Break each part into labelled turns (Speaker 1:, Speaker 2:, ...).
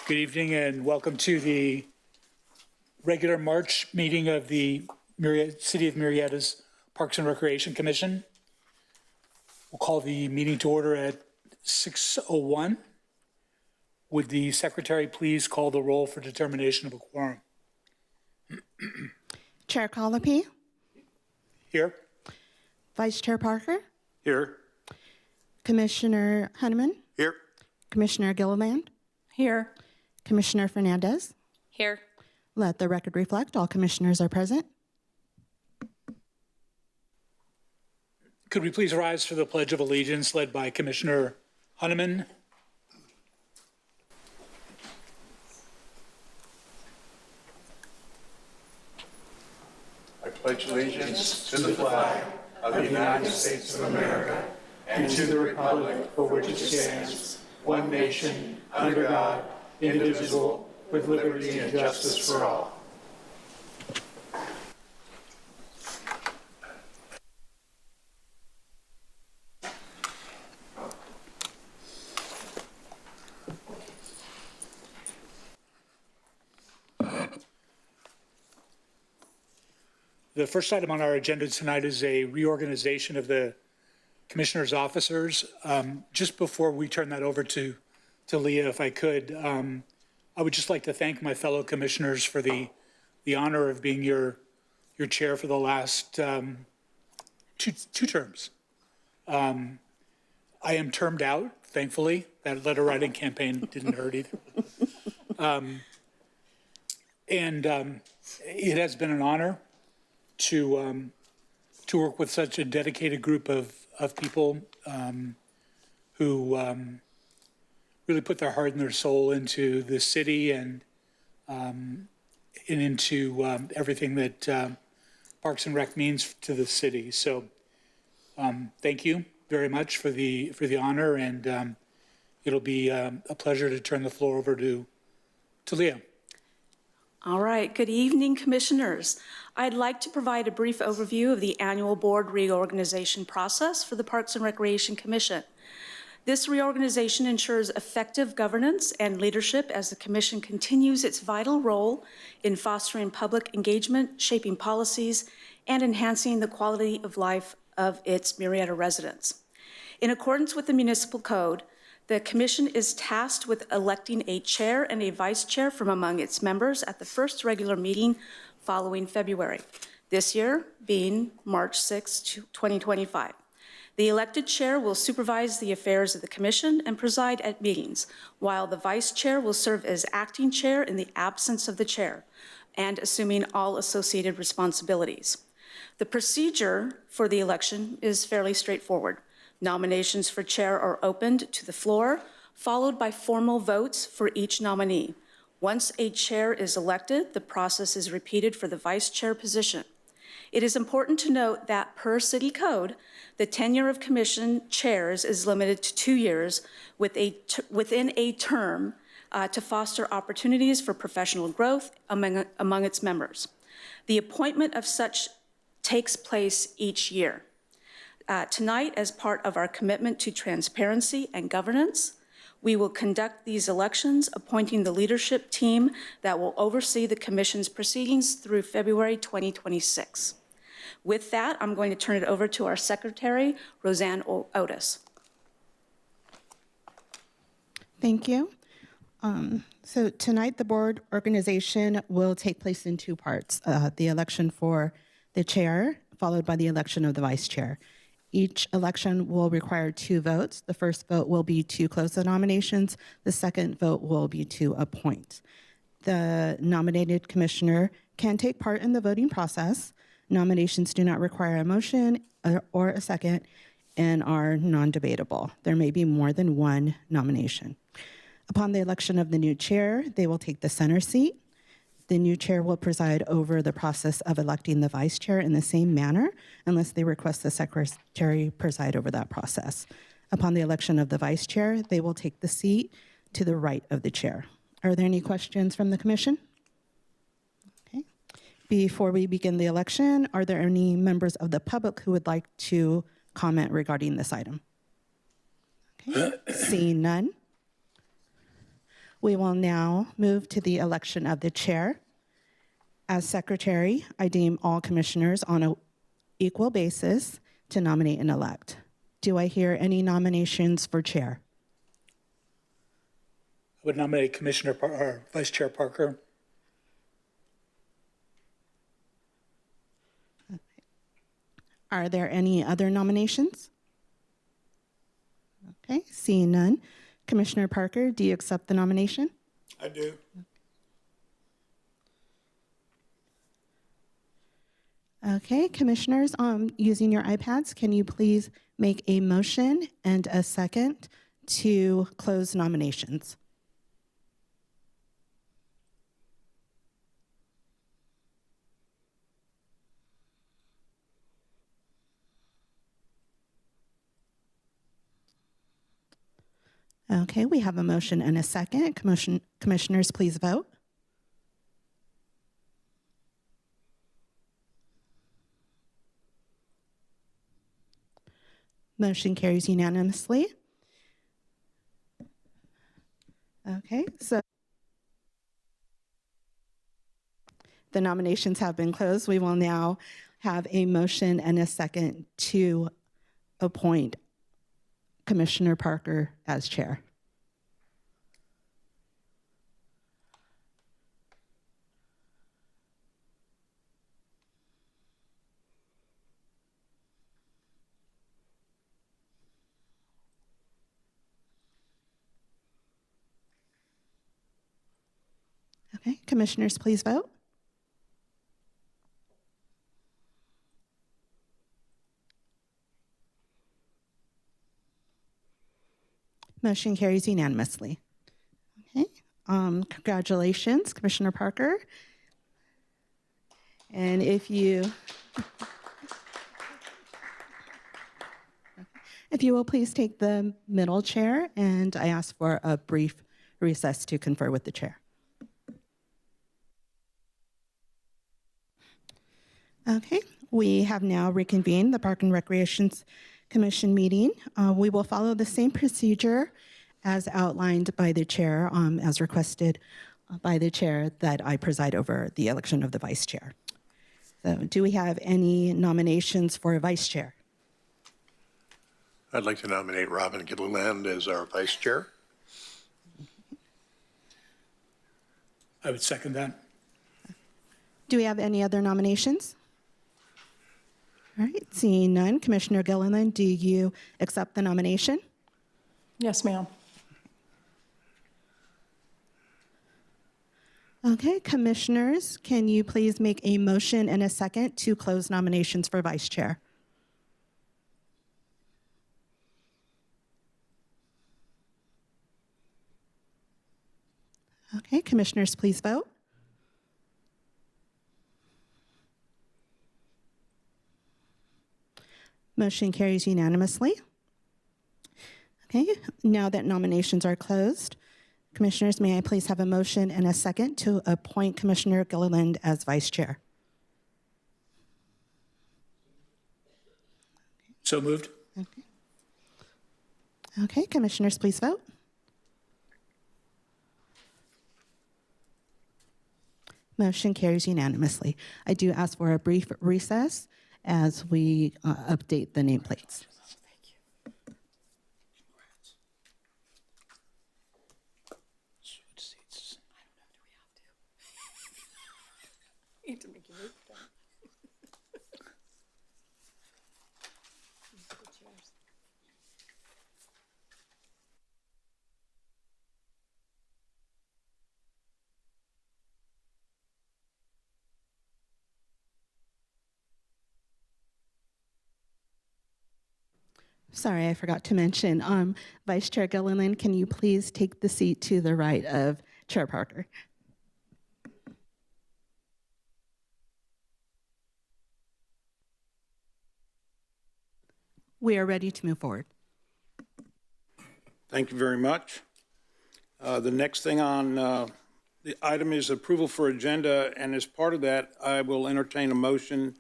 Speaker 1: Good evening and welcome to the regular March meeting of the City of Murrieta's Parks and Recreation Commission. We'll call the meeting to order at 6:01. Would the secretary please call the roll for determination of a quorum?
Speaker 2: Chair Colopy.
Speaker 1: Here.
Speaker 2: Vice Chair Parker.
Speaker 1: Here.
Speaker 2: Commissioner Hunneman.
Speaker 1: Here.
Speaker 2: Commissioner Gilliland.
Speaker 3: Here.
Speaker 2: Commissioner Fernandez.
Speaker 3: Here.
Speaker 2: Let the record reflect all commissioners are present.
Speaker 1: Could we please rise for the Pledge of Allegiance led by Commissioner Hunneman?
Speaker 4: I pledge allegiance to the flag of the United States of America and to the republic for which it stands, one nation, under God, indivisible, with liberty and justice for all.
Speaker 1: The first item on our agenda tonight is a reorganization of the commissioner's officers. Just before we turn that over to Leah, if I could, I would just like to thank my fellow commissioners for the honor of being your chair for the last two terms. I am termed out, thankfully. That letter writing campaign didn't hurt either. It has been an honor to work with such a dedicated group of people who really put their heart and their soul into the city and into everything that Parks and Rec means to the city. So thank you very much for the honor, and it'll be a pleasure to turn the floor over to Leah.
Speaker 3: All right. Good evening, commissioners. I'd like to provide a brief overview of the annual board reorganization process for the Parks and Recreation Commission. This reorganization ensures effective governance and leadership as the Commission continues its vital role in fostering public engagement, shaping policies, and enhancing the quality of life of its Murrieta residents. In accordance with the Municipal Code, the Commission is tasked with electing a chair and a vice chair from among its members at the first regular meeting following February, this year being March 6, 2025. The elected chair will supervise the affairs of the Commission and preside at meetings, while the vice chair will serve as acting chair in the absence of the chair and assuming all associated responsibilities. The procedure for the election is fairly straightforward. Nominations for chair are opened to the floor, followed by formal votes for each nominee. Once a chair is elected, the process is repeated for the vice chair position. It is important to note that per city code, the tenure of commission chairs is limited to 2 years within a term to foster opportunities for professional growth among its members. The appointment of such takes place each year. Tonight, as part of our commitment to transparency and governance, we will conduct these elections, appointing the leadership team that will oversee the Commission's proceedings through February 2026. With that, I'm going to turn it over to our Secretary, Roseanne Otis.
Speaker 2: Thank you. So tonight, the board organization will take place in two parts. The election for the chair, followed by the election of the vice chair. Each election will require 2 votes. The first vote will be to close the nominations. The second vote will be to appoint. The nominated commissioner can take part in the voting process. Nominations do not require a motion or a second and are non-debatable. There may be more than one nomination. Upon the election of the new chair, they will take the center seat. The new chair will preside over the process of electing the vice chair in the same manner, unless they request the secretary preside over that process. Upon the election of the vice chair, they will take the seat to the right of the chair. Are there any questions from the commission? Okay. Before we begin the election, are there any members of the public who would like to comment regarding this item? Okay. Seeing none. We will now move to the election of the chair. As secretary, I deem all commissioners on an equal basis to nominate and elect. Do I hear any nominations for chair?
Speaker 1: I would nominate or Vice Chair Parker.
Speaker 2: Are there any other nominations? Okay, seeing none. Commissioner Parker, do you accept the nomination?
Speaker 4: I do.
Speaker 2: Okay, commissioners, using your iPads, can you please make a motion and a second to close nominations? Okay, we have a motion and a second. Commissioners, please vote. Motion carries unanimously. Okay, so the nominations have been closed. We will now have a motion and a second to appoint Commissioner Parker as chair. Okay, commissioners, please vote. Motion carries unanimously. Okay, congratulations, Commissioner Parker. And if you will please take the middle chair, and I ask for a brief recess to confer with the chair. Okay, we have now reconvened the Park and Recreations Commission meeting. We will follow the same procedure as outlined by the chair, as requested by the chair, that I preside over the election of the vice chair. So do we have any nominations for vice chair?
Speaker 4: I'd like to nominate Robin Gilliland as our vice chair.
Speaker 1: I would second that.
Speaker 2: Do we have any other nominations? All right, seeing none. Commissioner Gilliland, do you accept the nomination?
Speaker 5: Yes, ma'am.
Speaker 2: Okay, commissioners, can you please make a motion and a second to close nominations for vice chair? Okay, commissioners, please vote. Motion carries unanimously. Okay, now that nominations are closed, commissioners, may I please have a motion and a second to appoint Commissioner Gilliland as vice chair?
Speaker 1: So moved.
Speaker 2: Okay. Okay, commissioners, please vote. Motion carries unanimously. I do ask for a brief recess as we update the nameplates.
Speaker 5: Need to make you move down.
Speaker 2: Sorry, I forgot to mention, Vice Chair Gilliland, can you please take the seat to the right of Chair Parker? We are ready to move forward.
Speaker 6: Thank you very much. The next thing on the item is approval for agenda, and as part of that, I will entertain a motion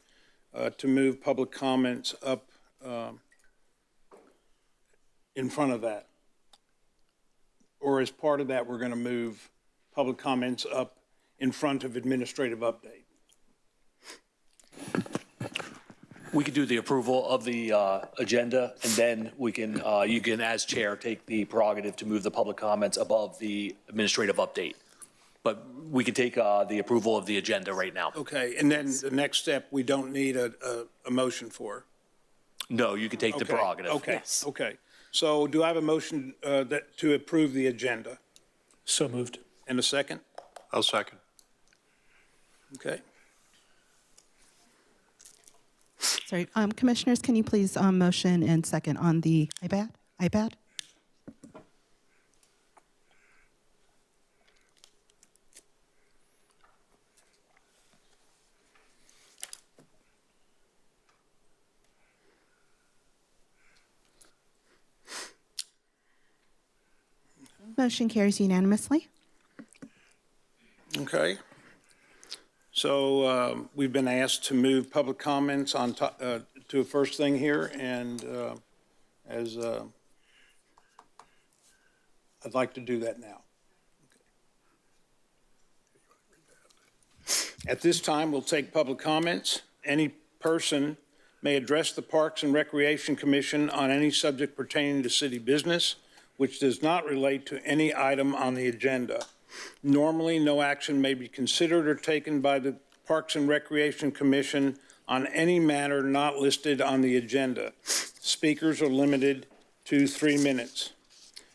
Speaker 6: to move public comments up in front of that. or as part of that, we're going to move public comments up in front of administrative update?
Speaker 7: We could do the approval of the agenda, and then we can, you can, as chair, take the prerogative to move the public comments above the administrative update. But we could take the approval of the agenda right now.
Speaker 6: Okay, and then the next step, we don't need a motion for?
Speaker 7: No, you could take the
Speaker 6: Okay,
Speaker 7: prerogative.
Speaker 6: Okay,
Speaker 3: Yes.
Speaker 6: okay. So do I have a motion to approve the agenda?
Speaker 1: So moved.
Speaker 6: And a second?
Speaker 4: I'll second.
Speaker 6: Okay.
Speaker 2: Sorry, commissioners, can you please motion and second on the iPad? Motion carries unanimously.
Speaker 6: Okay. So we've been asked to move public comments on to a first thing here, and as I'd like to do that now. At this time, we'll take public comments. Any person may address the Parks and Recreation Commission on any subject pertaining to city business, which does not relate to any item on the agenda. Normally, no action may be considered or taken by the Parks and Recreation Commission on any matter not listed on the agenda. Speakers are limited to 3 minutes.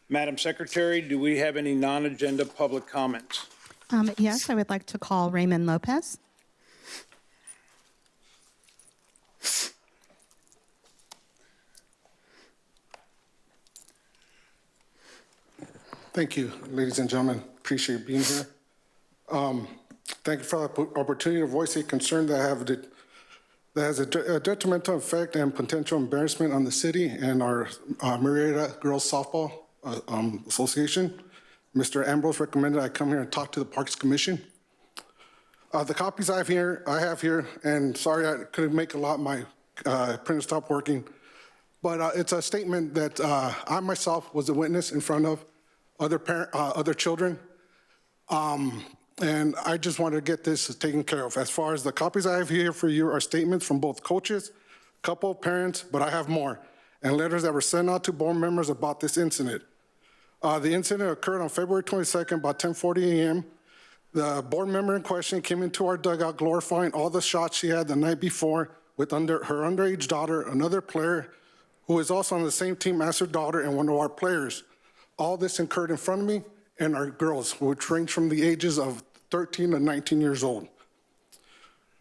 Speaker 6: Madam Secretary, do we have any non-agenda public comments?
Speaker 2: Yes, I would like to call Raymond Lopez.
Speaker 8: Thank you, ladies and gentlemen. Appreciate being here. Thank you for the opportunity to voice a concern that has a detrimental effect and potential embarrassment on the city and our Murrieta Girls Softball Association. Mr. Ambrose recommended I come here and talk to the Parks Commission. The copies I have here, and sorry I couldn't make a lot, my printer stopped working, but it's a statement that I myself was a witness in front of other children. And I just wanted to get this taken care of. As far as the copies I have here for you are statements from both coaches, couple parents, but I have more, and letters that were sent out to board members about this incident. The incident occurred on February 22nd, about 10:40 a.m. The board member in question came into our dugout glorifying all the shots she had the night before with her underage daughter, another player who is also on the same team as her daughter and one of our players. All this occurred in front of me and our girls, which range from the ages of 13 to 19 years old.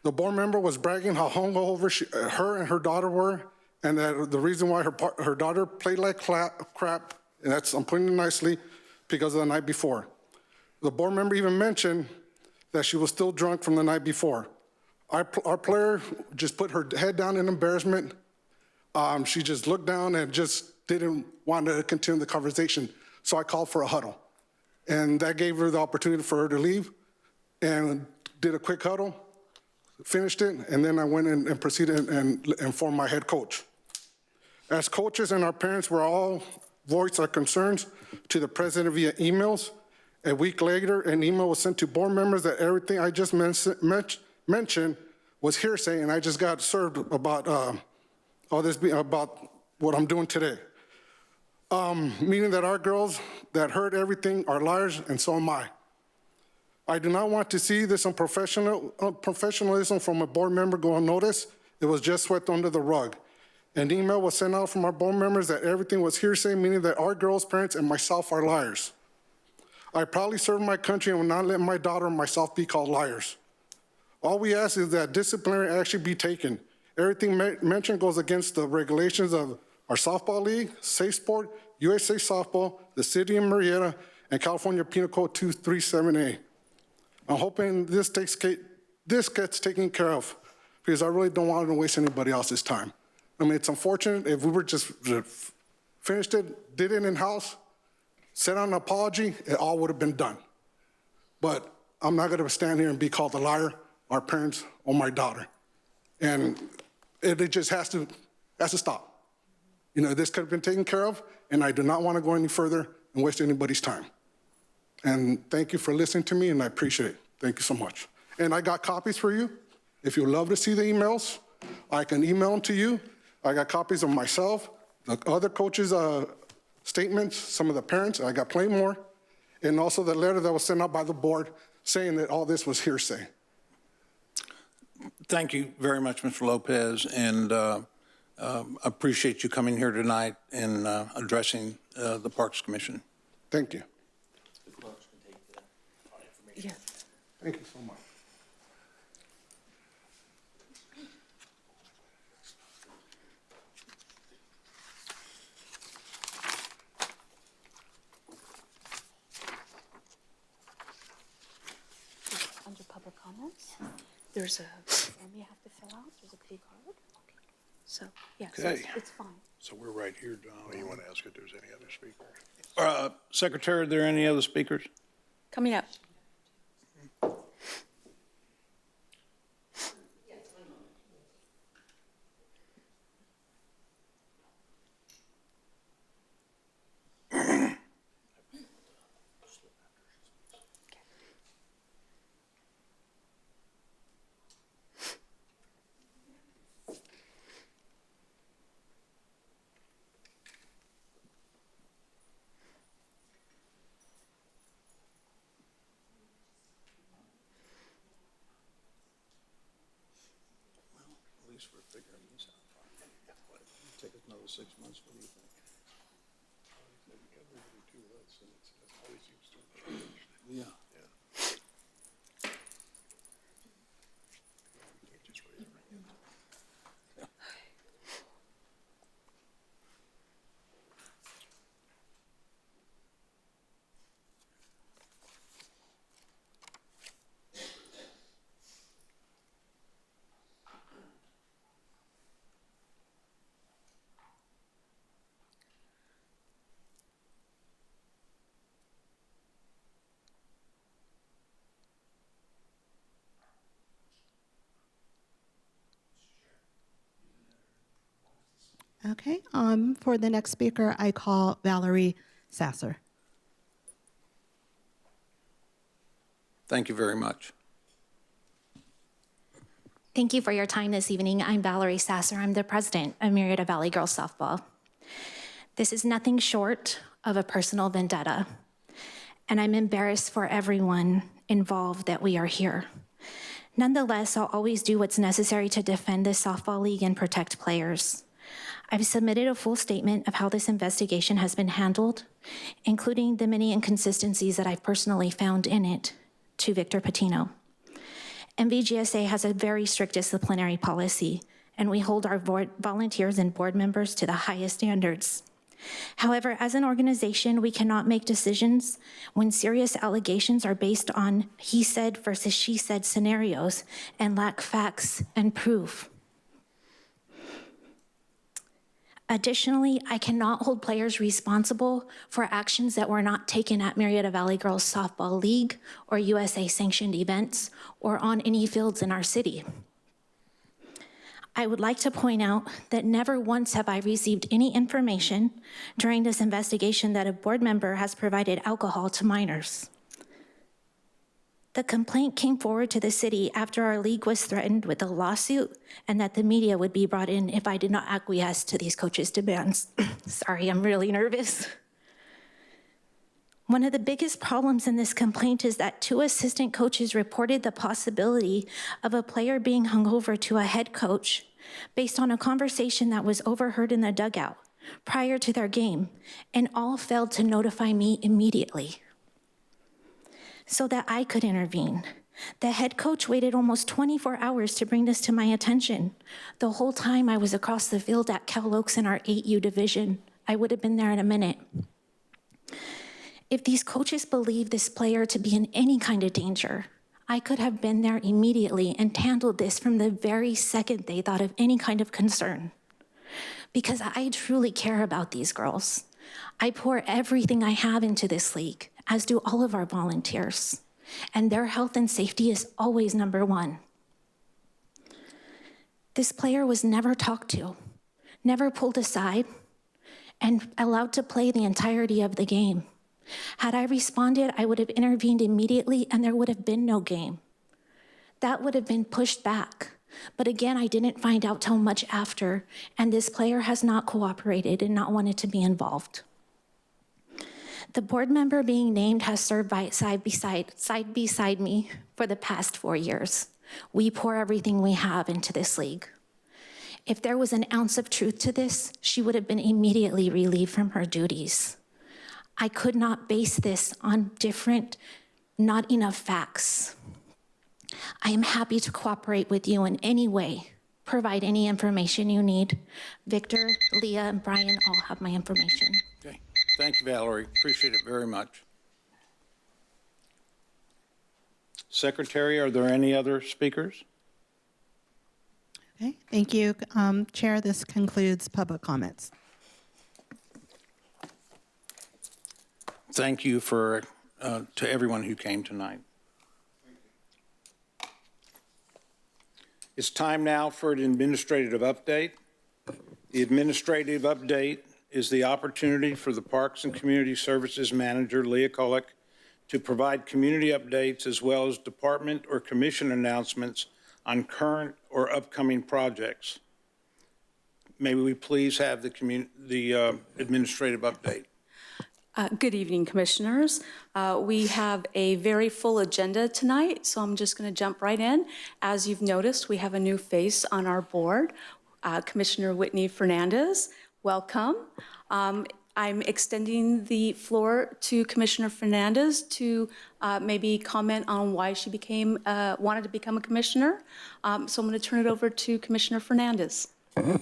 Speaker 8: The board member was bragging how hungover her and her daughter were, and that the reason why her daughter played like crap, and I'm putting it nicely, because of the night before. The board member even mentioned that she was still drunk from the night before. Our player just put her head down in embarrassment. She just looked down and just didn't want to continue the conversation. So I called for a huddle. And that gave her the opportunity for her to leave, and did a quick huddle, finished it, and then I went in and proceeded and informed my head coach. As coaches and our parents were all voiced our concerns to the president via emails. A week later, an email was sent to board members that everything I just mentioned was hearsay, and I just got served about all this, about what I'm doing today. Meaning that our girls that heard everything are liars, and so am I. I do not want to see this unprofessionalism from a board member go unnoticed. It was just swept under the rug. An email was sent out from our board members that everything was hearsay, meaning that our girls' parents and myself are liars. I proudly serve my country and will not let my daughter and myself be called liars. All we ask is that disciplinary action be taken. Everything mentioned goes against the regulations of our softball league, Safe Sport, USA Softball, the city of Murrieta, and California Penal Code 237A. I'm hoping this gets taken care of, because I really don't want to waste anybody else's time. I mean, it's unfortunate. If we were just finished it, did it in-house, sent out an apology, it all would have been done. But I'm not going to stand here and be called a liar, our parents, or my daughter. And it just has to stop. You know, this could have been taken care of, and I do not want to go any further and waste anybody's time. And thank you for listening to me, and I appreciate it. Thank you so much. And I got copies for you. If you'd love to see the emails, I can email them to you. I got copies of myself, the other coaches' statements, some of the parents, I got plenty more, and also the letter that was sent out by the board saying that all this was hearsay.
Speaker 6: Thank you very much, Mr. Lopez, and appreciate you coming here tonight and addressing the Parks Commission.
Speaker 8: Thank you.
Speaker 3: Yeah.
Speaker 8: Thank you so much.
Speaker 3: Under public comments, there's a form you have to fill out. There's a blue card. Okay. So, yeah, so
Speaker 6: Okay.
Speaker 3: it's fine.
Speaker 6: So we're right here, Don.
Speaker 4: You want to ask if there's any other speakers?
Speaker 6: Secretary, are there any other speakers?
Speaker 5: Coming up.
Speaker 6: At least we're figuring this out. Take us another 6 months, what do you think? Yeah.
Speaker 2: Okay, for the next speaker, I call Valerie Sasser.
Speaker 6: Thank you very much.
Speaker 9: Thank you for your time this evening. I'm Valerie Sasser. I'm the president of Murrieta Valley Girls Softball. This is nothing short of a personal vendetta, and I'm embarrassed for everyone involved that we are here. Nonetheless, I'll always do what's necessary to defend this softball league and protect players. I've submitted a full statement of how this investigation has been handled, including the many inconsistencies that I've personally found in it, to Victor Patino. MVGSA has a very strict disciplinary policy, and we hold our volunteers and board members to the highest standards. However, as an organization, we cannot make decisions when serious allegations are based on he said versus she said scenarios and lack facts and proof. Additionally, I cannot hold players responsible for actions that were not taken at Murrieta Valley Girls Softball League or USA-sanctioned events or on any fields in our city. I would like to point out that never once have I received any information during this investigation that a board member has provided alcohol to minors. The complaint came forward to the city after our league was threatened with a lawsuit and that the media would be brought in if I did not acquiesce to these coaches' demands. Sorry, I'm really nervous. One of the biggest problems in this complaint is that 2 assistant coaches reported the possibility of a player being hung over to a head coach based on a conversation that was overheard in the dugout prior to their game, and all failed to notify me immediately so that I could intervene. The head coach waited almost 24 hours to bring this to my attention. The whole time I was across the field at Cal Oaks in our 8U division. I would have been there in a minute. If these coaches believe this player to be in any kind of danger, I could have been there immediately and handled this from the very second they thought of any kind of concern. Because I truly care about these girls. I pour everything I have into this league, as do all of our volunteers, and their health and safety is always number one. This player was never talked to, never pulled aside, and allowed to play the entirety of the game. Had I responded, I would have intervened immediately and there would have been no game. That would have been pushed back. But again, I didn't find out till much after, and this player has not cooperated and not wanted to be involved. The board member being named has served side beside me for the past 4 years. We pour everything we have into this league. If there was an ounce of truth to this, she would have been immediately relieved from her duties. I could not base this on not enough facts. I am happy to cooperate with you in any way, provide any information you need. Victor, Leah, and Brian all have my information.
Speaker 6: Okay. Thank you, Valerie. Appreciate it very much. Secretary, are there any other speakers?
Speaker 2: Okay, thank you. Chair, this concludes public comments.
Speaker 6: Thank you to everyone who came tonight. It's time now for an administrative update. The administrative update is the opportunity for the Parks and Community Services Manager, Leah Kulick, to provide community updates as well as department or commission announcements on current or upcoming projects. May we please have the administrative update?
Speaker 3: Good evening, Commissioners. We have a very full agenda tonight, so I'm just going to jump right in. As you've noticed, we have a new face on our board, Commissioner Whitney Fernandez. Welcome. I'm extending the floor to Commissioner Fernandez to maybe comment on why she wanted to become a commissioner. So I'm going to turn it over to Commissioner Fernandez.
Speaker 10: Well,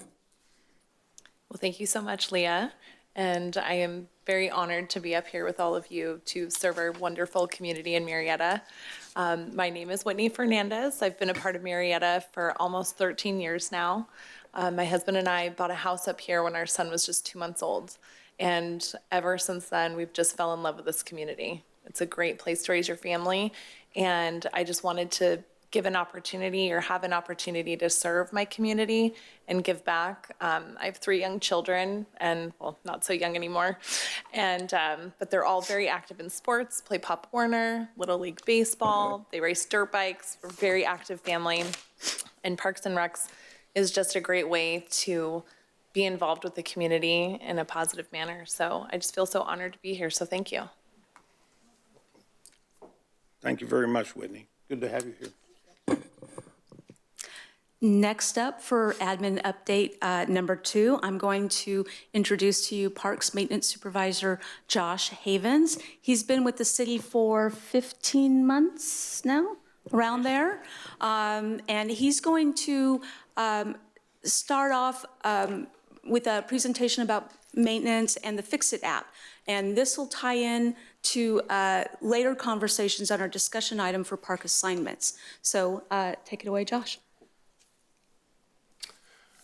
Speaker 10: thank you so much, Leah. And I am very honored to be up here with all of you to serve our wonderful community in Murrieta. My name is Whitney Fernandez. I've been a part of Murrieta for almost 13 years now. My husband and I bought a house up here when our son was just 2 months old. And ever since then, we've just fell in love with this community. It's a great place to raise your family. And I just wanted to give an opportunity or have an opportunity to serve my community and give back. I have 3 young children and, well, not so young anymore. And, but they're all very active in sports, play Pop Warner, Little League Baseball. They race dirt bikes. We're a very active family. And Parks and Recs is just a great way to be involved with the community in a positive manner. So I just feel so honored to be here. So thank you.
Speaker 6: Thank you very much, Whitney. Good to have you here.
Speaker 3: Next up for admin update number 2, I'm going to introduce to you Parks Maintenance Supervisor Josh Havens. He's been with the city for 15 months now, around there. And he's going to start off with a presentation about maintenance and the Fix-It app. And this will tie in to later conversations on our discussion item for park assignments. So take it away, Josh.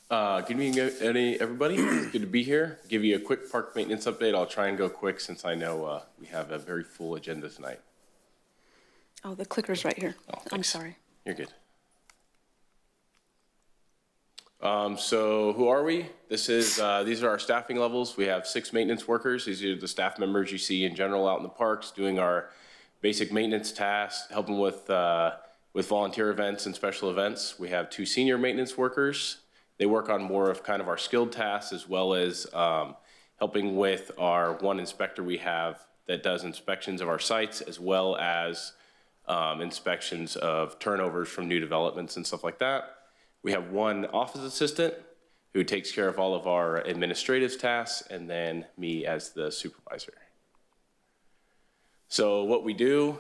Speaker 11: Good evening, everybody. Good to be here. Give you a quick park maintenance update. I'll try and go quick since I know we have a very full agenda tonight.
Speaker 3: Oh, the clicker's right here.
Speaker 11: Oh,
Speaker 3: I'm sorry.
Speaker 11: You're good. So who are we? These are our staffing levels. We have 6 maintenance workers. These are the staff members you see in general out in the parks doing our basic maintenance tasks, helping with volunteer events and special events. We have 2 senior maintenance workers. They work on more of kind of our skilled tasks as well as helping with our 1 inspector we have that does inspections of our sites as well as inspections of turnovers from new developments and stuff like that. We have 1 office assistant who takes care of all of our administrative tasks, and then me as the supervisor. So what we do,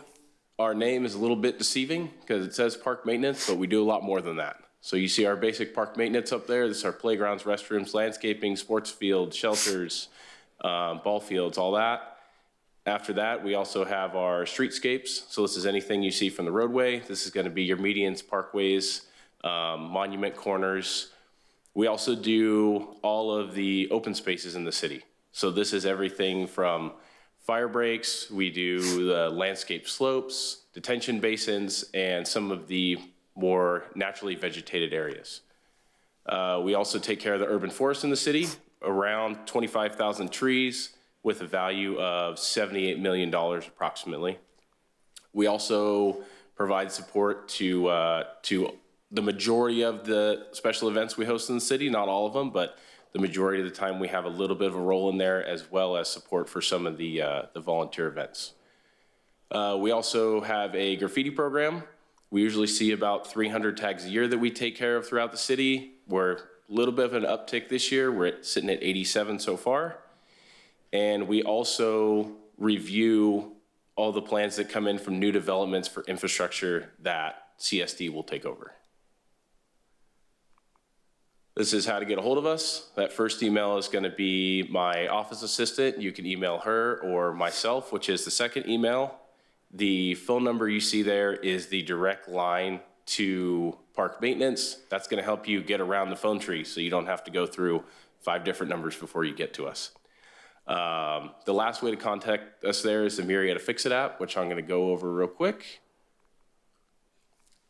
Speaker 11: our name is a little bit deceiving because it says park maintenance, but we do a lot more than that. So you see our basic park maintenance up there. This is our playgrounds, restrooms, landscaping, sports fields, shelters, ball fields, all that. After that, we also have our streetscapes. So this is anything you see from the roadway. This is going to be your medians, parkways, monument corners. We also do all of the open spaces in the city. So this is everything from fire breaks. We do the landscape slopes, detention basins, and some of the more naturally vegetated areas. We also take care of the urban forest in the city, around 25,000 trees. with a value of $78 million approximately. We also provide support to the majority of the special events we host in the city, not all of them, but the majority of the time we have a little bit of a role in there, as well as support for some of the volunteer events. We also have a graffiti program. We usually see about 300 tags a year that we take care of throughout the city. We're a little bit of an uptick this year. We're sitting at 87 so far. And we also review all the plans that come in from new developments for infrastructure that CSD will take over. This is how to get a hold of us. That first email is going to be my office assistant. You can email her or myself, which is the second email. The phone number you see there is the direct line to park maintenance. That's going to help you get around the phone tree so you don't have to go through 5 different numbers before you get to us. The last way to contact us there is the Murrieta Fix-It app, which I'm going to go over real quick.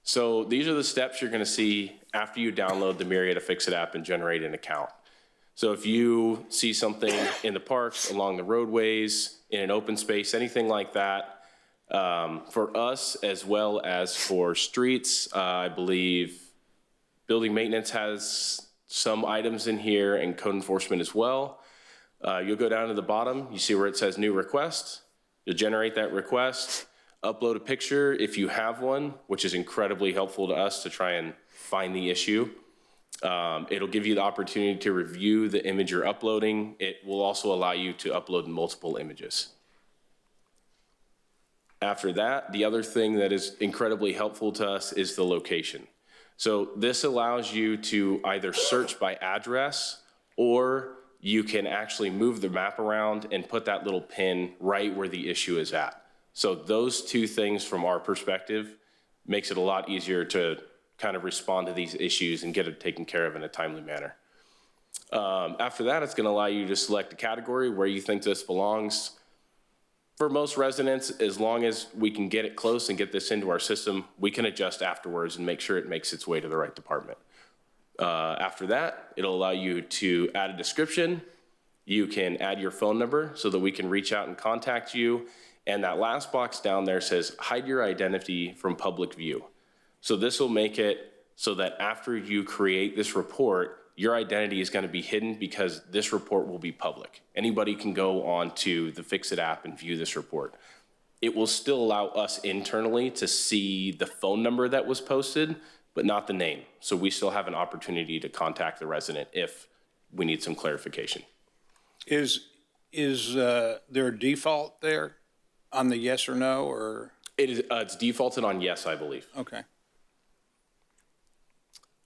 Speaker 11: So these are the steps you're going to see after you download the Murrieta Fix-It app and generate an account. So if you see something in the parks, along the roadways, in an open space, anything like that, for us as well as for streets, I believe building maintenance has some items in here and code enforcement as well. You'll go down to the bottom, you see where it says new request. You'll generate that request, upload a picture if you have one, which is incredibly helpful to us to try and find the issue. It'll give you the opportunity to review the image you're uploading. It will also allow you to upload multiple images. After that, the other thing that is incredibly helpful to us is the location. So this allows you to either search by address, or you can actually move the map around and put that little pin right where the issue is at. So those two things from our perspective makes it a lot easier to kind of respond to these issues and get it taken care of in a timely manner. After that, it's going to allow you to select a category where you think this belongs. For most residents, as long as we can get it close and get this into our system, we can adjust afterwards and make sure it makes its way to the right department. After that, it'll allow you to add a description. You can add your phone number so that we can reach out and contact you. And that last box down there says, hide your identity from public view. So this will make it so that after you create this report, your identity is going to be hidden because this report will be public. Anybody can go on to the Fix-It app and view this report. It will still allow us internally to see the phone number that was posted, but not the name. So we still have an opportunity to contact the resident if we need some clarification.
Speaker 6: Is there a default there on the yes or no, or?
Speaker 11: It's defaulted on yes, I believe.
Speaker 6: Okay.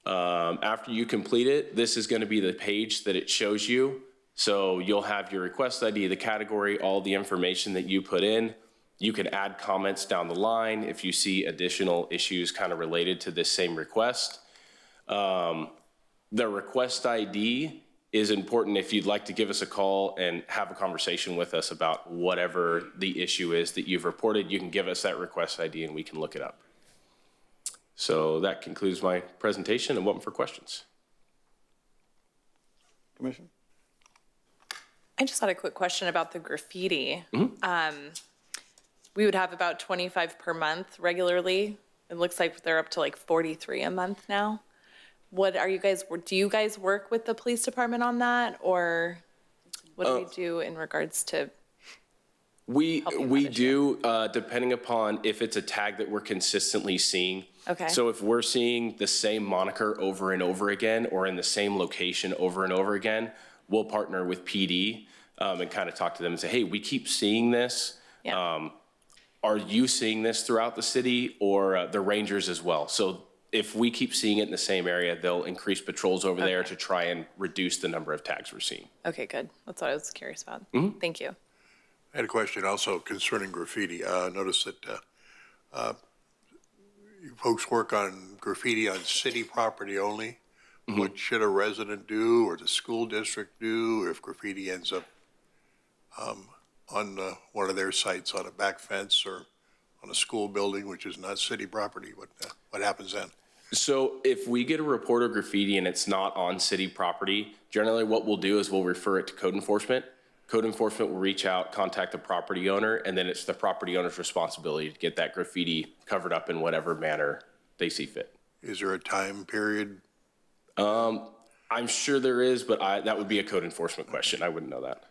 Speaker 11: After you complete it, this is going to be the page that it shows you. So you'll have your request ID, the category, all the information that you put in. You can add comments down the line if you see additional issues kind of related to this same request. The request ID is important if you'd like to give us a call and have a conversation with us about whatever the issue is that you've reported. You can give us that request ID and we can look it up. So that concludes my presentation. I'm open for questions.
Speaker 6: Commissioner?
Speaker 10: I just had a quick question about the graffiti.
Speaker 11: Mm-hmm.
Speaker 10: We would have about 25 per month regularly. It looks like they're up to like 43 a month now. What are you guys, do you guys work with the police department on that? Or what do we do in regards to?
Speaker 11: We do, depending upon if it's a tag that we're consistently seeing.
Speaker 10: Okay.
Speaker 11: So if we're seeing the same moniker over and over again, or in the same location over and over again, we'll partner with PD and kind of talk to them and say, hey, we keep seeing this.
Speaker 10: Yeah.
Speaker 11: Are you seeing this throughout the city, or the rangers as well? So if we keep seeing it in the same area, they'll increase patrols over there to try and reduce the number of tags we're seeing.
Speaker 10: Okay, good. That's what I was curious about.
Speaker 11: Mm-hmm.
Speaker 10: Thank you.
Speaker 4: I had a question also concerning graffiti. Notice that you folks work on graffiti on city property only. Mm-hmm. What should a resident do, or the school district do, if graffiti ends up on one of their sites on a back fence or on a school building, which is not city property? What happens then?
Speaker 11: So if we get a report of graffiti and it's not on city property, generally what we'll do is we'll refer it to code enforcement. Code enforcement will reach out, contact the property owner, and then it's the property owner's responsibility to get that graffiti covered up in whatever manner they see fit.
Speaker 4: Is there a time period?
Speaker 11: I'm sure there is, but that would be a code enforcement question. I wouldn't know that.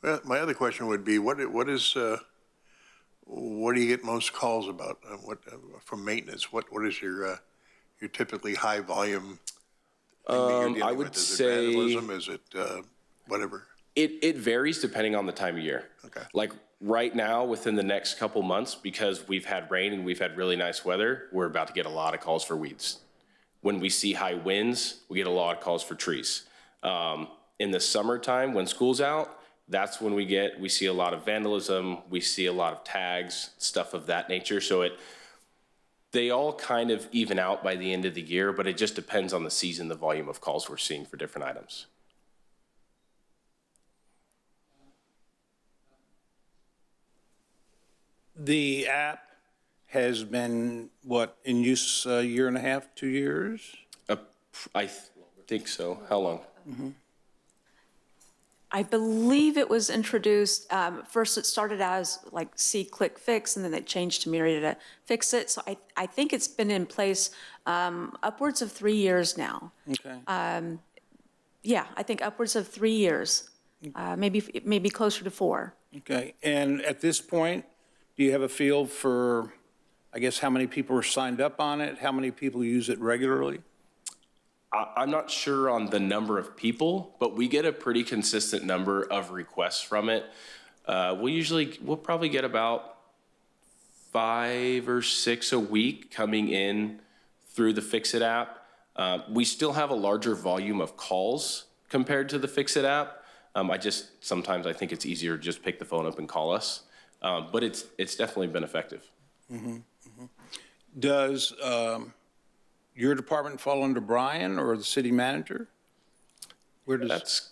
Speaker 4: Well, my other question would be, what do you get most calls about? From maintenance? What is your typically high volume thing that you're dealing
Speaker 11: I would
Speaker 4: with? Is
Speaker 11: say
Speaker 4: it vandalism? Is it whatever?
Speaker 11: It varies depending on the time of year.
Speaker 4: Okay.
Speaker 11: Like right now, within the next couple months, because we've had rain and we've had really nice weather, we're about to get a lot of calls for weeds. When we see high winds, we get a lot of calls for trees. In the summertime, when school's out, that's when we see a lot of vandalism, we see a lot of tags, stuff of that nature. So they all kind of even out by the end of the year, but it just depends on the season, the volume of calls we're seeing for different items.
Speaker 6: The app has been, what, in use a year and a half, 2 years?
Speaker 11: I think so. How long?
Speaker 3: I believe it was introduced, first it started as like See, Click, Fix, and then it changed to Murrieta Fix It. So I think it's been in place upwards of 3 years now.
Speaker 6: Okay.
Speaker 3: Yeah, I think upwards of 3 years, maybe closer to 4.
Speaker 6: Okay, and at this point, do you have a feel for, I guess, how many people are signed up on it? How many people use it regularly?
Speaker 11: I'm not sure on the number of people, but we get a pretty consistent number of requests from it. We'll probably get about 5 or 6 a week coming in through the Fix It app. We still have a larger volume of calls compared to the Fix It app. Sometimes I think it's easier to just pick the phone up and call us. But it's definitely been effective.
Speaker 6: Mm-hmm. Mm-hmm. Does your department fall under Brian or the city manager? Where does
Speaker 11: That's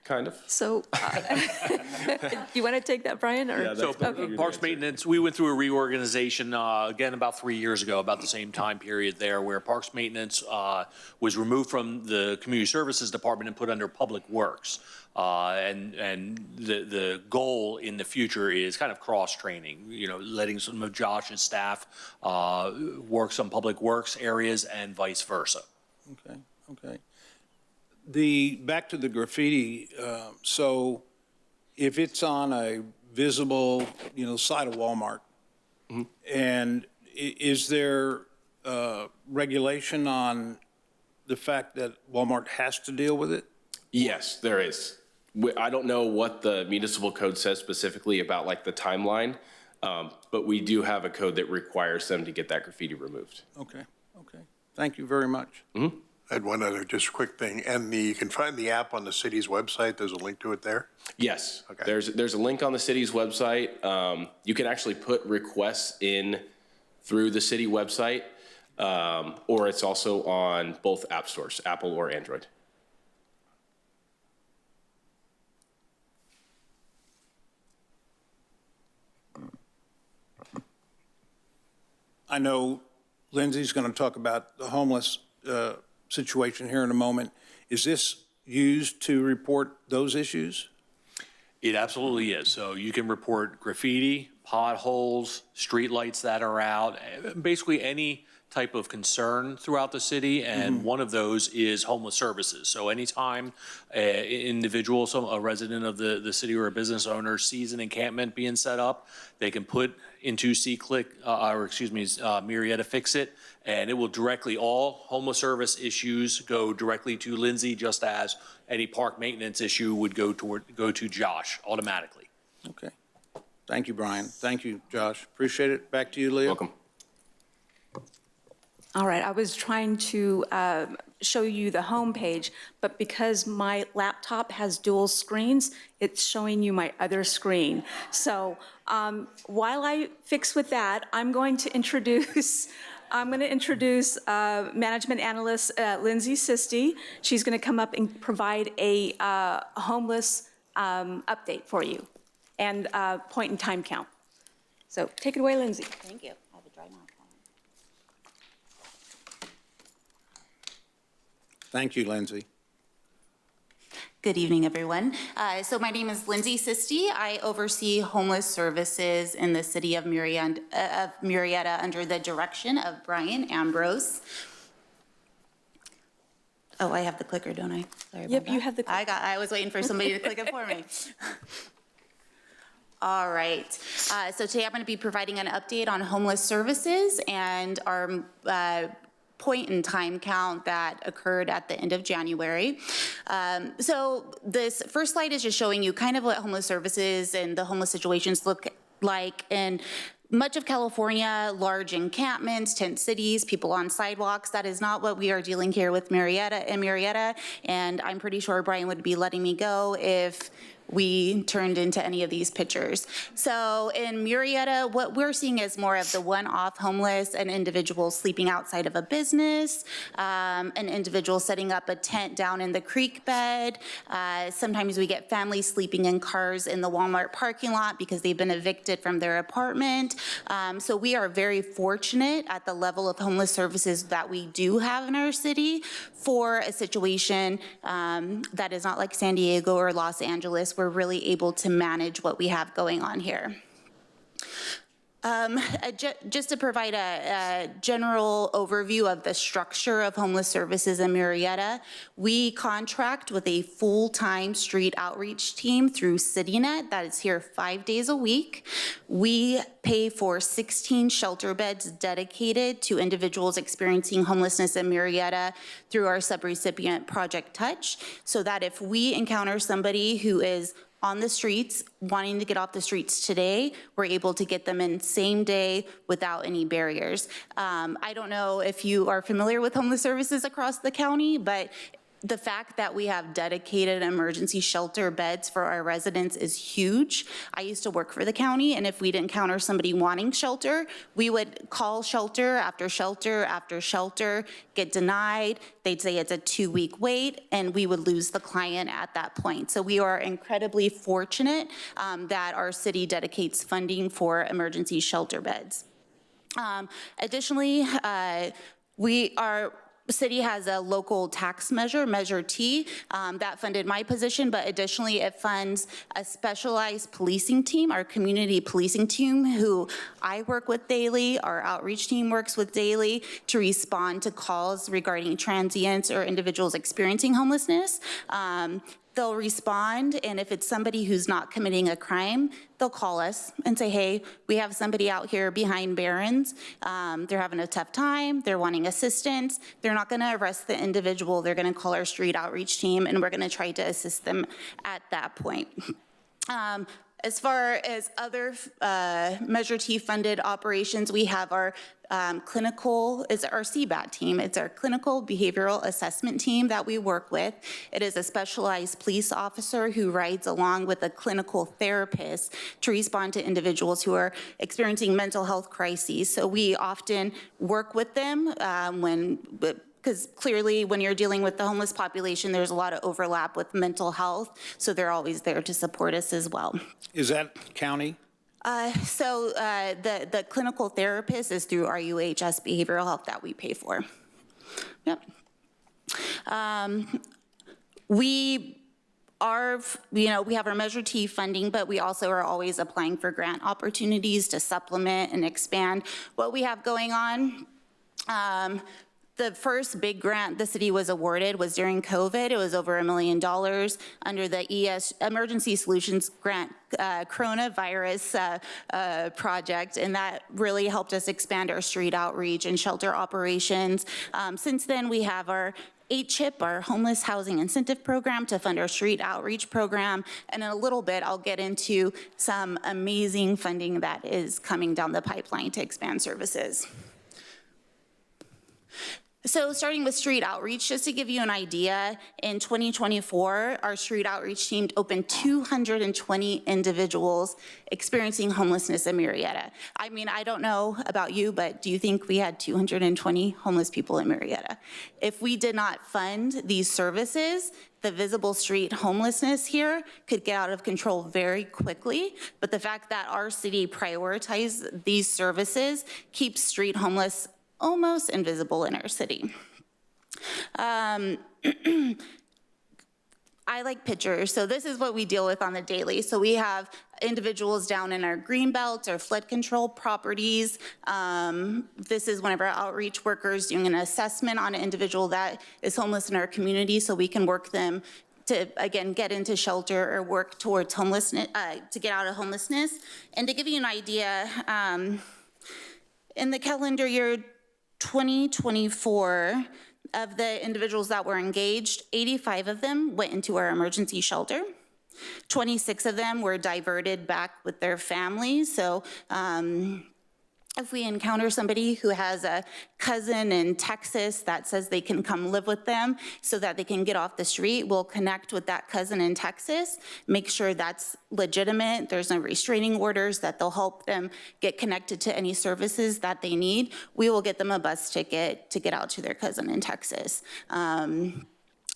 Speaker 11: kind of.
Speaker 3: So, you want to take that, Brian? Or?
Speaker 11: Yeah,
Speaker 7: So Parks Maintenance, we went through a reorganization, again, about 3 years ago, about the same time period there, where Parks Maintenance was removed from the Community Services Department and put under Public Works. And the goal in the future is kind of cross-training, letting some of Josh's staff work some Public Works areas and vice versa.
Speaker 6: Okay, okay. Back to the graffiti, so if it's on a visible, side of Walmart, and is there regulation on the fact that Walmart has to deal with it?
Speaker 11: Yes, there is. I don't know what the municipal code says specifically about like the timeline, but we do have a code that requires them to get that graffiti removed.
Speaker 6: Okay, okay. Thank you very much.
Speaker 11: Mm-hmm.
Speaker 4: I had one other just quick thing, and you can find the app on the city's website. There's a link to it there?
Speaker 11: Yes.
Speaker 4: Okay.
Speaker 11: There's a link on the city's website. You can actually put requests in through the city website, or it's also on both app stores, Apple or Android.
Speaker 6: I know Lindsay's going to talk about the homeless situation here in a moment. Is this used to report those issues?
Speaker 7: It absolutely is. So you can report graffiti, potholes, streetlights that are out, basically any type of concern throughout the city, and one of those is homeless services. So anytime an individual, a resident of the city or a business owner sees an encampment being set up, they can put into Murrieta Fix It, and it will directly, all homeless service issues go directly to Lindsay, just as any park maintenance issue would go to Josh automatically.
Speaker 6: Okay. Thank you, Brian. Thank you, Josh. Appreciate it. Back to you, Leah.
Speaker 11: Welcome.
Speaker 3: All right, I was trying to show you the home page, but because my laptop has dual screens, it's showing you my other screen. So while I fix with that, I'm going to introduce Management Analyst Lindsay Sisti. She's going to come up and provide a homeless update for you and point in time count. So take it away, Lindsay.
Speaker 12: Thank you. I have a dry mouth.
Speaker 6: Thank you, Lindsay.
Speaker 12: Good evening, everyone. So my name is Lindsay Sisti. I oversee homeless services in the city of Murrieta under the direction of Brian Ambrose. Oh, I have the clicker, don't I? Sorry about
Speaker 3: Yep, you
Speaker 12: that.
Speaker 3: have the clicker.
Speaker 12: I was waiting for somebody to click it for me. All right. So today I'm going to be providing an update on homeless services and our point in time count that occurred at the end of January. So this first slide is just showing you kind of what homeless services and the homeless situations look like in much of California, large encampments, tent cities, people on sidewalks. That is not what we are dealing here with Murrieta, and I'm pretty sure Brian would be letting me go if we turned into any of these pictures. So in Murrieta, what we're seeing is more of the one-off homeless, an individual sleeping outside of a business, an individual setting up a tent down in the creek bed. Sometimes we get families sleeping in cars in the Walmart parking lot because they've been evicted from their apartment. So we are very fortunate at the level of homeless services that we do have in our city for a situation that is not like San Diego or Los Angeles. We're really able to manage what we have going on here. Just to provide a general overview of the structure of homeless services in Murrieta, we contract with a full-time street outreach team through CityNet that is here 5 days a week. We pay for 16 shelter beds dedicated to individuals experiencing homelessness in Murrieta through our subrecipient Project Touch, so that if we encounter somebody who is on the streets, wanting to get off the streets today, we're able to get them in same day without any barriers. I don't know if you are familiar with homeless services across the county, but the fact that we have dedicated emergency shelter beds for our residents is huge. I used to work for the county, and if we'd encounter somebody wanting shelter, we would call shelter after shelter after shelter, get denied. They'd say it's a 2-week wait, and we would lose the client at that point. So we are incredibly fortunate that our city dedicates funding for emergency shelter beds. Additionally, city has a local tax measure, Measure T, that funded my position, but additionally it funds a specialized policing team, our community policing team, who I work with daily, our outreach team works with daily to respond to calls regarding transients or individuals experiencing homelessness. They'll respond, and if it's somebody who's not committing a crime, they'll call us and say, hey, we have somebody out here behind Barron's. They're having a tough time. They're wanting assistance. They're not going to arrest the individual. They're going to call our street outreach team, and we're going to try to assist them at that point. As far as other Measure T funded operations, we have our clinical, is our CBAT team. It's our clinical behavioral assessment team that we work with. It is a specialized police officer who rides along with a clinical therapist to respond to individuals who are experiencing mental health crises. So we often work with them because clearly when you're dealing with the homeless population, there's a lot of overlap with mental health. So they're always there to support us as well.
Speaker 6: Is that county?
Speaker 12: So the clinical therapist is through our UHS behavioral health that we pay for. Yep. We have our Measure T funding, but we also are always applying for grant opportunities to supplement and expand what we have going on. The first big grant the city was awarded was during COVID. It was over $1 million under the Emergency Solutions Grant coronavirus project, and that really helped us expand our street outreach and shelter operations. Since then, we have our HIP, our Homeless Housing Incentive Program, to fund our street outreach program. And in a little bit, I'll get into some amazing funding that is coming down the pipeline to expand services. So starting with street outreach, just to give you an idea, in 2024, our street outreach team opened 220 individuals experiencing homelessness in Murrieta. I mean, I don't know about you, but do you think we had 220 homeless people in Murrieta? If we did not fund these services, the visible street homelessness here could get out of control very quickly, but the fact that our city prioritized these services keeps street homeless almost invisible in our city. I like pictures, so this is what we deal with on the daily. So we have individuals down in our green belt or flood control properties. This is one of our outreach workers doing an assessment on an individual that is homeless in our community, so we can work them to, again, get into shelter or work towards homelessness, to get out of homelessness. And to give you an idea, in the calendar year 2024, of the individuals that were engaged, 85 of them went into our emergency shelter. 26 of them were diverted back with their families. So if we encounter somebody who has a cousin in Texas that says they can come live with them so that they can get off the street, we'll connect with that cousin in Texas, make sure that's legitimate, there's no restraining orders, that they'll help them get connected to any services that they need. We will get them a bus ticket to get out to their cousin in Texas.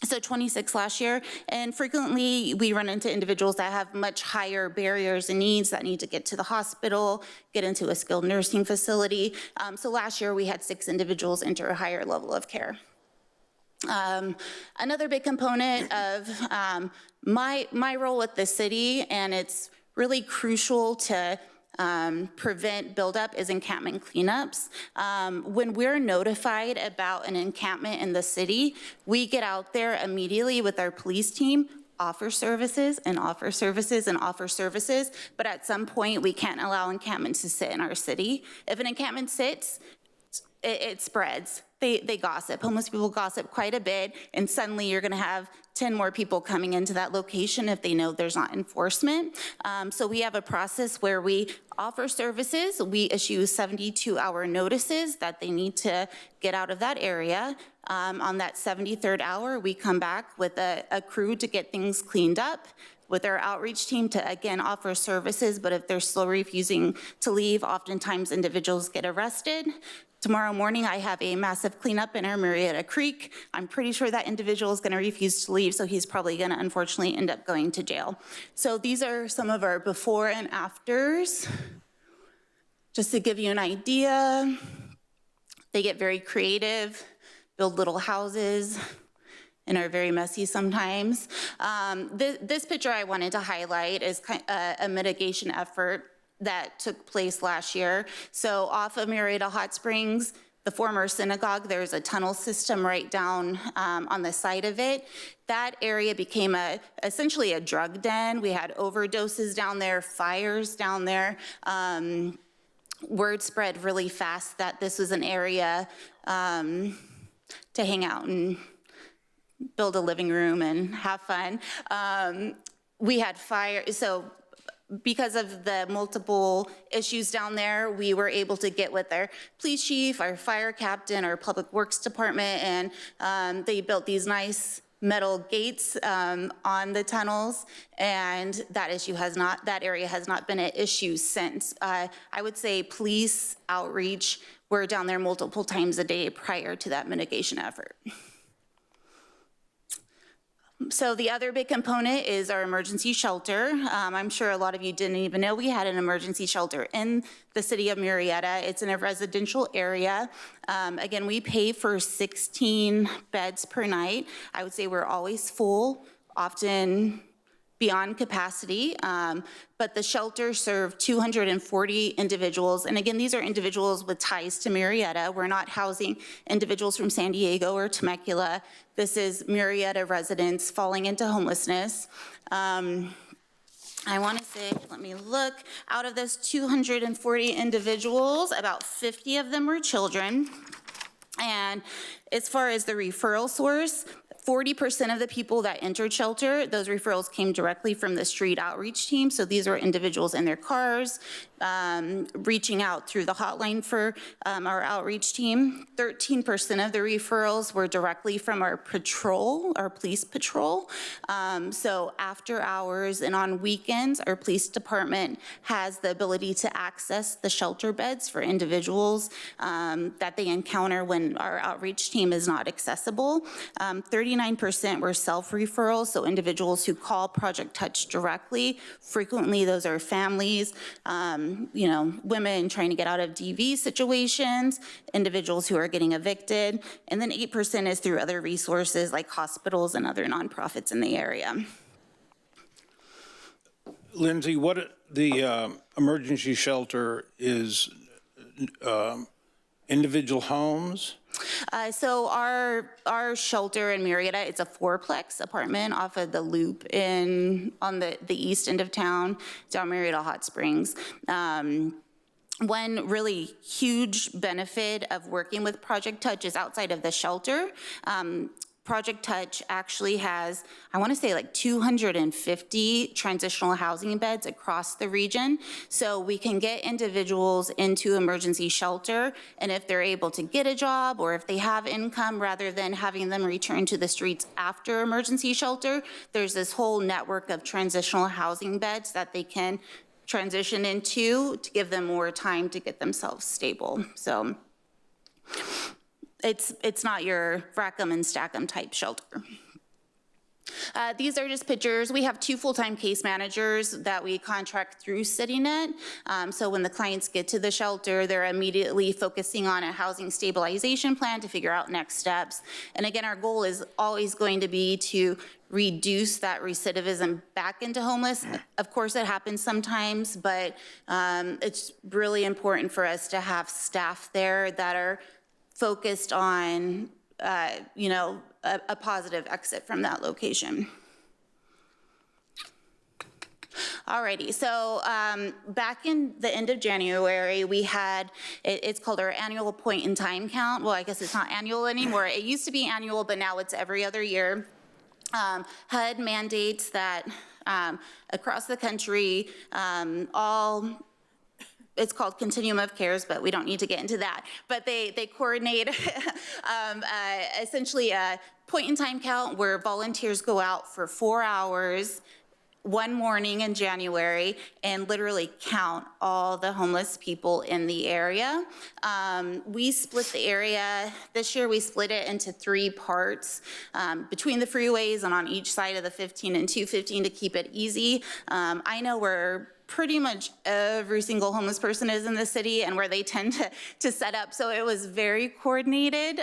Speaker 12: So 26 last year, and frequently we run into individuals that have much higher barriers and needs that need to get to the hospital, get into a skilled nursing facility. So last year we had 6 individuals enter a higher level of care. Another big component of my role with the city, and it's really crucial to prevent buildup, is encampment cleanups. When we're notified about an encampment in the city, we get out there immediately with our police team, offer services and offer services and offer services, but at some point we can't allow encampments to sit in our city. If an encampment sits, it spreads. They gossip. Homeless people gossip quite a bit, and suddenly you're gonna have 10 more people coming into that location if they know there's not enforcement. So we have a process where we offer services. We issue 72-hour notices that they need to get out of that area. On that 73rd hour, we come back with a crew to get things cleaned up, with our outreach team to, again, offer services, but if they're still refusing to leave, oftentimes individuals get arrested. Tomorrow morning, I have a massive cleanup in our Murrieta Creek. I'm pretty sure that individual is gonna refuse to leave, so he's probably gonna unfortunately end up going to jail. So these are some of our before and afters. Just to give you an idea, they get very creative, build little houses, and are very messy sometimes. This picture I wanted to highlight is a mitigation effort that took place last year. So off of Murrieta Hot Springs, the former synagogue, there's a tunnel system right down on the side of it. That area became essentially a drug den. We had overdoses down there, fires down there. Word spread really fast that this was an area to hang out and build a living room and have fun. We had fire, so because of the multiple issues down there, we were able to get with our police chief, our fire captain, our public works department, and they built these nice metal gates on the tunnels, and that area has not been an issue since. I would say police outreach were down there multiple times a day prior to that mitigation effort. So the other big component is our emergency shelter. I'm sure a lot of you didn't even know we had an emergency shelter in the city of Murrieta. It's in a residential area. Again, we pay for 16 beds per night. I would say we're always full, often beyond capacity, but the shelter served 240 individuals. And again, these are individuals with ties to Murrieta. We're not housing individuals from San Diego or Temecula. This is Murrieta residents falling into homelessness. I wanna say, let me look, out of those 240 individuals, about 50 of them were children. And as far as the referral source, 40% of the people that entered shelter, those referrals came directly from the street outreach team. So these are individuals in their cars, reaching out through the hotline for our outreach team. 13% of the referrals were directly from our patrol, our police patrol. So after hours and on weekends, our police department has the ability to access the shelter beds for individuals that they encounter when our outreach team is not accessible. 30 39% were self-referrals, so individuals who call Project Touch directly. Frequently, those are families, women trying to get out of DV situations, individuals who are getting evicted, and then 8% is through other resources like hospitals and other nonprofits in the area.
Speaker 6: Lindsay, what the emergency shelter is individual homes?
Speaker 12: So our shelter in Murrieta, it's a fourplex apartment off of the Loop on the east end of town, down Murrieta Hot Springs. One really huge benefit of working with Project Touch is outside of the shelter. Project Touch actually has, I want to say like 250 transitional housing beds across the region. So we can get individuals into emergency shelter, and if they're able to get a job or if they have income, rather than having them return to the streets after emergency shelter, there's this whole network of transitional housing beds that they can transition into to give them more time to get themselves stable. So it's not your rack 'em and stack 'em type shelter. These are just pictures. We have 2 full-time case managers that we contract through CityNet. So when the clients get to the shelter, they're immediately focusing on a housing stabilization plan to figure out next steps. And again, our goal is always going to be to reduce that recidivism back into homeless. Of course, it happens sometimes, but it's really important for us to have staff there that are focused on, a positive exit from that location. Alrighty, so back in the end of January, we had, it's called our annual point in time count. Well, I guess it's not annual anymore. It used to be annual, but now it's every other year. HUD mandates that across the country, it's called Continuum of Cares, but we don't need to get into that. But they coordinate essentially a point-in-time count where volunteers go out for 4 hours one morning in January and literally count all the homeless people in the area. We split the area, this year we split it into 3 parts between the freeways and on each side of the 15 and 215 to keep it easy. I know where pretty much every single homeless person is in the city and where they tend to set up. So it was very coordinated.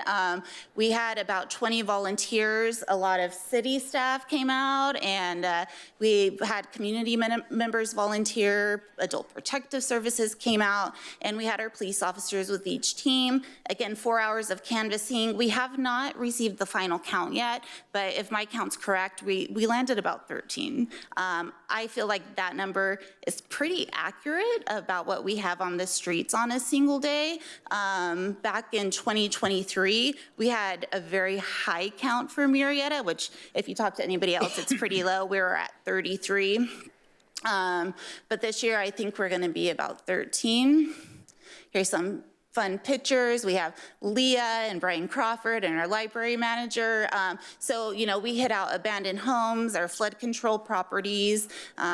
Speaker 12: We had about 20 volunteers. A lot of city staff came out, and we had community members volunteer. Adult Protective Services came out, and we had our police officers with each team. Again, 4 hours of canvassing. We have not received the final count yet, but if my count's correct, we landed about 13. I feel like that number is pretty accurate about what we have on the streets on a single day. Back in 2023, we had a very high count for Murrieta, which if you talk to anybody else, it's pretty low. We were at 33. But this year, I think we're gonna be about 13. Here's some fun pictures. We have Leah and Brian Crawford and our library manager. So, we hit out abandoned homes, our flood control properties.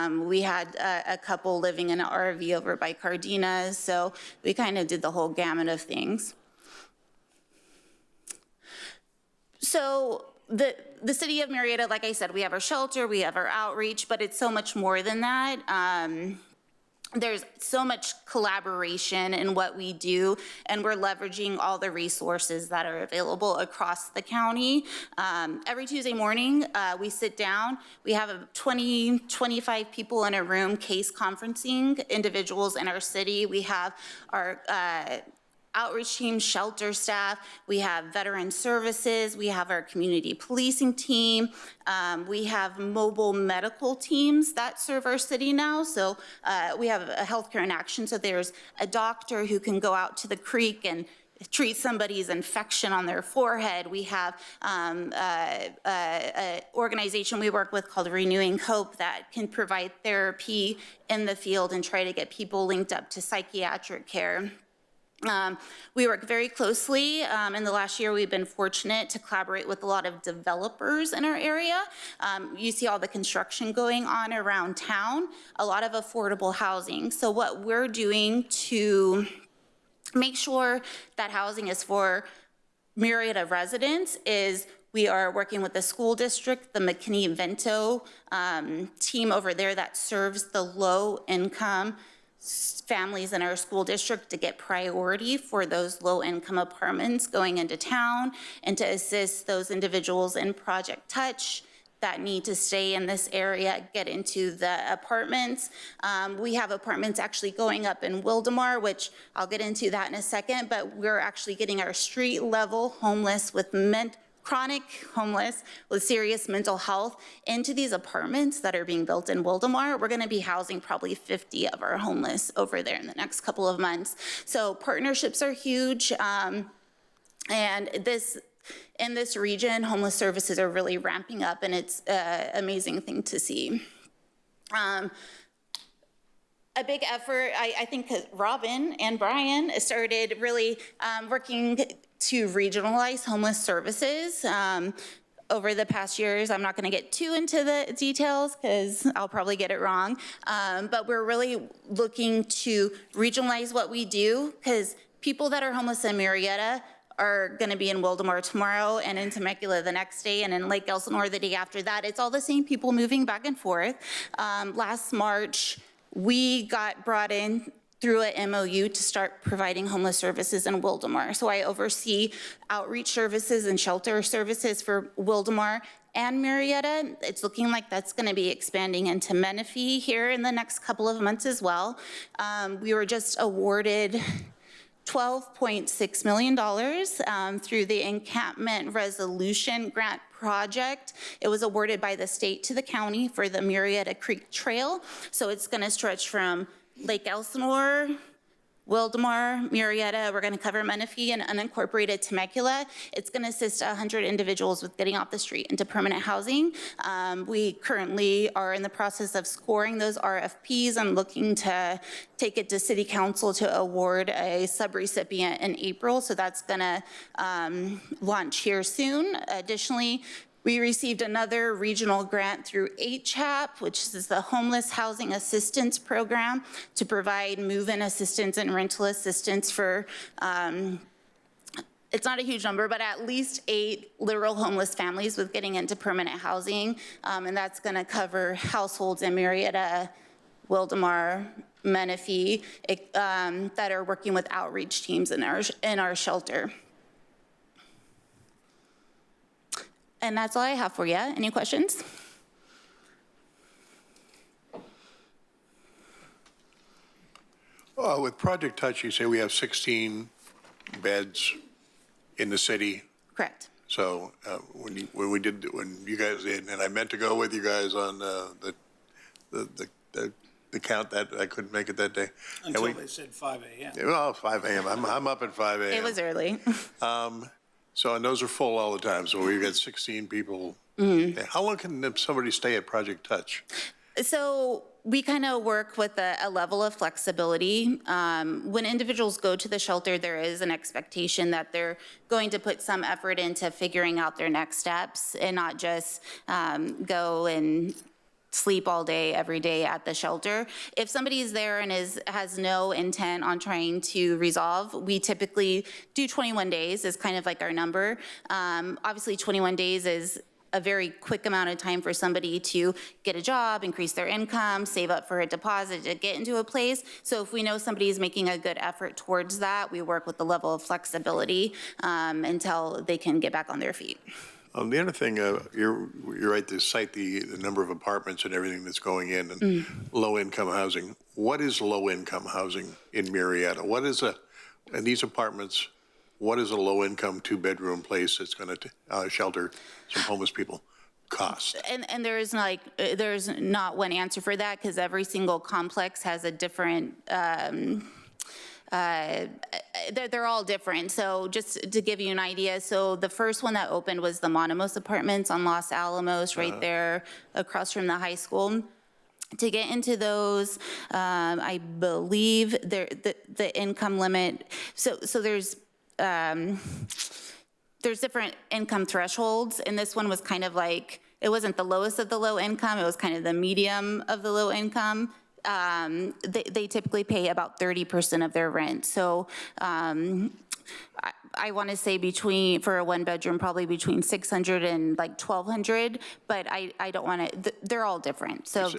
Speaker 12: We had a couple living in an RV over by Cardenas. So we kind of did the whole gamut of things. So the city of Murrieta, like I said, we have our shelter, we have our outreach, but it's so much more than that. There's so much collaboration in what we do, and we're leveraging all the resources that are available across the county. Every Tuesday morning, we sit down. We have 25 people in a room case conferencing individuals in our city. We have our outreach team, shelter staff, we have veteran services, we have our community policing team, we have mobile medical teams that serve our city now. So we have a healthcare in action. So there's a doctor who can go out to the creek and treat somebody's infection on their forehead. We have an organization we work with called Renewing Hope that can provide therapy in the field and try to get people linked up to psychiatric care. We work very closely. In the last year, we've been fortunate to collaborate with a lot of developers in our area. You see all the construction going on around town, a lot of affordable housing. So what we're doing to make sure that housing is for Murrieta residents is We are working with the school district, the McKinney-Vento team over there that serves the low-income families in our school district to get priority for those low-income apartments going into town and to assist those individuals in Project Touch that need to stay in this area, get into the apartments. We have apartments actually going up in Wildemar, which I'll get into that in a second, but we're actually getting our street level homeless with chronic homeless with serious mental health into these apartments that are being built in Wildemar. We're gonna be housing probably 50 of our homeless over there in the next couple of months. So partnerships are huge. And in this region, homeless services are really ramping up, and it's an amazing thing to see. A big effort, I think Robin and Brian started really working to regionalize homeless services over the past years. I'm not going to get too into the details because I'll probably get it wrong, but we're really looking to regionalize what we do, because people that are homeless in Murrieta are going to be in Wildemar tomorrow and in Temecula the next day and in Lake Elsinore the day after that. It's all the same people moving back and forth. Last March, we got brought in through a MOU to start providing homeless services in Wildemar. So I oversee outreach services and shelter services for Wildemar and Murrieta. It's looking like that's going to be expanding into Menifee here in the next couple of months as well. We were just awarded $12.6 million through the Encampment Resolution Grant Project. It was awarded by the state to the county for the Murrieta Creek Trail. So it's going to stretch from Lake Elsinore, Wildemar, Murrieta. We're going to cover Menifee and unincorporated Temecula. It's going to assist 100 individuals with getting off the street into permanent housing. We currently are in the process of scoring those RFPs. I'm looking to take it to City Council to award a subrecipient in April. So that's going to launch here soon. Additionally, we received another regional grant through HAP, which is the Homeless Housing Assistance Program, to provide move-in assistance and rental assistance for, it's not a huge number, but at least 8 literal homeless families with getting into permanent housing. And that's gonna cover households in Murrieta, Wildemar, Menifee, that are working with outreach teams in our shelter. And that's all I have for you. Any questions?
Speaker 4: With Project Touch, you say we have 16 beds in the city.
Speaker 12: Correct.
Speaker 4: So when you guys did, and I meant to go with you guys on the count, that I couldn't make it that day.
Speaker 6: Until they said 5 a.m.
Speaker 4: Well, 5 a.m. I'm up at 5 a.m.
Speaker 12: It was early.
Speaker 4: So, and those are full all the time. So we've got 16 people. Mm-hmm. How long can somebody stay at Project Touch?
Speaker 12: So we kind of work with a level of flexibility. When individuals go to the shelter, there is an expectation that they're going to put some effort into figuring out their next steps and not just go and sleep all day, every day at the shelter. If somebody is there and has no intent on trying to resolve, we typically do 21 days is kind of like our number. Obviously 21 days is a very quick amount of time for somebody to get a job, increase their income, save up for a deposit to get into a place. So if we know somebody is making a good effort towards that, we work with the level of flexibility until they can get back on their feet.
Speaker 4: The other thing, you're right to cite the number of apartments and everything that's going in and low-income housing. What is low-income housing in Murrieta? What is in these apartments, what is a low-income 2-bedroom place that's going to shelter some homeless people cost?
Speaker 12: And there's not one answer for that, because every single complex has a different they're all different. So just to give you an idea, so the first one that opened was the Monamos Apartments on Los Alamos, right there across from the high school. To get into those, I believe the income limit, so there's different income thresholds, and this one was kind of like, it wasn't the lowest of the low income, it was kind of the medium of the low income. They typically pay about 30% of their rent. So I want to say for a one-bedroom, probably between 600 and like 1,200, but I don't want to, they're all different, so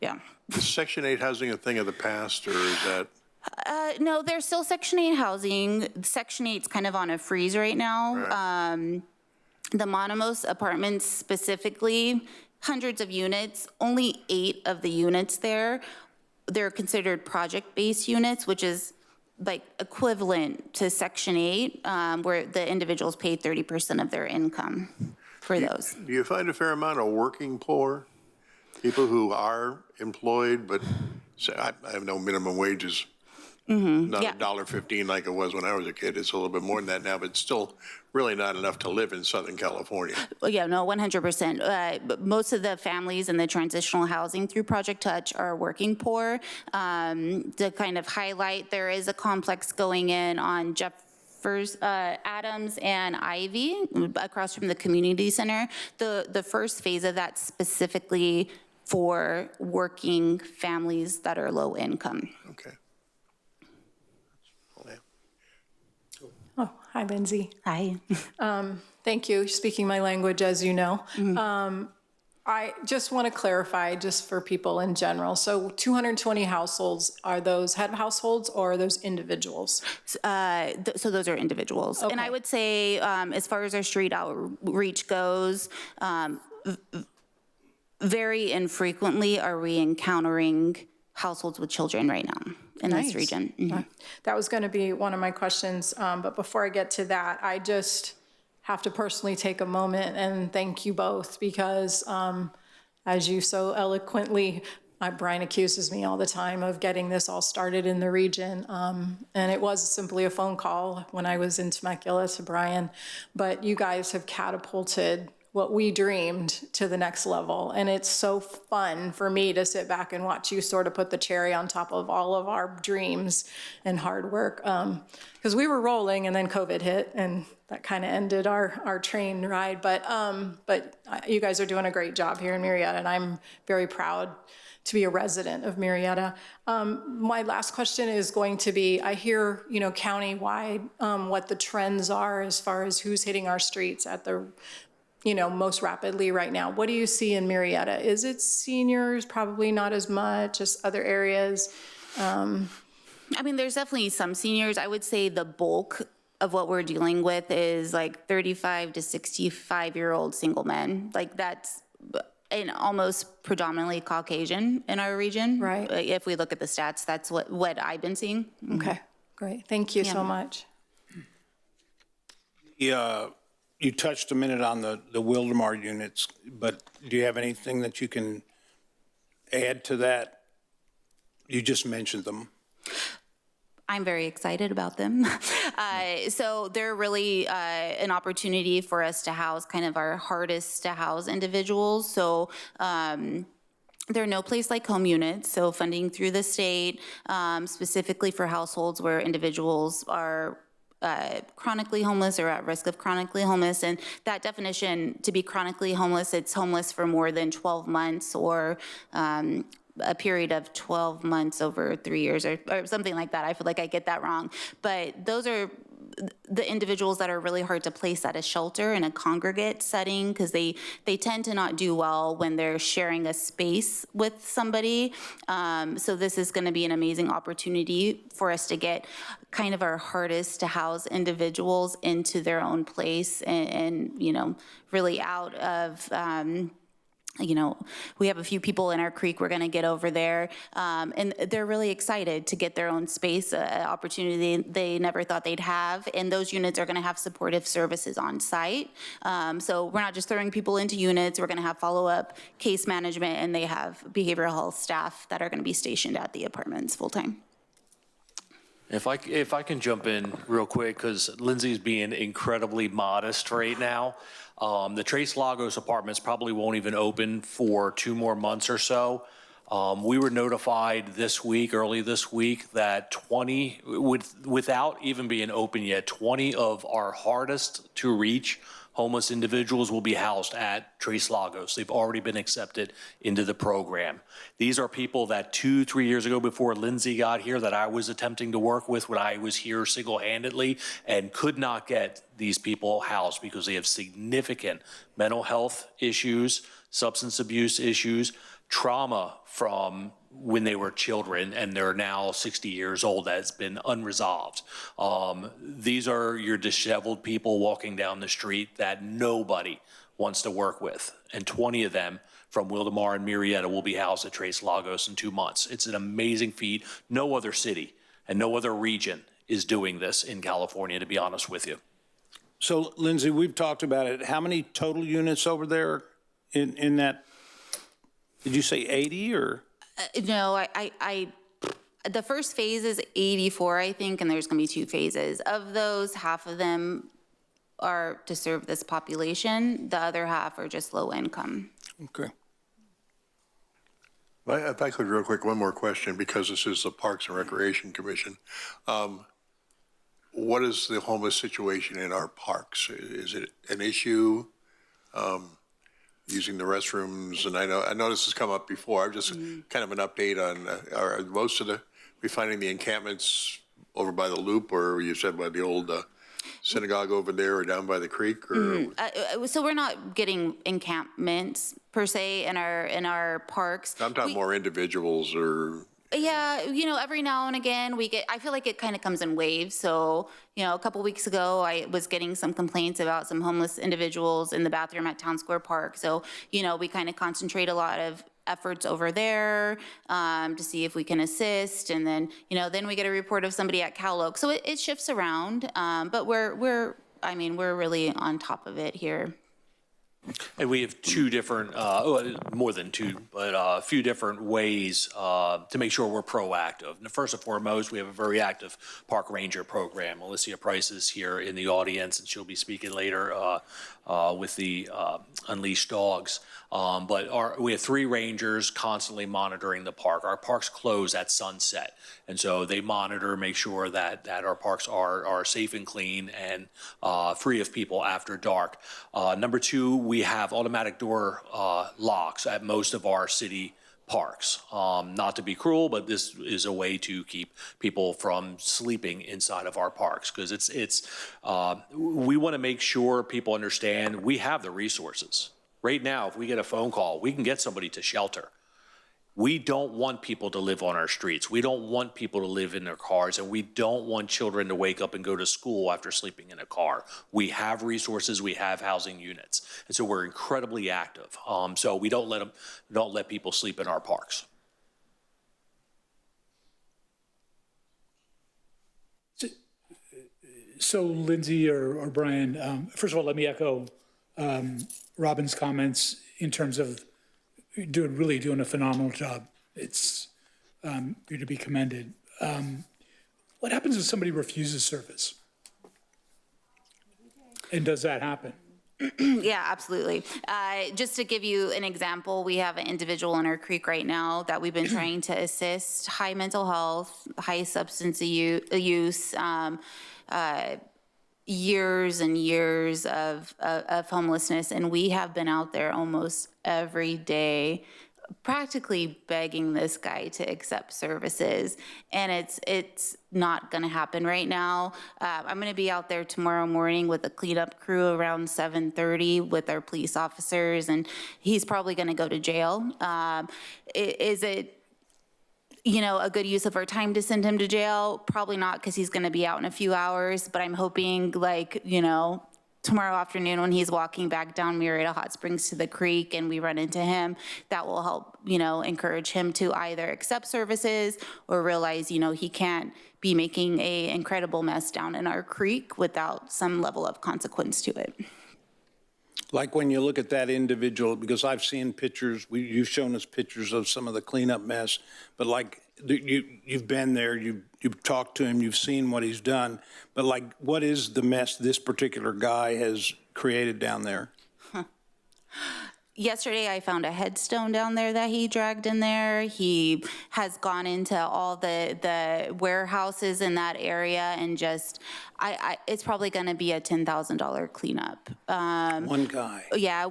Speaker 12: yeah.
Speaker 4: Is Section 8 housing a thing of the past, or is that?
Speaker 12: No, there's still Section 8 housing. Section 8's kind of on a freeze right now.
Speaker 4: Right.
Speaker 12: The Monomos apartments specifically, hundreds of units, only 8 of the units there, they're considered project-based units, which is like equivalent to Section 8, where the individuals pay 30% of their income for those.
Speaker 4: Do you find a fair amount of working poor? People who are employed, but say, I have no minimum wages. Not
Speaker 12: yeah.
Speaker 4: $1.15 like it was when I was a kid. It's a little bit more than that now, but it's still really not enough to live in Southern California.
Speaker 12: Well, yeah, no, 100%. But most of the families in the transitional housing through Project Touch are working poor. To kind of highlight, there is a complex going in on Adams and Ivy across from the community center. The first phase of that specifically for working families that are low income.
Speaker 4: Okay.
Speaker 5: Oh, hi, Lindsay.
Speaker 12: Hi.
Speaker 5: Thank you. You're speaking my language, as you know. I just want to clarify, just for people in general. So 220 households, are those head households or are those individuals?
Speaker 12: So those are individuals. Okay. And I would say, as far as our street outreach goes, very infrequently are we encountering households with children right now in this region. Mm-hmm.
Speaker 5: That was going to be one of my questions, but before I get to that, I just have to personally take a moment and thank you both because, as you so eloquently, Brian accuses me all the time of getting this all started in the region, and it was simply a phone call when I was in Temecula to Brian, but you guys have catapulted what we dreamed to the next level. And it's so fun for me to sit back and watch you sort of put the cherry on top of all of our dreams and hard work. Because we were rolling and then COVID hit and that kind of ended our train ride. But you guys are doing a great job here in Murrieta, and I'm very proud to be a resident of Murrieta. My last question is going to be, I hear, countywide, what the trends are as far as who's hitting our streets at the most rapidly right now. What do you see in Murrieta? Is it seniors? Probably not as much as other areas.
Speaker 12: I mean, there's definitely some seniors. I would say the bulk of what we're dealing with is like 35 to 65-year-old single men. Like that's and almost predominantly Caucasian in our region.
Speaker 5: Right.
Speaker 12: If we look at the stats, that's what I've been seeing.
Speaker 5: Okay, great. Thank you so much.
Speaker 6: You touched a minute on the Wildemar units, but do you have anything that you can add to that? You just mentioned them.
Speaker 12: I'm very excited about them. So they're really an opportunity for us to house kind of our hardest to house individuals. So there are no place like home units, so funding through the state, specifically for households where individuals are chronically homeless or at risk of chronically homeless. And that definition, to be chronically homeless, it's homeless for more than 12 months or a period of 12 months over 3 years or something like that. I feel like I get that wrong. But those are the individuals that are really hard to place at a shelter in a congregate setting because they tend to not do well when they're sharing a space with somebody. So this is going to be an amazing opportunity for us to get kind of our hardest to house individuals into their own place and really out of we have a few people in our creek we're going to get over there, and they're really excited to get their own space, an opportunity they never thought they'd have, and those units are going to have supportive services on site. So we're not just throwing people into units, we're going to have follow-up case management, and they have behavioral health staff that are going to be stationed at the apartments full-time.
Speaker 7: If I can jump in real quick, because Lindsay's being incredibly modest right now. The Tres Lagos apartments probably won't even open for 2 more months or so. We were notified early this week, that 20, without even being open yet, 20 of our hardest to reach homeless individuals will be housed at Tres Lagos. They've already been accepted into the program. These are people that 2-3 years ago, before Lindsay got here, that I was attempting to work with when I was here single-handedly and could not get these people housed because they have significant mental health issues, substance abuse issues, trauma from when they were children, and they're now 60 years old that's been unresolved. These are your disheveled people walking down the street that nobody wants to work with, and 20 of them from Wildemar and Murrieta will be housed at Tres Lagos in 2 months. It's an amazing feat. No other city and no other region is doing this in California, to be honest with you.
Speaker 6: So, Lindsay, we've talked about it. How many total units over there in that? Did you say 80 or?
Speaker 12: No, the first phase is 84, I think, and there's going to be 2 phases. Of those, half of them are to serve this population. The other half are just low income.
Speaker 6: Okay.
Speaker 4: If I could real quick, one more question, because this is the Parks and Recreation Commission. What is the homeless situation in our parks? Is it an issue? Using the restrooms, and I know this has come up before. I'm just kind of an update on, are most of we finding the encampments over by the loop, or you said by the old synagogue over there, or down by the creek, or?
Speaker 12: So we're not getting encampments per se in our parks.
Speaker 4: I'm talking more individuals or.
Speaker 12: Yeah, every now and again I feel like it kind of comes in waves. So, a couple weeks ago, I was getting some complaints about some homeless individuals in the bathroom at Town Square Park. So, we kind of concentrate a lot of efforts over there to see if we can assist. And then, then we get a report of somebody at Cal Oak. So it shifts around, but we're really on top of it here.
Speaker 7: And we have 2 different, more than 2, but a few different ways to make sure we're proactive. And first and foremost, we have a very active park ranger program. Alicia Price is here in the audience, and she'll be speaking later with the Unleashed Dogs. But we have 3 rangers constantly monitoring the park. Our parks close at sunset, and so they monitor, make sure that our parks are safe and clean and free of people after dark. Number 2, we have automatic door locks at most of our city parks. Not to be cruel, but this is a way to keep people from sleeping inside of our parks, because we want to make sure people understand we have the resources. Right now, if we get a phone call, we can get somebody to shelter. We don't want people to live on our streets. We don't want people to live in their cars, and we don't want children to wake up and go to school after sleeping in a car. We have resources, we have housing units, and so we're incredibly active. So we don't let people sleep in our parks.
Speaker 1: So Lindsay or Brian, first of all, let me echo Robin's comments in terms of really doing a phenomenal job. It's you're to be commended. What happens if somebody refuses service? And does that happen?
Speaker 12: Yeah, absolutely. Just to give you an example, we have an individual in our creek right now that we've been trying to assist, high mental health, high substance use, years and years of homelessness, and we have been out there almost every day practically begging this guy to accept services, and it's not going to happen right now. I'm going to be out there tomorrow morning with a cleanup crew around 7:30 with our police officers, and he's probably going to go to jail. Is it a good use of our time to send him to jail? Probably not, because he's going to be out in a few hours, but I'm hoping tomorrow afternoon when he's walking back down Murrieta Hot Springs to the creek and we run into him, that will help, encourage him to either accept services or realize, he can't be making an incredible mess down in our creek without some level of consequence to it.
Speaker 6: Like when you look at that individual, because I've seen pictures, you've shown us pictures of some of the cleanup mess, but like you've been there, you've talked to him, you've seen what he's done, but like what is the mess this particular guy has created down there?
Speaker 12: yesterday I found a headstone down there that he dragged in there. He has gone into all the warehouses in that area and just, it's probably gonna be a $10,000 cleanup.
Speaker 6: One guy.
Speaker 12: Yeah,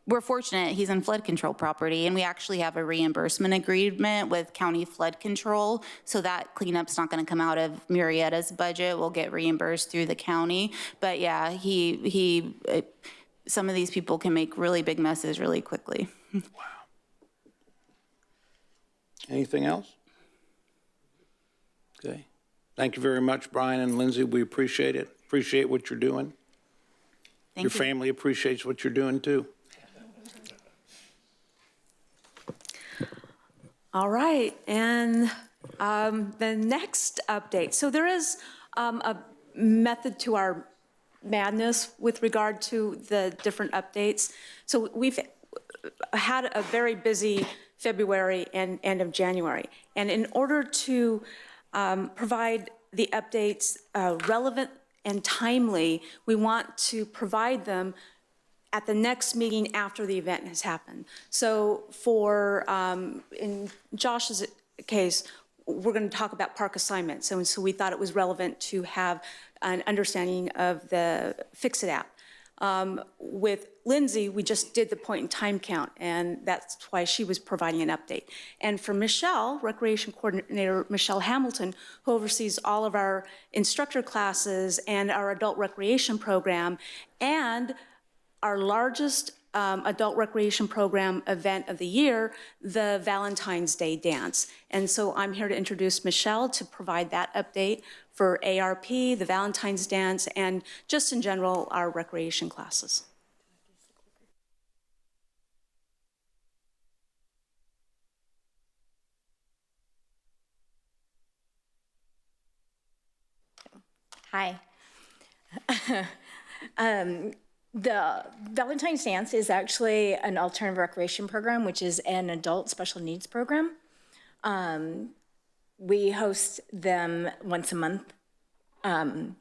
Speaker 12: we're fortunate he's in flood control property, and we actually have a reimbursement agreement with county flood control, so that cleanup's not going to come out of Murrieta's budget. We'll get reimbursed through the county. But yeah, some of these people can make really big messes really quickly.
Speaker 6: Wow. Anything else? Okay. Thank you very much, Brian and Lindsay. We appreciate it. Appreciate what you're doing. Your family appreciates what you're doing too.
Speaker 3: All right, and the next update. So there is a method to our madness with regard to the different updates. So we've had a very busy February and end of January. And in order to provide the updates relevant and timely, we want to provide them at the next meeting after the event has happened. So for, in Josh's case, we're going to talk about park assignments. So we thought it was relevant to have an understanding of the Fix-It app. With Lindsay, we just did the point in time count, and that's why she was providing an update. And for Michelle, Recreation Coordinator Michelle Hamilton, who oversees all of our instructor classes and our adult recreation program, and our largest adult recreation program event of the year, the Valentine's Day Dance. And so I'm here to introduce Michelle to provide that update for ARP, the Valentine's Dance, and just in general, our recreation classes.
Speaker 13: Hi. The Valentine's Dance is actually an alternative recreation program, which is an adult special needs program. We host them once a month and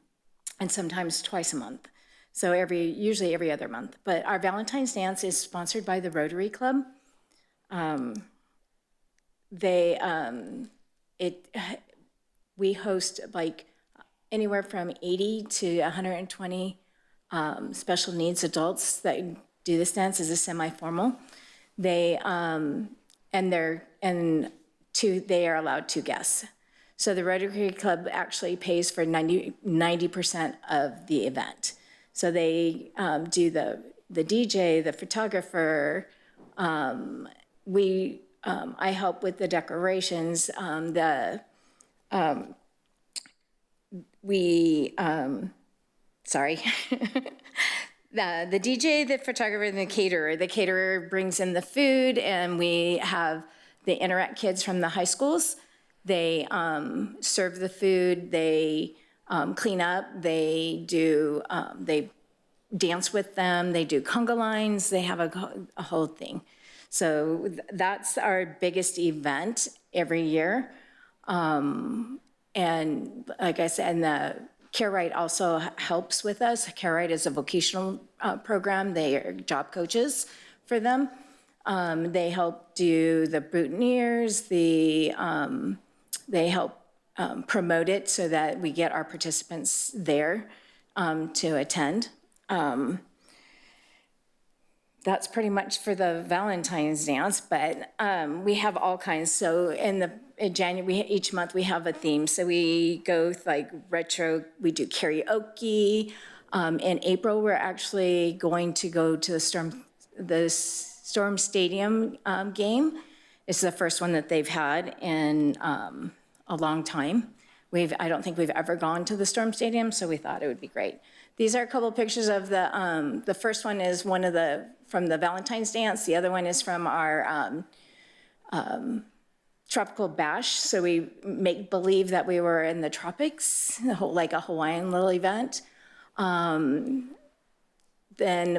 Speaker 13: sometimes twice a month. So usually every other month. But our Valentine's Dance is sponsored by the Rotary Club. We host like anywhere from 80 to 120 special needs adults that do this dance as a semi-formal. They are allowed 2 guests. So the Rotary Club actually pays for 90% of the event. So they do the DJ, the photographer. I help with the decorations. The DJ, the photographer, and the caterer. The caterer brings in the food, and we have the Interact kids from the high schools. They serve the food, they clean up, they dance with them, they do conga lines, they have a whole thing. So that's our biggest event every year. And like I said, and the Care Right also helps with us. Care Right is a vocational program. They are job coaches for them. They help do the boutonnieres. They help promote it so that we get our participants there to attend. That's pretty much for the Valentine's Dance, but we have all kinds. So in January, each month we have a theme. So we go like retro, we do karaoke. In April, we're actually going to go to the Storm Stadium game. It's the first one that they've had in a long time. I don't think we've ever gone to the Storm Stadium, so we thought it would be great. These are a couple of pictures of the first one is from the Valentine's Dance. The other one is from our tropical bash. So we make believe that we were in the tropics, like a Hawaiian little event. Then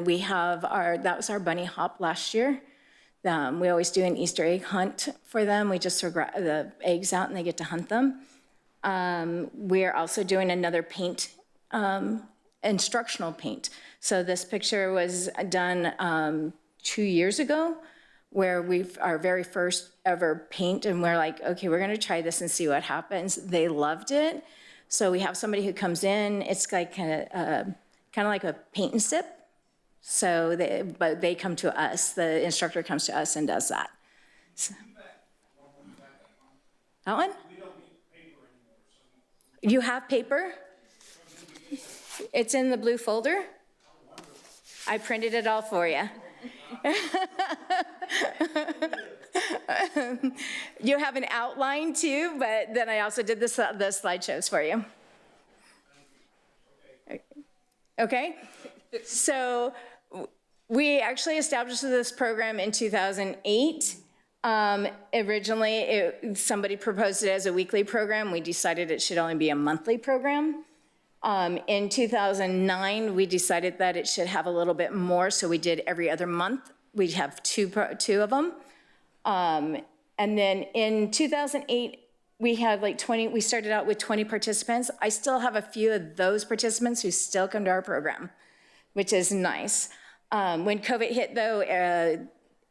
Speaker 13: we have that was our bunny hop last year. We always do an Easter egg hunt for them. We just throw the eggs out and they get to hunt them. We're also doing another paint instructional paint. So this picture was done 2 years ago, where our very first ever paint, and we're like, okay, we're gonna try this and see what happens. They loved it. So we have somebody who comes in, it's like kind of like a paint and sip. So but they come to us, the instructor comes to us and does that. So. That one? You have paper? It's in the blue folder. I printed it all for you. You have an outline too, but then I also did the slideshows for you. Okay, so we actually established this program in 2008. Originally, somebody proposed it as a weekly program. We decided it should only be a monthly program. In 2009, we decided that it should have a little bit more, so we did every other month. We'd have two of them. And then in 2008, we had like 20, we started out with 20 participants. I still have a few of those participants who still come to our program, which is nice. When COVID hit though,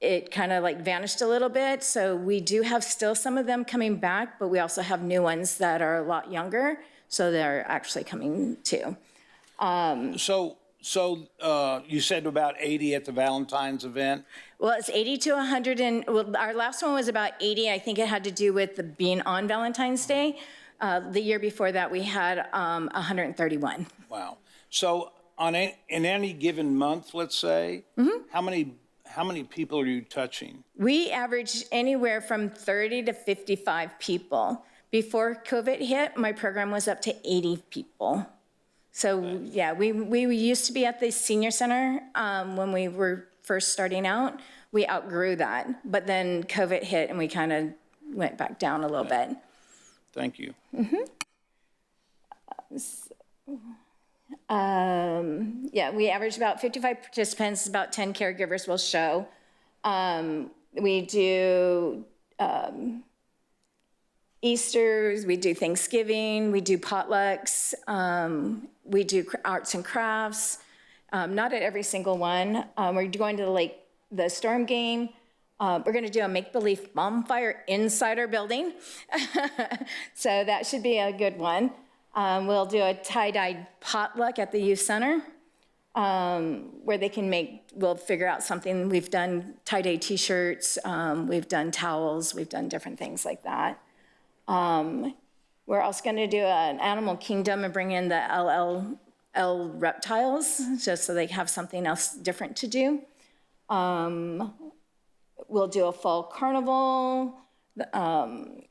Speaker 13: it kind of like vanished a little bit. So we do have still some of them coming back, but we also have new ones that are a lot younger. So they're actually coming too.
Speaker 6: So you said about 80 at the Valentine's event?
Speaker 13: Well, it's 80 to 100, and well, our last one was about 80. I think it had to do with being on Valentine's Day. The year before that, we had 131.
Speaker 6: Wow. So in any given month, let's say, how many people are you touching?
Speaker 13: We average anywhere from 30 to 55 people. Before COVID hit, my program was up to 80 people. So yeah, we used to be at the senior center when we were first starting out. We outgrew that, but then COVID hit and we kind of went back down a little bit.
Speaker 6: Thank you.
Speaker 13: Yeah, we average about 55 participants, about 10 caregivers will show. We do Easters, we do Thanksgiving, we do potlucks, we do arts and crafts. Not at every single one. We're going to the storm game. We're gonna do a make-believe bonfire inside our building. So that should be a good one. We'll do a tie-dye potluck at the youth center where they can we'll figure out something. We've done tie-dye t-shirts, we've done towels, we've done different things like that. We're also gonna do an animal kingdom and bring in the LL reptiles, just so they have something else different to do. We'll do a fall carnival. And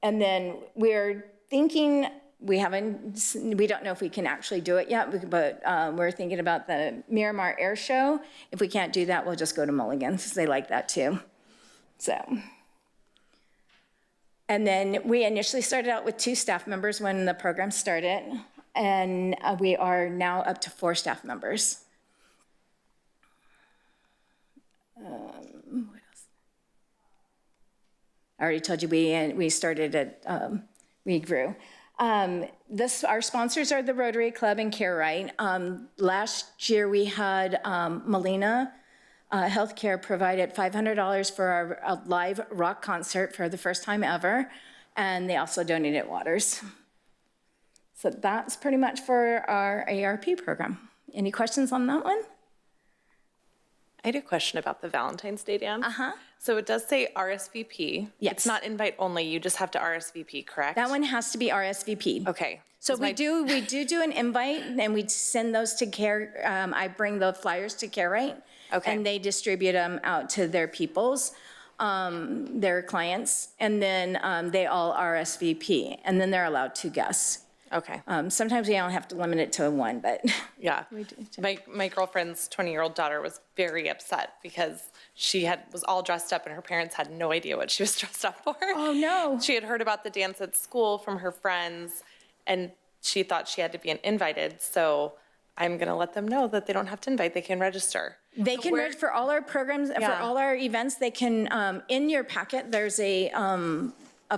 Speaker 13: then we're thinking, we don't know if we can actually do it yet, but we're thinking about the Miramar Air Show. If we can't do that, we'll just go to Mulligan's, because they like that too. So. And then we initially started out with 2 staff members when the program started, and we are now up to 4 staff members. What else? I already told you we started at, we grew. Our sponsors are the Rotary Club and Care Right. Last year we had Molina Healthcare provided $500 for our live rock concert for the first time ever, and they also donated waters. So that's pretty much for our ARP program. Any questions on that one?
Speaker 10: I had a question about the Valentine's Day dance. So it does say RSVP.
Speaker 13: Yes.
Speaker 10: It's not invite only, you just have to RSVP, correct?
Speaker 13: That one has to be RSVP.
Speaker 10: Okay.
Speaker 13: So we do an invite, and we send those to Care. I bring the flyers to Care Right.
Speaker 10: Okay.
Speaker 13: And they distribute them out to their peoples, their clients, and then they all RSVP, and then they're allowed 2 guests.
Speaker 10: Okay.
Speaker 13: Sometimes we don't have to limit it to 1, but.
Speaker 10: Yeah. My girlfriend's 20-year-old daughter was very upset because she was all dressed up and her parents had no idea what she was dressed up for.
Speaker 13: Oh, no.
Speaker 10: She had heard about the dance at school from her friends, and she thought she had to be invited. So I'm going to let them know that they don't have to invite, they can register.
Speaker 13: They can register for all our programs, for all our events. They can, in your packet, there's a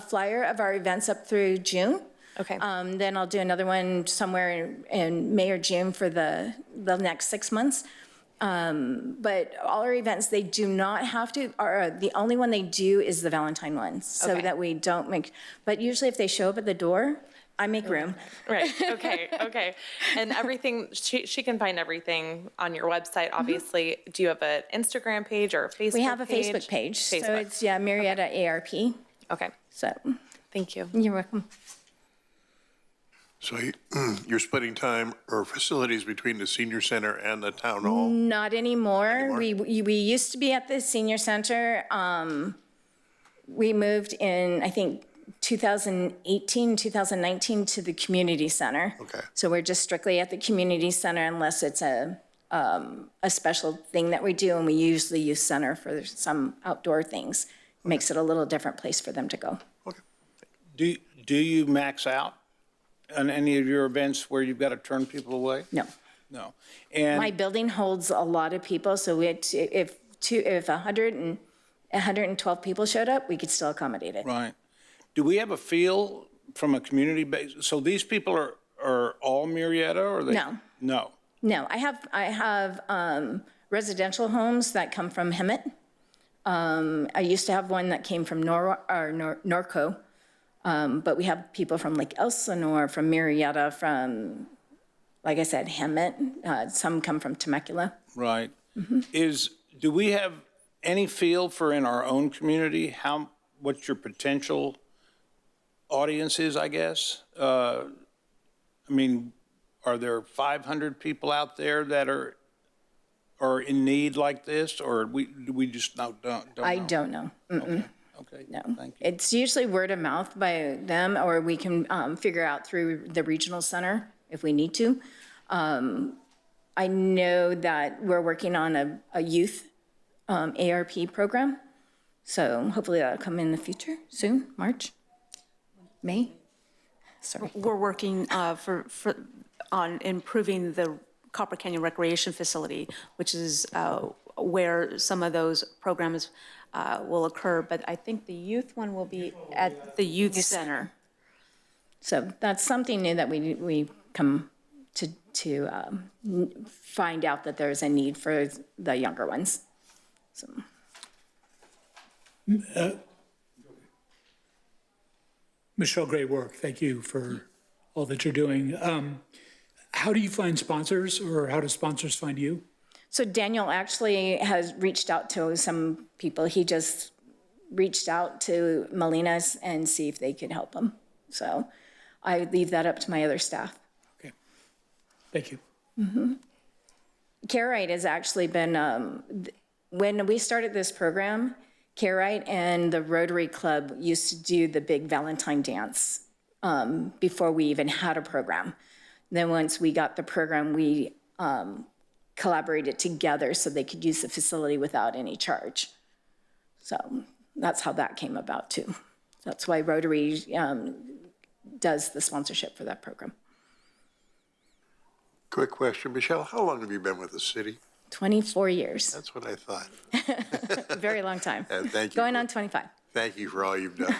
Speaker 13: flyer of our events up through June.
Speaker 10: Okay.
Speaker 13: Then I'll do another one somewhere in May or June for the next 6 months. But all our events, they do not have to, the only one they do is the Valentine ones, so
Speaker 10: Okay.
Speaker 13: that we don't make, but usually if they show up at the door, I make room.
Speaker 10: Right, okay, okay. And everything, she can find everything on your website, obviously. Do you have an Instagram page or a Facebook page?
Speaker 13: We have a Facebook page, so
Speaker 10: Facebook.
Speaker 13: it's, yeah, Murrieta ARP,
Speaker 10: Okay,
Speaker 13: so,
Speaker 10: thank you.
Speaker 13: you're welcome.
Speaker 4: So you're splitting time or facilities between the senior center and the town hall?
Speaker 13: Not anymore. We used to be at the senior center. We moved in, I think, 2018, 2019 to the community center.
Speaker 4: Okay.
Speaker 13: So we're just strictly at the community center unless it's a special thing that we do, and we usually use center for some outdoor things. Makes it a little different place for them to go.
Speaker 4: Okay.
Speaker 6: Do you max out on any of your events where you've got to turn people away?
Speaker 13: No.
Speaker 6: No.
Speaker 13: My
Speaker 6: And
Speaker 13: building holds a lot of people, so if 112 people showed up, we could still accommodate it.
Speaker 6: right. Do we have a feel from a community base? So these people are all Murrieta, or they?
Speaker 13: No.
Speaker 6: No.
Speaker 13: No, I have residential homes that come from Hemet. I used to have one that came from Norco, but we have people from Lake Elsinore, from Murrieta, from, like I said, Hemet. Some come from Temecula.
Speaker 6: Right. Do we have any feel for in our own community what your potential audience is, I guess? I mean, are there 500 people out there that are in need like this, or do we just don't know?
Speaker 13: I don't know.
Speaker 6: Okay,
Speaker 13: No.
Speaker 6: thank you.
Speaker 13: It's usually word of mouth by them, or we can figure out through the regional center if we need to. I know that we're working on a youth ARP program, so hopefully that'll come in the future soon, March, May. Sorry.
Speaker 3: We're working on improving the Copper Canyon Recreation Facility, which is where some of those programs will occur. But I think the youth one will be at the youth center.
Speaker 13: So that's something new that we come to find out that there's a need for the younger ones. So.
Speaker 1: Michelle, great work. Thank you for all that you're doing. How do you find sponsors, or how do sponsors find you?
Speaker 13: So Daniel actually has reached out to some people. He just reached out to Molina's and see if they could help him. So I leave that up to my other staff.
Speaker 1: Okay. Thank you.
Speaker 13: CareRight has actually been, when we started this program, CareRight and the Rotary Club used to do the big Valentine dance before we even had a program. Then once we got the program, we collaborated together so they could use the facility without any charge. So that's how that came about too. That's why Rotary does the sponsorship for that program.
Speaker 4: Quick question, Michelle, how long have you been with the city?
Speaker 13: 24 years.
Speaker 4: That's what I thought.
Speaker 13: A very long time.
Speaker 4: And thank you.
Speaker 13: Going on 25.
Speaker 4: Thank you for all you've done.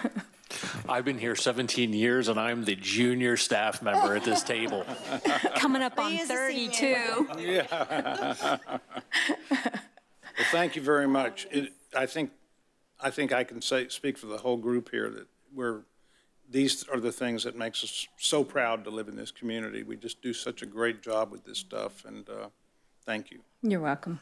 Speaker 7: I've been here 17 years, and I'm the junior staff member at this table.
Speaker 3: Coming up on 32.
Speaker 6: Well, thank you very much. I think I can speak for the whole group here that these are the things that makes us so proud to live in this community. We just do such a great job with this stuff, and thank you.
Speaker 13: You're welcome.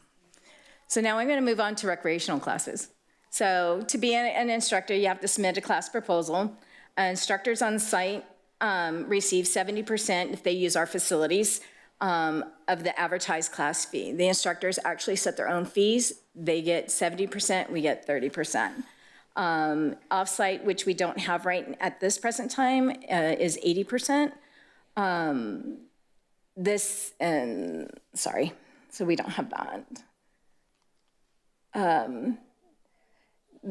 Speaker 13: So now I'm going to move on to recreational classes. So to be an instructor, you have to submit a class proposal. Instructors on site receive 70% if they use our facilities of the advertised class fee. The instructors actually set their own fees. They get 70%, we get 30%. Off-site, which we don't have right at this present time, is 80%. Sorry, so we don't have that.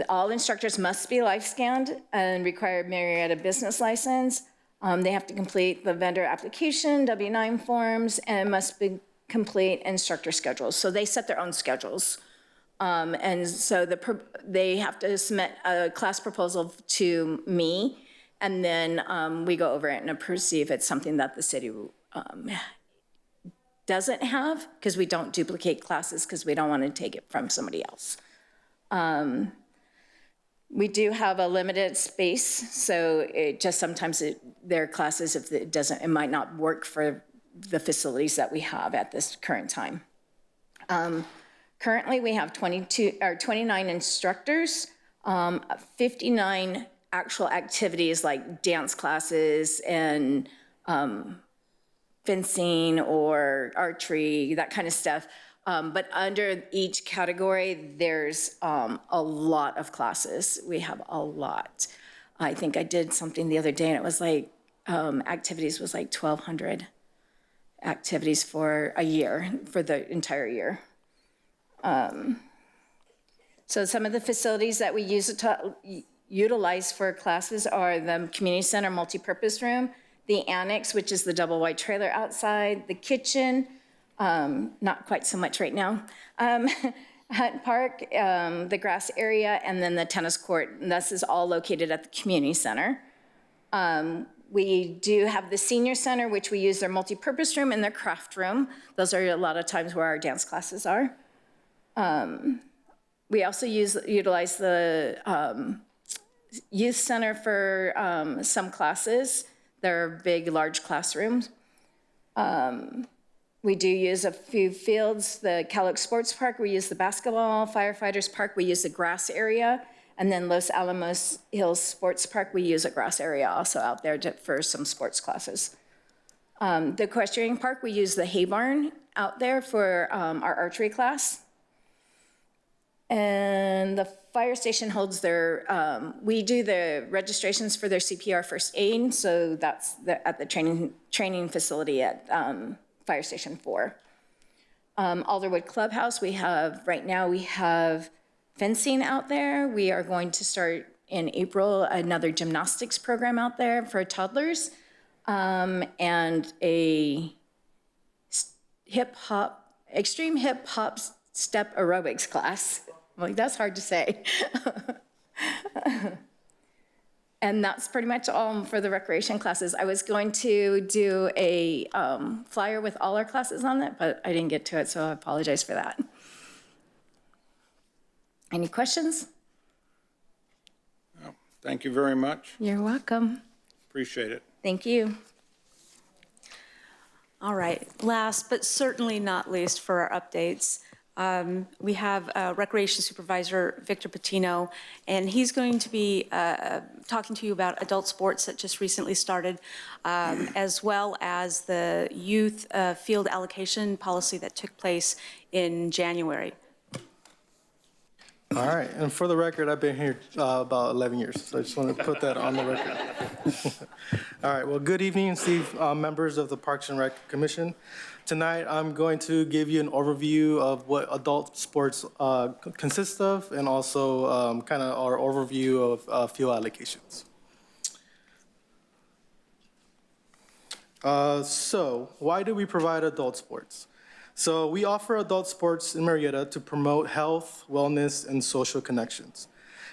Speaker 13: All instructors must be live scanned and require Murrieta business license. They have to complete the vendor application, W-9 forms, and must complete instructor schedules. So they set their own schedules. And so they have to submit a class proposal to me, And then we go over it and approve, see if it's something that the city doesn't have, because we don't duplicate classes because we don't want to take it from somebody else. We do have a limited space, so it just sometimes there are classes, if it doesn't, it might not work for the facilities that we have at this current time. Currently, we have 29 instructors, 59 actual activities like dance classes and fencing or archery, that kind of stuff. But under each category, there's a lot of classes. We have a lot. I think I did something the other day, and it was like, activities was like 1,200 activities for a year, for the entire year. So some of the facilities that we utilize for classes are the community center multipurpose room, the annex, which is the double wide trailer outside, the kitchen, not quite so much right now, Hunt Park, the grass area, and then the tennis court. And this is all located at the community center. We do have the senior center, which we use their multipurpose room and their craft room. Those are a lot of times where our dance classes are. We also utilize the youth center for some classes. They're big, large classrooms. We do use a few fields, the Calic Sports Park, we use the basketball, Firefighters Park, we use the grass area, and then Los Alamos Hills Sports Park, we use a grass area also out there for some sports classes. The equestrian park, we use the hay barn out there for our archery class. And the fire station holds their, we do the registrations for their CPR first aid, so that's at the training facility at Fire Station 4. Alderwood Clubhouse, right now we have fencing out there. We are going to start in April another gymnastics program out there for toddlers, and a extreme hip hop step aerobics class. Like, that's hard to say. And that's pretty much all for the recreation classes. I was going to do a flyer with all our classes on it, but I didn't get to it, so I apologize for that. Any questions?
Speaker 6: No. Thank you very much.
Speaker 13: You're welcome.
Speaker 6: Appreciate it.
Speaker 13: Thank you.
Speaker 3: All right, last but certainly not least for our updates, we have Recreation Supervisor Victor Patino, and he's going to be talking to you about adult sports that just recently started, as well as the youth field allocation policy that took place in January.
Speaker 14: All right, and for the record, I've been here about 11 years, so I just want to put that on the record. All right, well, good evening, Steve, members of the Parks and Rec Commission. Tonight, I'm going to give you an overview of what adult sports consists of, and also kind of our overview of field allocations. So, why do we provide adult sports? So we offer adult sports in Murrieta to promote health, wellness, and social connections.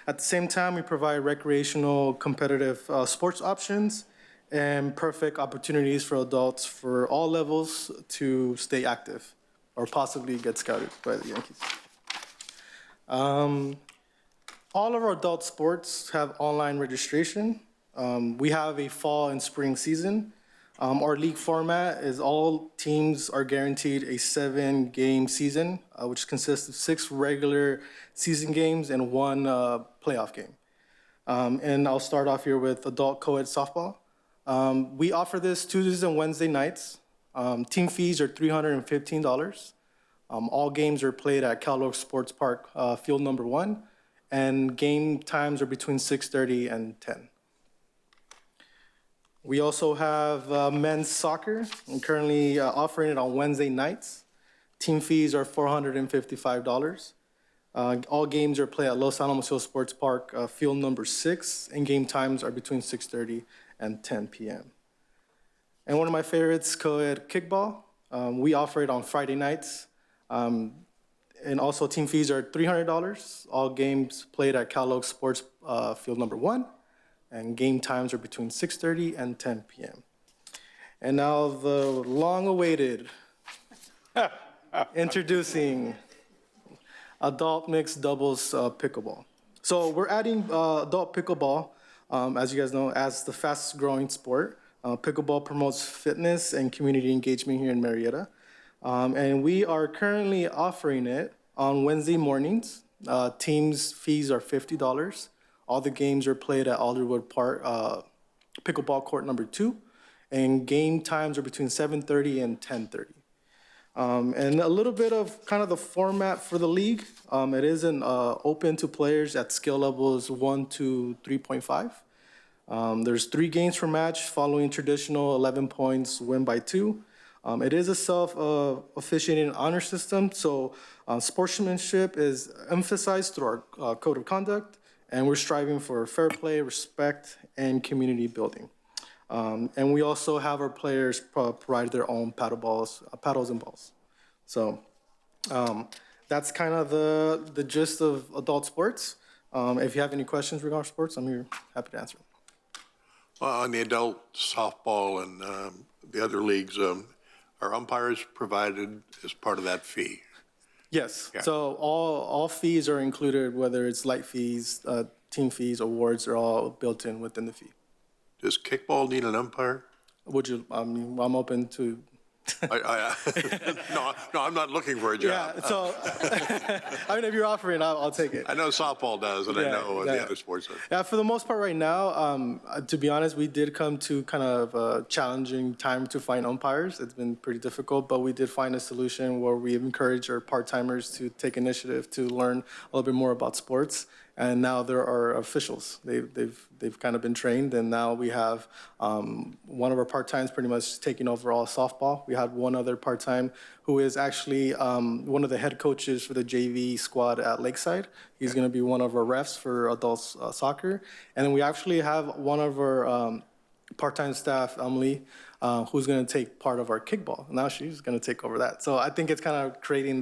Speaker 14: At the same time, we provide recreational, competitive sports options and perfect opportunities for adults for all levels to stay active or possibly get scouted by the Yankees. All of our adult sports have online registration. We have a fall and spring season. Our league format is all teams are guaranteed a 7-game season, which consists of 6 regular season games and 1 playoff game. And I'll start off here with adult co-ed softball. We offer this Tuesdays and Wednesday nights. Team fees are $315. All games are played at Calic Sports Park, field number 1, and game times are between 6:30 and 10. We also have men's soccer. I'm currently offering it on Wednesday nights. Team fees are $455. All games are played at Los Alamos Hills Sports Park, field number 6, and game times are between 6:30 and 10 p.m. And one of my favorites, co-ed kickball. We offer it on Friday nights. And also team fees are $300. All games played at Calic Sports field number 1. and game times are between 6:30 and 10 p.m. And now the long-awaited, introducing adult mixed doubles pickleball. So we're adding adult pickleball, as you guys know, as the fastest growing sport. Pickleball promotes fitness and community engagement here in Murrieta. And we are currently offering it on Wednesday mornings. Teams' fees are $50. All the games are played at Alderwood Park, pickleball court number 2. And game times are between 7:30 and 10:30. And a little bit of kind of the format for the league. It isn't open to players at skill levels 1 to 3.5. There's 3 games per match following traditional 11 points win by 2. It is a self-officiating honor system, so sportsmanship is emphasized through our code of conduct, and we're striving for fair play, respect, and community building. And we also have our players provide their own paddles and balls. So that's kind of the gist of adult sports. If you have any questions regarding sports, I'm here happy to answer.
Speaker 4: Well, on the adult softball and the other leagues, are umpires provided as part of that fee?
Speaker 14: Yes.
Speaker 4: Yeah.
Speaker 14: So all fees are included, whether it's light fees, team fees, awards, are all built in within the fee.
Speaker 4: Does kickball need an umpire?
Speaker 14: Would you? I'm open to.
Speaker 4: No, I'm not looking for a job.
Speaker 14: Yeah. So, I mean, if you're offering, I'll take it.
Speaker 4: I know softball does, and I know the other sports do.
Speaker 14: Yeah, for the most part right now, to be honest, we did come to kind of a challenging time to find umpires. It's been pretty difficult, but we did find a solution where we encourage our part-timers to take initiative to learn a little bit more about sports. And now there are officials. They've kind of been trained, and now we have one of our part-times pretty much taking over all softball. We had one other part-time who is actually one of the head coaches for the JV squad at Lakeside. He's going to be one of our refs for adults soccer. And then we actually have one of our part-time staff, Emily, who's going to take part of our kickball. Now she's going to take over that. So I think it's kind of creating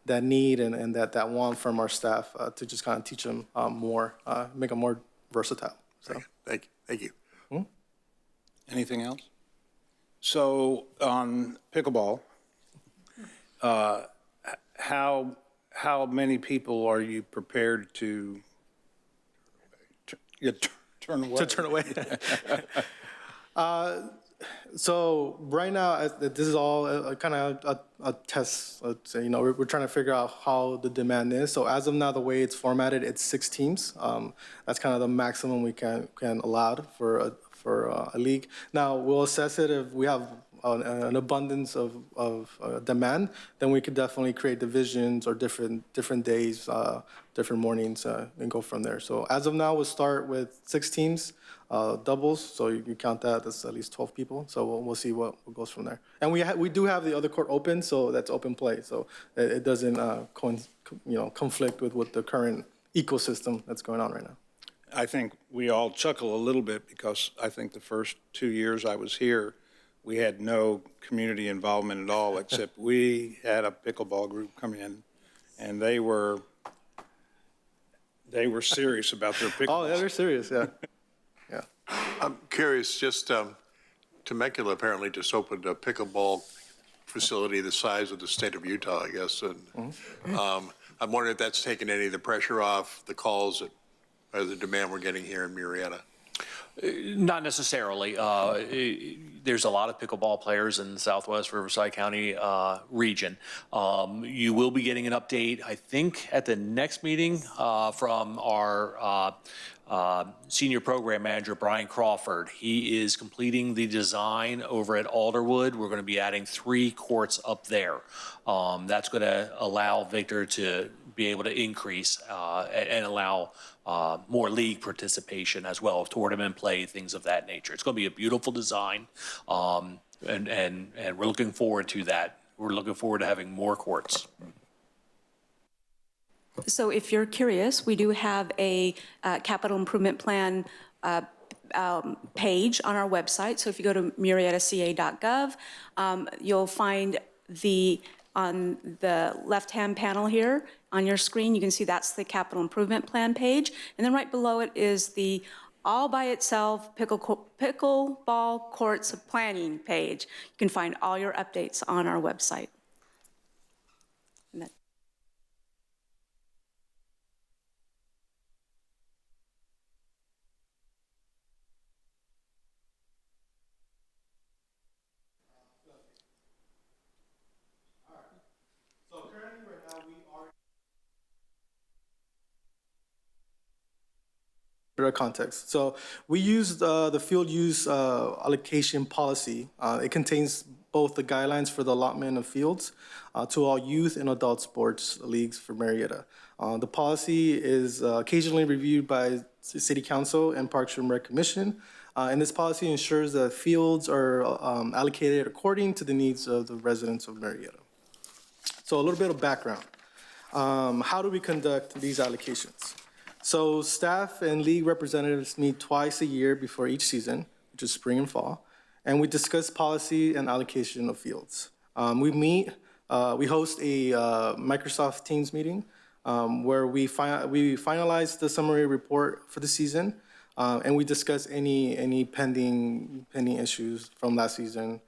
Speaker 14: that need and that want from our staff to just kind of teach them more, make them more versatile. So
Speaker 4: Thank you.
Speaker 6: Anything else? So on pickleball, how many people are you prepared to turn away?
Speaker 14: To turn away. So right now, this is all kind of a test. Let's say, we're trying to figure out how the demand is. So as of now, the way it's formatted, it's 6 teams. That's kind of the maximum we can allow for a league. Now we'll assess it if we have an abundance of demand. Then we could definitely create divisions or different days, different mornings, and go from there. So as of now, we'll start with 6 teams. Doubles, so you can count that's at least 12 people. So we'll see what goes from there. And we do have the other court open, so that's open play. So it doesn't conflict with what the current ecosystem that's going on right now.
Speaker 6: I think we all chuckle a little bit because I think the first 2 years I was here, we had no community involvement at all, except we had a pickleball group come in, and they were serious about their pickleball.
Speaker 14: Oh, yeah, they're serious, yeah.
Speaker 4: I'm curious, just Temecula apparently just opened a pickleball facility the size of the state of Utah, I guess. And I'm wondering if that's taken any of the pressure off the calls or the demand we're getting here in Murrieta.
Speaker 7: Not necessarily. There's a lot of pickleball players in the Southwest Riverside County region. You will be getting an update, I think, at the next meeting from our senior program manager, Brian Crawford. He is completing the design over at Alderwood. We're going to be adding 3 courts up there. That's going to allow Victor to be able to increase and allow more league participation as well, tournament play, things of that nature. It's going to be a beautiful design, and we're looking forward to that. We're looking forward to having more courts.
Speaker 3: So if you're curious, we do have a capital improvement plan page on our website. So if you go to murrietaca.gov, you'll find on the left-hand panel here on your screen, you can see that's the capital improvement plan page. And then right below it is the all by itself, pickleball courts planning page. You can find all your updates on our website.
Speaker 14: Context. So we use the field use allocation policy. It contains both the guidelines for the allotment of fields to all youth and adult sports leagues for Murrieta. The policy is occasionally reviewed by City Council and Parks and Rec Commission. And this policy ensures that fields are allocated according to the needs of the residents of Murrieta. So a little bit of background. How do we conduct these allocations? So staff and league representatives meet twice a year before each season, which is spring and fall, and we discuss policy and allocation of fields. We host a Microsoft Teams meeting where we finalize the summary report for the season, and we discuss any pending issues from last season.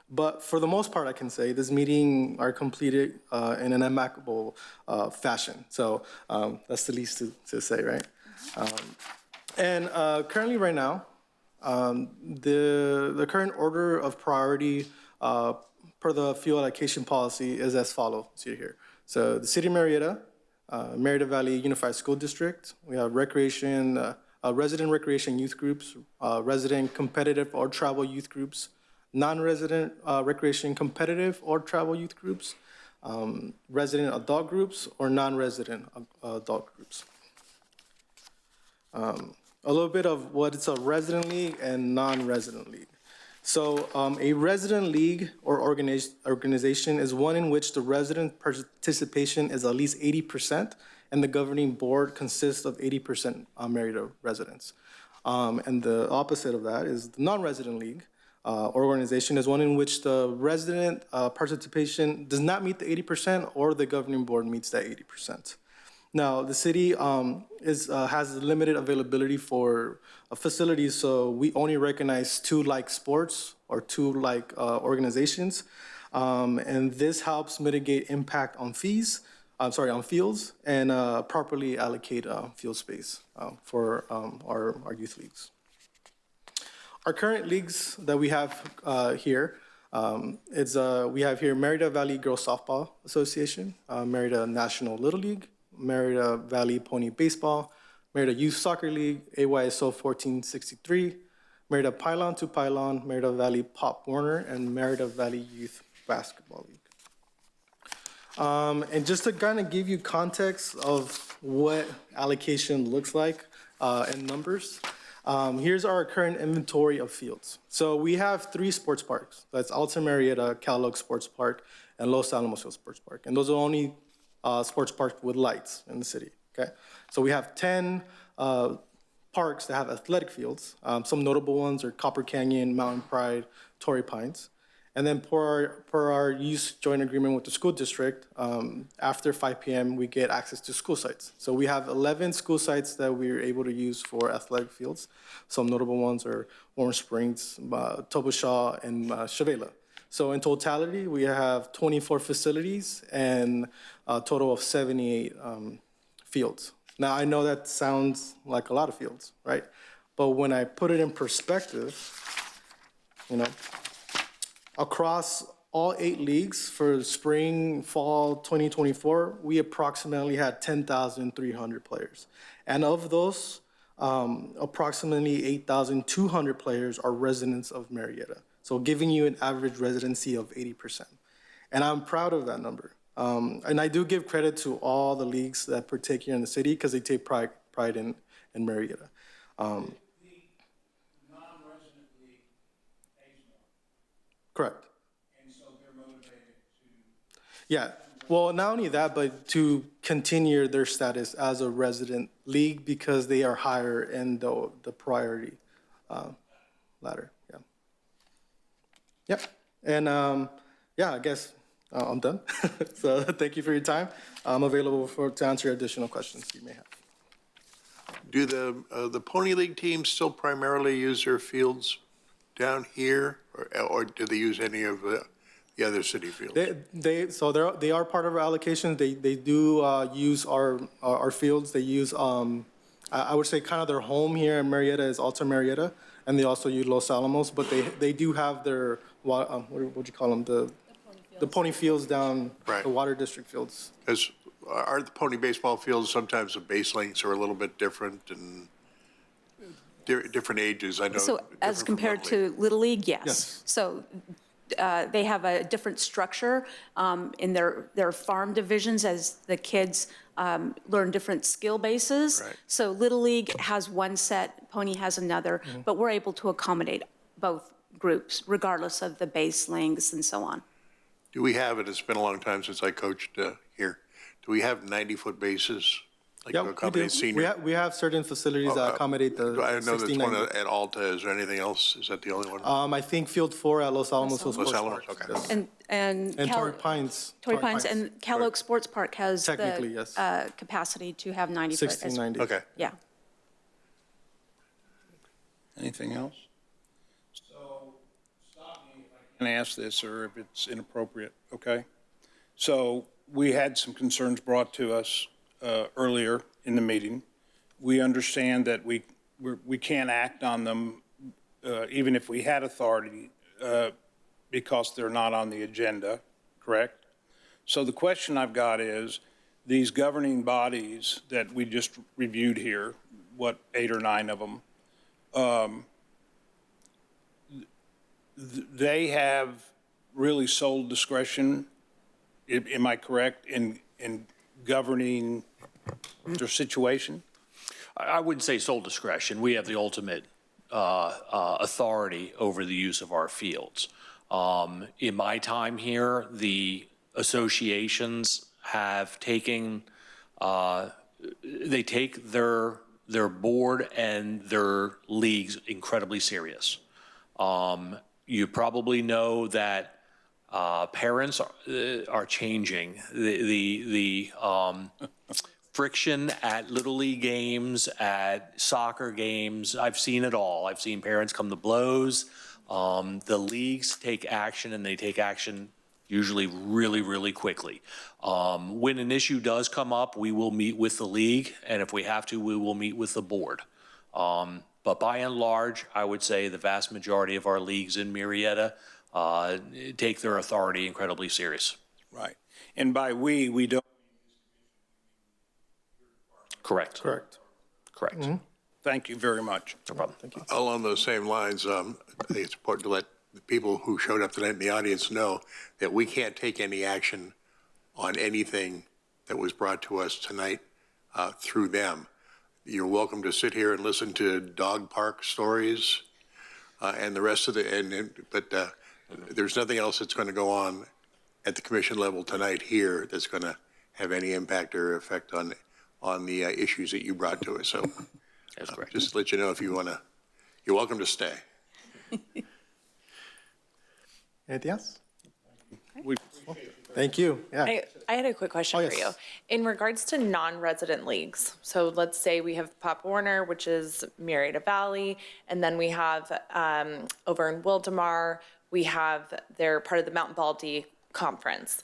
Speaker 14: But for the most part, I can say this meeting are completed in an amicable fashion. So that's the least to say, right? And currently right now, the current order of priority per the field allocation policy is as follows, see here. So the City of Murrieta, Murrieta Valley Unified School District, we have recreation, resident recreation youth groups, resident competitive or travel youth groups, non-resident recreation competitive or travel youth groups, resident adult groups, or non-resident adult groups. A little bit of what it's a resident league and non-resident league. So a resident league or organization is one in which the resident participation is at least 80%, and the governing board consists of 80% Murrieta residents. And the opposite of that is the non-resident league, organization is one in which the resident participation does not meet the 80% or the governing board meets that 80%. Now, the city has limited availability for facilities, so we only recognize 2 like sports or 2 like organizations, and this helps mitigate impact on on fields and properly allocate field space for our youth leagues. Our current leagues that we have here we have here Murrieta Valley Girls Softball Association, Murrieta National Little League, Murrieta Valley Pony Baseball, Murrieta Youth Soccer League, AYSO 1463, Murrieta Pylon to Pylon, Murrieta Valley Pop Warner, and Murrieta Valley Youth Basketball League. And just to kind of give you context of what allocation looks like in numbers, here's our current inventory of fields. So we have 3 sports parks. That's Alta Murrieta, Cal Oaks Sports Park, and Los Alamos Sports Park. And those are only sports parks with lights in the city, okay? So we have 10 parks that have athletic fields. Some notable ones are Copper Canyon, Mountain Pride, Torrey Pines. And then per our use joint agreement with the school district, after 5 p.m., we get access to school sites. So we have 11 school sites that we're able to use for athletic fields. Some notable ones are Warm Springs, Tobushaw, and Chavela. So in totality, we have 24 facilities and a total of 78 fields. Now, I know that sounds like a lot of fields, right? But when I put it in perspective, across all 8 leagues for spring, fall 2024, we approximately had 10,300 players. And of those, approximately 8,200 players are residents of Murrieta. So giving you an average residency of 80%. And I'm proud of that number. And I do give credit to all the leagues that partake here in the city because they take pride in Murrieta. Correct. And so they're motivated to... Yeah, well, not only that, but to continue their status as a resident league because they are higher in the priority ladder, yeah. Yep, and yeah, I guess I'm done. So thank you for your time. I'm available to answer additional questions you may have.
Speaker 4: Do the Pony League teams still primarily use their fields down here, or do they use any of the other city fields?
Speaker 14: They are part of our allocation. They do use our fields. They use, I would say kind of their home here in Murrieta is Alta Murrieta, and they also use Los Alamos, but they do have their, what would you call them? The pony fields down,
Speaker 4: Right.
Speaker 14: the water district fields.
Speaker 4: Because are the pony baseball fields, sometimes the base lengths are a little bit different and different ages, I know.
Speaker 3: So as
Speaker 4: different from
Speaker 3: compared
Speaker 4: Little League.
Speaker 3: to Little League, yes.
Speaker 14: Yes.
Speaker 3: So they have a different structure in their farm divisions as the kids learn different skill bases.
Speaker 4: Right.
Speaker 3: So Little League has one set, Pony has another, but we're able to accommodate both groups regardless of the base lengths and so on.
Speaker 4: Do we have, and it's been a long time since I coached here, do we have 90-foot bases? Like
Speaker 14: Yeah,
Speaker 4: to accommodate senior?
Speaker 14: we have certain facilities that accommodate the
Speaker 4: I know there's
Speaker 14: 60,
Speaker 4: one
Speaker 14: 90.
Speaker 4: at Alta. Is there anything else? Is that the only one?
Speaker 14: I think Field 4 at Los Alamos Hills
Speaker 4: Los
Speaker 14: Sports
Speaker 4: Alamos,
Speaker 14: Park.
Speaker 4: okay.
Speaker 14: Yes.
Speaker 3: And
Speaker 14: And
Speaker 3: Cal-
Speaker 14: Torrey Pines.
Speaker 3: Torrey Pines and Cal Oak Sports Park has
Speaker 14: Technically,
Speaker 3: the
Speaker 14: yes.
Speaker 3: capacity to have 90 foot.
Speaker 14: 60, 90.
Speaker 4: Okay.
Speaker 3: Yeah.
Speaker 6: Anything else? So, stop me if I can ask this or if it's inappropriate, okay? So, we had some concerns brought to us earlier in the meeting. We understand that we can't act on them even if we had authority because they're not on the agenda, correct? So the question I've got is, these governing bodies that we just reviewed here, what, 8 or 9 of them, they have really sole discretion, am I correct, in governing their situation?
Speaker 7: I wouldn't say sole discretion. We have the ultimate authority over the use of our fields. In my time here, the associations have taken, they take their board and their leagues incredibly serious. You probably know that parents are changing. The friction at Little League games, at soccer games, I've seen it all. I've seen parents come to blows. The leagues take action, and they take action usually really, really quickly. When an issue does come up, we will meet with the league, and if we have to, we will meet with the board. But by and large, I would say the vast majority of our leagues in Murrieta take their authority incredibly serious.
Speaker 6: Right. And by we don't.
Speaker 7: Correct.
Speaker 14: Correct.
Speaker 7: Correct.
Speaker 14: Mm-hmm.
Speaker 6: Thank you very much.
Speaker 7: No problem.
Speaker 14: Thank you.
Speaker 4: Along those same lines, I think it's important to let the people who showed up tonight in the audience know that we can't take any action on anything that was brought to us tonight through them. You're welcome to sit here and listen to dog park stories and the rest of but there's nothing else that's going to go on at the commission level tonight here that's going to have any impact or effect on the issues that you brought to us. So
Speaker 7: That's correct.
Speaker 4: just to let you know if you want to, you're welcome to stay.
Speaker 14: Anything else? Thank you. Yeah.
Speaker 10: I had a quick question
Speaker 14: Oh,
Speaker 10: for you.
Speaker 14: yes.
Speaker 10: In regards to non-resident leagues, so let's say we have Pop Warner, which is Murrieta Valley, and then we have over in Wildemar, they're part of the Mountain Baldy Conference.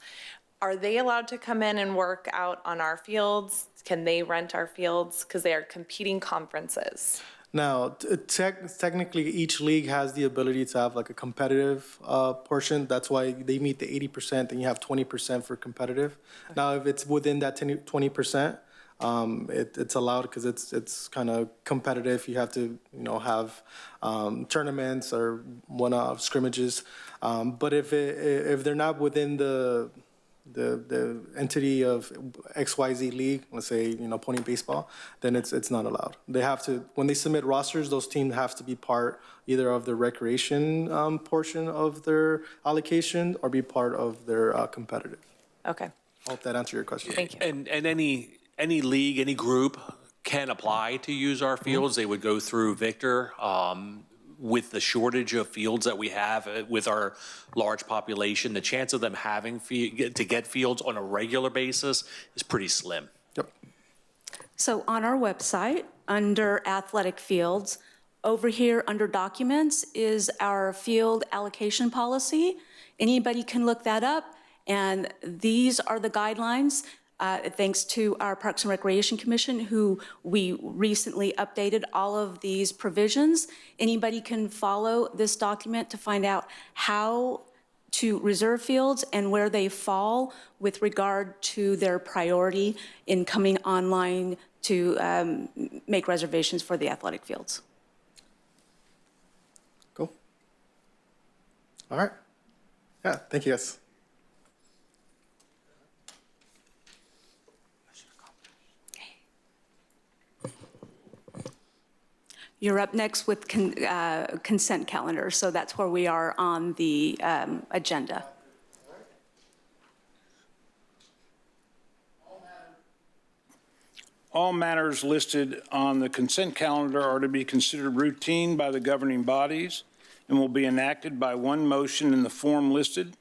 Speaker 10: Are they allowed to come in and work out on our fields? Can they rent our fields? Because they are competing conferences.
Speaker 14: Now, technically, each league has the ability to have like a competitive portion. That's why they meet the 80%, and you have 20% for competitive. Now, if it's within that 20%, it's allowed because it's kind of competitive. You have to, have tournaments or one-off scrimmages. But if they're not within the entity of XYZ league, let's say, pony baseball, then it's not allowed. They have to, when they submit rosters, those teams have to be part either of the recreation portion of their allocation or be part of their competitive.
Speaker 10: Okay.
Speaker 14: I hope that answered your question.
Speaker 10: Thank you.
Speaker 7: And any league, any group can apply to use our fields. They would go through Victor. With the shortage of fields that we have with our large population, the chance of them having to get fields on a regular basis is pretty slim.
Speaker 14: Yep.
Speaker 3: So on our website, under athletic fields. Over here, under documents, is our field allocation policy. Anybody can look that up, and these are the guidelines, thanks to our Parks and Recreation Commission, who we recently updated all of these provisions. Anybody can follow this document to find out how to reserve fields and where they fall with regard to their priority in coming online to make reservations for the athletic fields.
Speaker 14: Cool. All right. Yeah, thank you guys.
Speaker 3: You're up next with consent calendar, so that's where we are on the agenda.
Speaker 6: All matters listed on the consent calendar are to be considered routine by the governing bodies and will be enacted by one motion in the form listed.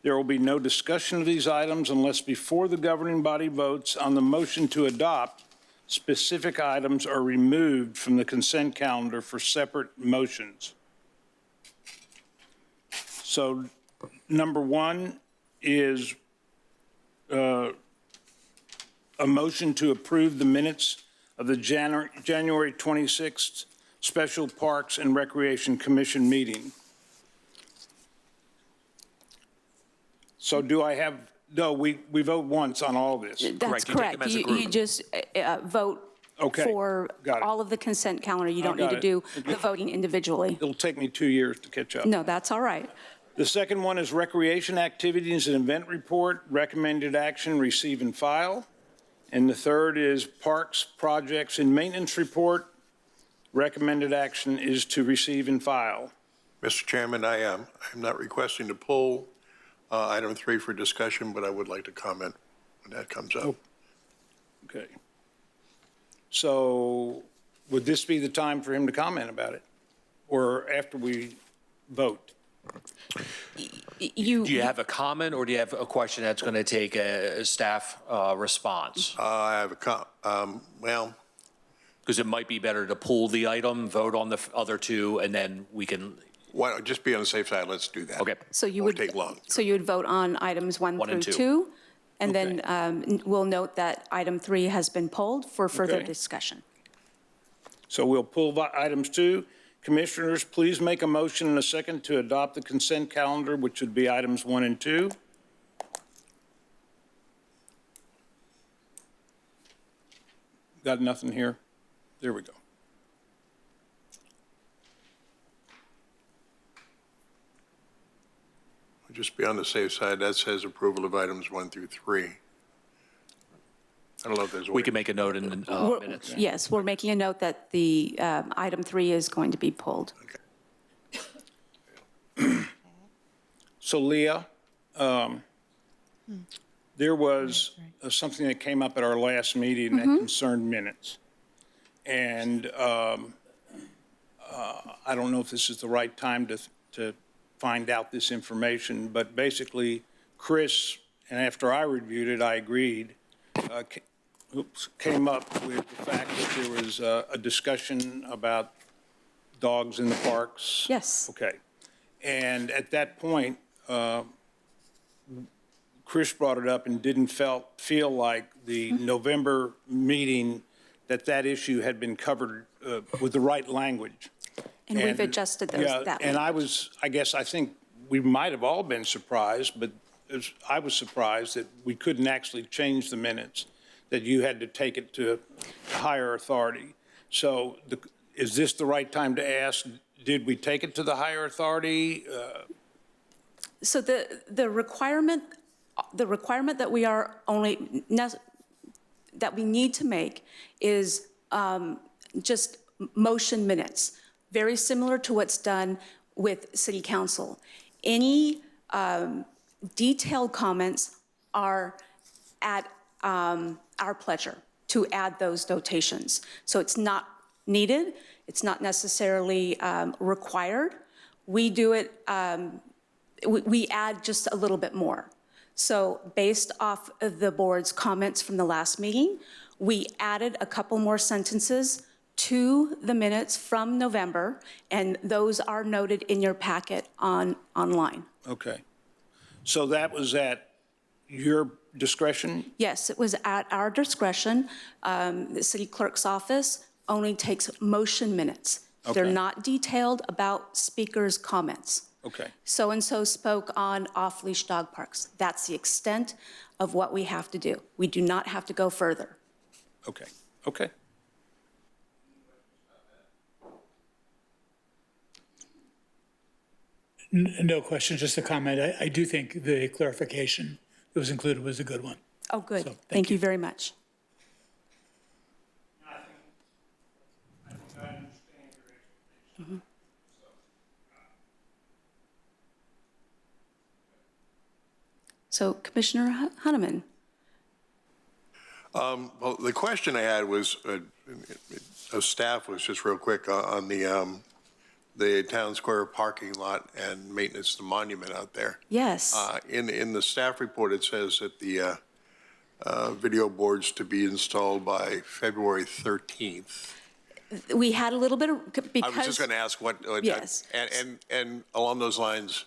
Speaker 6: There will be no discussion of these items unless before the governing body votes on the motion to adopt, specific items are removed from the consent calendar for separate motions. So number one is a motion to approve the minutes of the January 26th Special Parks and Recreation Commission meeting. So do I have, no, we vote once on all this.
Speaker 3: That's correct. You just vote
Speaker 6: Okay,
Speaker 3: for
Speaker 6: got it.
Speaker 3: all of the consent calendar. You don't need to
Speaker 6: got
Speaker 3: do
Speaker 6: it.
Speaker 3: the voting individually.
Speaker 6: It'll take me 2 years to catch up.
Speaker 3: No, that's all right.
Speaker 6: The second one is recreation activities and event report, recommended action, receive and file. And the third is parks, projects, and maintenance report, recommended action is to receive and file.
Speaker 4: Mr. Chairman, I'm not requesting to pull item 3 for discussion, but I would like to comment when that comes up.
Speaker 6: Okay. So would this be the time for him to comment about it? Or after we vote?
Speaker 7: Do you have a comment, or do you have a question that's going to take a staff response?
Speaker 4: I have a well,
Speaker 7: because it might be better to pull the item, vote on the other two, and then we can.
Speaker 4: why don't just be on the safe side? Let's do that.
Speaker 7: Okay.
Speaker 3: So you
Speaker 4: Won't
Speaker 3: would
Speaker 4: take long.
Speaker 3: So you would vote on items 1
Speaker 7: 1
Speaker 3: through
Speaker 7: and
Speaker 3: 2,
Speaker 7: 2.
Speaker 3: and then we'll note that item 3 has been pulled for further
Speaker 6: Okay.
Speaker 3: discussion.
Speaker 6: So we'll pull items 2. Commissioners, please make a motion and a second to adopt the consent calendar, which would be items 1 and 2. Got nothing here? There we go.
Speaker 4: Just be on the safe side. That says approval of items 1 through 3. I don't know if there's a way.
Speaker 7: We can make a note in the minutes.
Speaker 3: Yes, we're making a note that the item 3 is going to be pulled.
Speaker 6: So Leah, there was something that came up at our last meeting that concerned minutes. And I don't know if this is the right time to find out this information, but basically Chris, and after I reviewed it, I agreed, came up with the fact that there was a discussion about dogs in the parks.
Speaker 3: Yes.
Speaker 6: Okay. And at that point, Chris brought it up and didn't feel like the November meeting that issue had been covered with the right language.
Speaker 3: And we've adjusted those.
Speaker 6: Yeah, and I think we might have all been surprised, but I was surprised that we couldn't actually change the minutes, that you had to take it to higher authority. So is this the right time to ask, did we take it to the higher authority?
Speaker 3: So the requirement that we are only, that we need to make is just motion minutes, very similar to what's done with city council. Any detailed comments are at our pleasure to add those notations. So it's not needed, it's not necessarily required. We do it, we add just a little bit more. So based off of the board's comments from the last meeting, we added a couple more sentences to the minutes from November, and those are noted in your packet online.
Speaker 6: Okay. So that was at your discretion?
Speaker 3: Yes, it was at our discretion. The city clerk's office only takes motion minutes. They're
Speaker 6: Okay.
Speaker 3: not detailed about speakers' comments.
Speaker 6: Okay.
Speaker 3: So-and-so spoke on off-leash dog parks. That's the extent of what we have to do. We do not have to go further.
Speaker 6: Okay. Okay.
Speaker 1: No question, just a comment. I do think the clarification that was included was a good one.
Speaker 3: Oh, good.
Speaker 1: So,
Speaker 3: Thank you very much. Mhm. So Commissioner Hunneman.
Speaker 4: Well, the question I had was, of staff was just real quick on the town square parking lot and maintenance of the monument out there.
Speaker 3: Yes.
Speaker 4: In the staff report, it says that the video boards to be installed by February 13th.
Speaker 3: We had a little bit of, because.
Speaker 4: I was just going to ask what.
Speaker 3: Yes.
Speaker 4: And along those lines,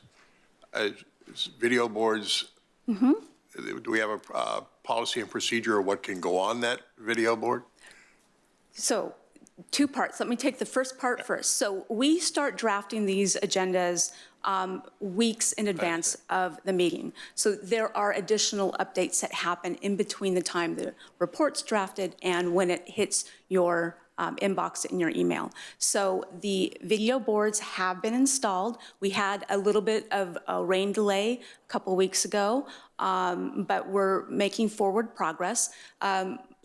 Speaker 4: video boards, do we have a policy and procedure of what can go on that video board?
Speaker 3: So, two parts. Let me take the first part first. So we start drafting these agendas weeks in advance of the meeting. So there are additional updates that happen in between the time the report's drafted and when it hits your inbox in your email. So the video boards have been installed. We had a little bit of a rain delay a couple weeks ago, but we're making forward progress.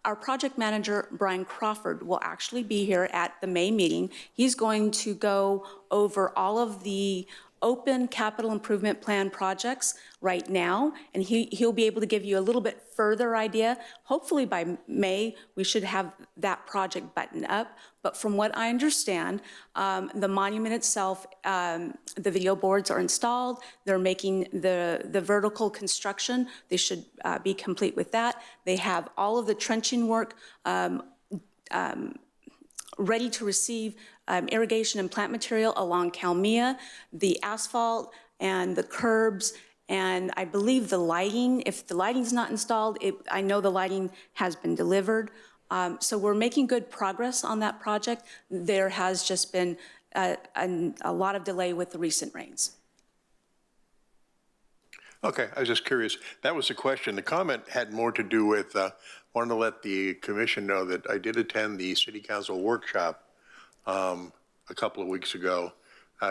Speaker 3: Our project manager, Brian Crawford, will actually be here at the May meeting. He's going to go over all of the open capital improvement plan projects right now, and he'll be able to give you a little bit further idea. Hopefully by May, we should have that project buttoned up. But from what I understand, the monument itself, the video boards are installed. They're making the vertical construction. They should be complete with that. They have all of the trenching work ready to receive irrigation and plant material along Calmia, the asphalt and the curbs, and I believe the lighting. If the lighting's not installed, I know the lighting has been delivered. So we're making good progress on that project. There has just been a lot of delay with the recent rains.
Speaker 4: Okay, I was just curious. That was the question. The comment had more to do with, wanted to let the commission know that I did attend the city council workshop a couple of weeks ago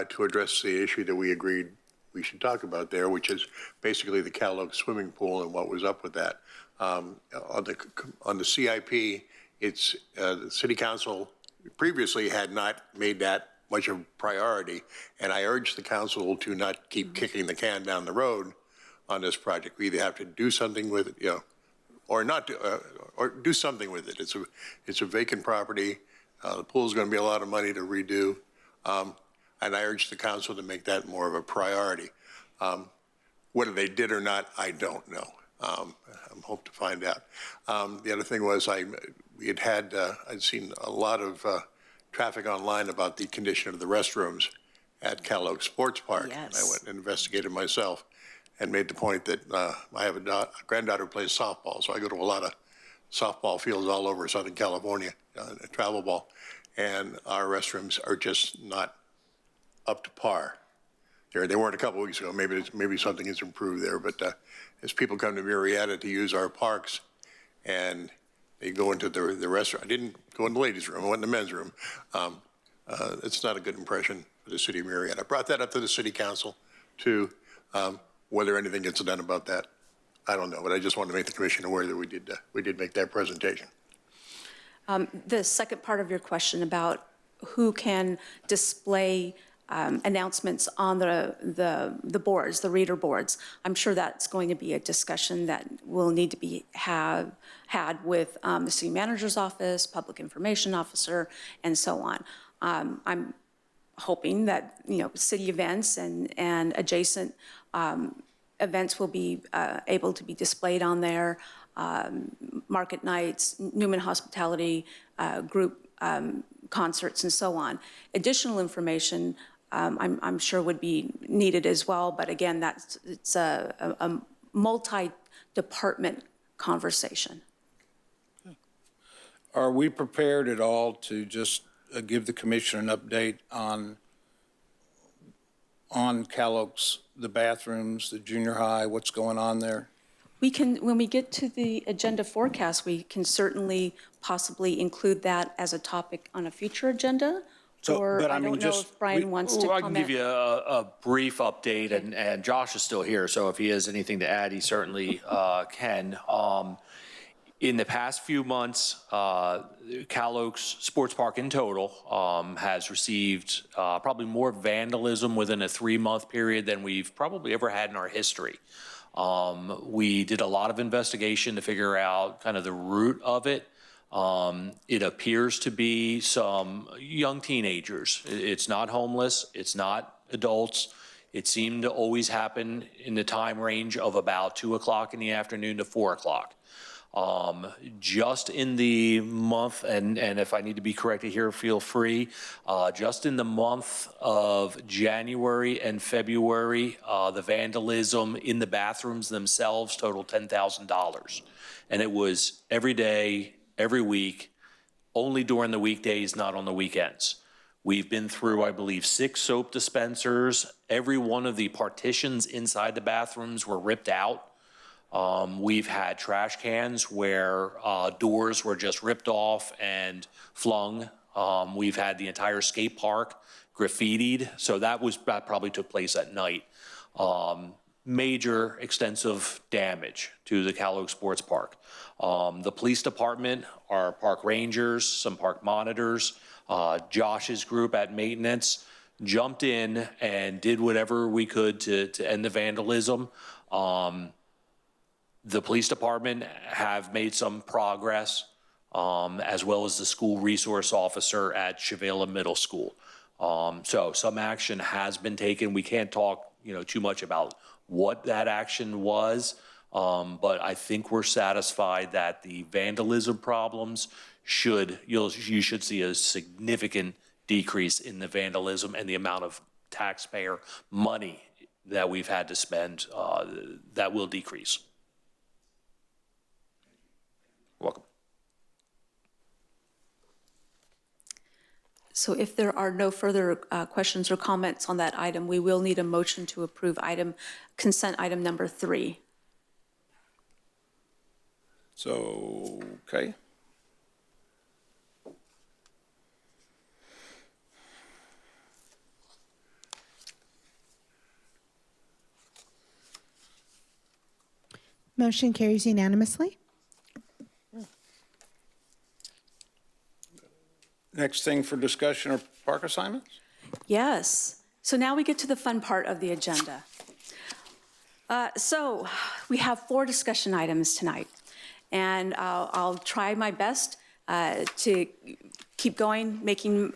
Speaker 4: to address the issue that we agreed we should talk about there, which is basically the Cal Oak swimming pool and what was up with that. On the CIP, it's the city council previously had not made that much of a priority, and I urged the council to not keep kicking the can down the road on this project. We either have to do something with it, or not do, or do something with it. It's a vacant property. The pool's going to be a lot of money to redo, and I urge the council to make that more of a priority. Whether they did or not, I don't know. I hope to find out. The other thing was I'd seen a lot of traffic online about the condition of the restrooms at Cal Oak Sports Park.
Speaker 3: Yes.
Speaker 4: And I went and investigated myself and made the point that I have a granddaughter who plays softball, so I go to a lot of softball fields all over Southern California, travel ball, and our restrooms are just not up to par. They weren't a couple weeks ago. Maybe something has improved there, but as people come to Murrieta to use our parks and they go into the restaurant, I didn't go in the ladies' room, I went in the men's room. It's not a good impression for the city of Murrieta. I brought that up to the city council too. Whether anything gets done about that, I don't know, but I just wanted to make the commission aware that we did make that presentation.
Speaker 3: The second part of your question about who can display announcements on the boards, the reader boards, I'm sure that's going to be a discussion that will need to be had with the city manager's office, public information officer, and so on. I'm hoping that city events and adjacent events will be able to be displayed on there. Market nights, Newman Hospitality Group concerts and so on. Additional information, I'm sure would be needed as well, but again, it's a multi-department conversation.
Speaker 6: Are we prepared at all to just give the commission an update on Cal Oaks, the bathrooms, the junior high, what's going on there?
Speaker 3: We can, when we get to the agenda forecast, we can certainly possibly include that as a topic on a future agenda. Or I don't know if Brian wants to comment.
Speaker 7: I can give you a brief update, and Josh is still here, so if he has anything to add, he certainly can. In the past few months, Cal Oaks Sports Park in total has received probably more vandalism within a 3-month period than we've probably ever had in our history. We did a lot of investigation to figure out kind of the root of it. It appears to be some young teenagers. It's not homeless. It's not adults. It seemed to always happen in the time range of about 2 o'clock in the afternoon to 4 o'clock. Just in the month, and if I need to be corrected here, feel free, just in the month of January and February, the vandalism in the bathrooms themselves totaled $10,000. And it was every day, every week, only during the weekdays, not on the weekends. We've been through, I believe, 6 soap dispensers. Every one of the partitions inside the bathrooms were ripped out. We've had trash cans where doors were just ripped off and flung. We've had the entire skate park graffitied, so that probably took place at night. Major, extensive damage to the Cal Oaks Sports Park. The police department, our park rangers, some park monitors, Josh's group at maintenance jumped in and did whatever we could to end the vandalism. The police department have made some progress, as well as the school resource officer at Chavela Middle School. So some action has been taken. We can't talk, too much about what that action was, but I think we're satisfied that the vandalism problems you should see a significant decrease in the vandalism and the amount of taxpayer money that we've had to spend. That will decrease. Welcome.
Speaker 3: So if there are no further questions or comments on that item, we will need a motion to approve consent item number 3.
Speaker 6: So, okay.
Speaker 2: Motion carries unanimously.
Speaker 6: Next thing for discussion are park assignments?
Speaker 3: Yes. So now we get to the fun part of the agenda. So we have 4 discussion items tonight, and I'll try my best to keep going, making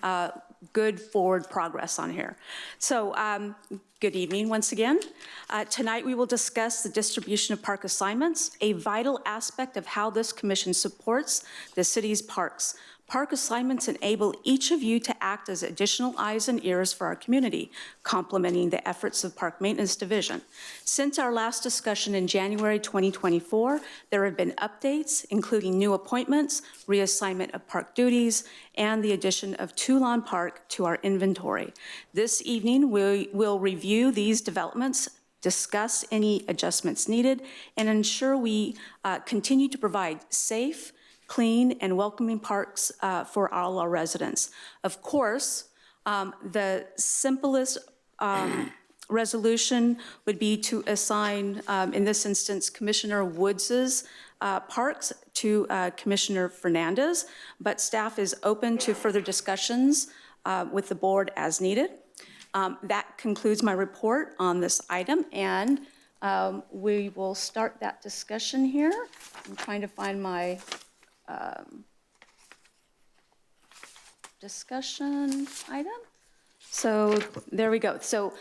Speaker 3: good forward progress on here. So good evening once again. Tonight we will discuss the distribution of park assignments, a vital aspect of how this commission supports the city's parks. Park assignments enable each of you to act as additional eyes and ears for our community, complementing the efforts of Park Maintenance Division. Since our last discussion in January 2024, there have been updates, including new appointments, reassignment of park duties, and the addition of Toulon Park to our inventory. This evening, we will review these developments, discuss any adjustments needed, and ensure we continue to provide safe, clean, and welcoming parks for all our residents. Of course, the simplest resolution would be to assign, in this instance, Commissioner Woods's parks to Commissioner Fernandez, but staff is open to further discussions with the board as needed. That concludes my report on this item, and we will start that discussion here. I'm trying to find my discussion item. So there we go. So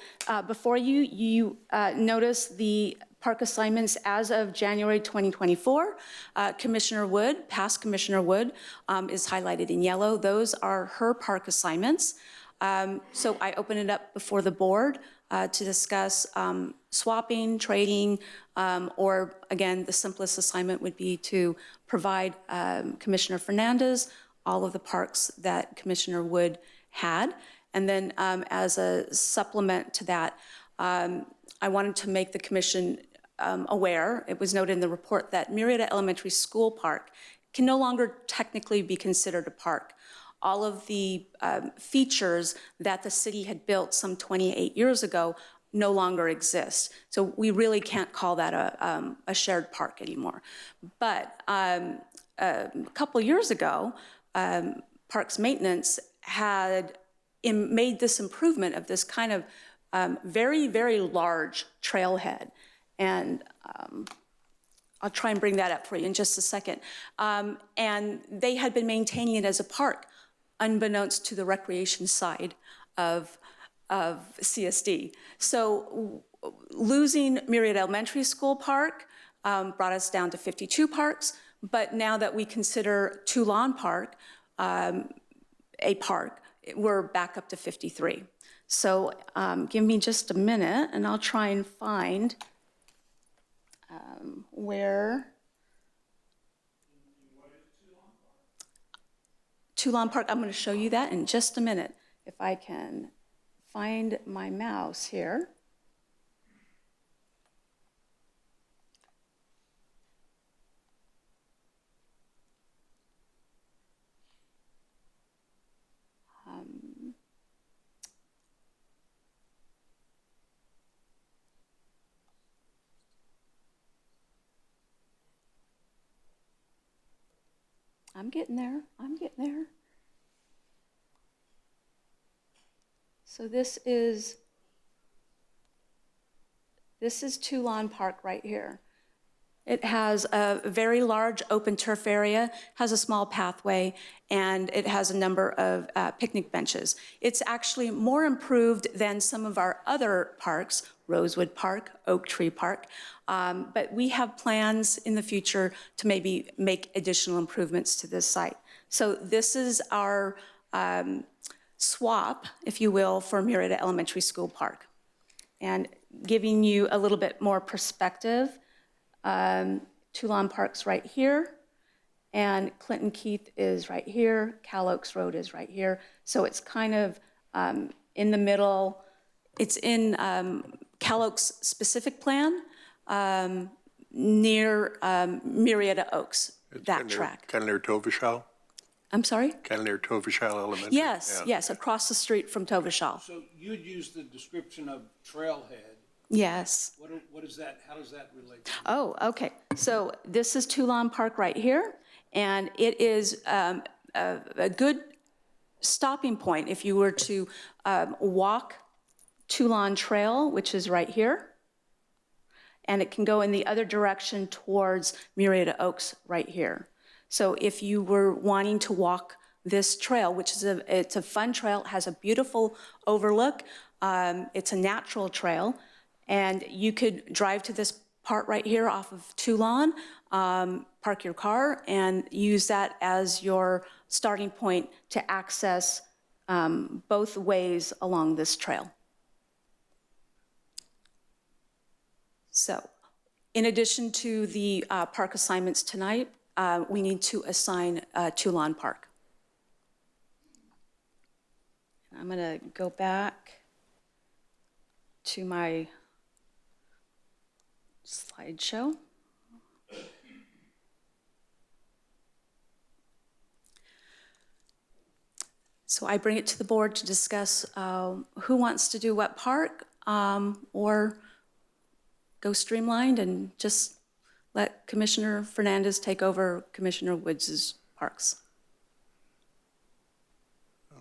Speaker 3: before you notice the park assignments as of January 2024. Commissioner Wood, past Commissioner Wood, is highlighted in yellow. Those are her park assignments. So I open it up before the board to discuss swapping, trading, or again, the simplest assignment would be to provide Commissioner Fernandez all of the parks that Commissioner Wood had. And then as a supplement to that, I wanted to make the commission aware, it was noted in the report, that Murrieta Elementary School Park can no longer technically be considered a park. All of the features that the city had built some 28 years ago no longer exist. So we really can't call that a shared park anymore. But a couple years ago, Parks Maintenance had made this improvement of this kind of very, very large trailhead. And I'll try and bring that up for you in just a second. And they had been maintaining it as a park, unbeknownst to the recreation side of CSD. So losing Murrieta Elementary School Park brought us down to 52 parks, but now that we consider Toulon Park a park, we're back up to 53. So give me just a minute and I'll try and find where Toulon Park, I'm going to show you that in just a minute. If I can find my mouse here. I'm getting there. I'm getting there. So this is Toulon Park right here. It has a very large open turf area, has a small pathway, and it has a number of picnic benches. It's actually more improved than some of our other parks, Rosewood Park, Oak Tree Park, but we have plans in the future to maybe make additional improvements to this site. So this is our swap, if you will, for Murrieta Elementary School Park. And giving you a little bit more perspective, Toulon Park's right here, and Clinton Keith is right here, Cal Oaks Road is right here. So it's kind of in the middle. It's in Cal Oaks specific plan near Murrieta Oaks, that track.
Speaker 4: Kind of near Tovashal?
Speaker 3: I'm sorry?
Speaker 4: Kind of near Tovashal Elementary?
Speaker 3: Yes,
Speaker 4: Yeah.
Speaker 3: yes, across the street from Tovashal.
Speaker 6: So you'd use the description of trailhead.
Speaker 3: Yes.
Speaker 6: What is that? How does that relate?
Speaker 3: Oh, okay. So this is Toulon Park right here, and it is a good stopping point if you were to walk Toulon Trail, which is right here, and it can go in the other direction towards Murrieta Oaks right here. So if you were wanting to walk this trail, which is it's a fun trail, it has a beautiful overlook, it's a natural trail, and you could drive to this part right here off of Toulon, park your car, and use that as your starting point to access both ways along this trail. So, in addition to the park assignments tonight, we need to assign Toulon Park. I'm going to go back to my slideshow. So I bring it to the board to discuss who wants to do what park, or go streamlined and just let Commissioner Fernandez take over Commissioner Woods' parks.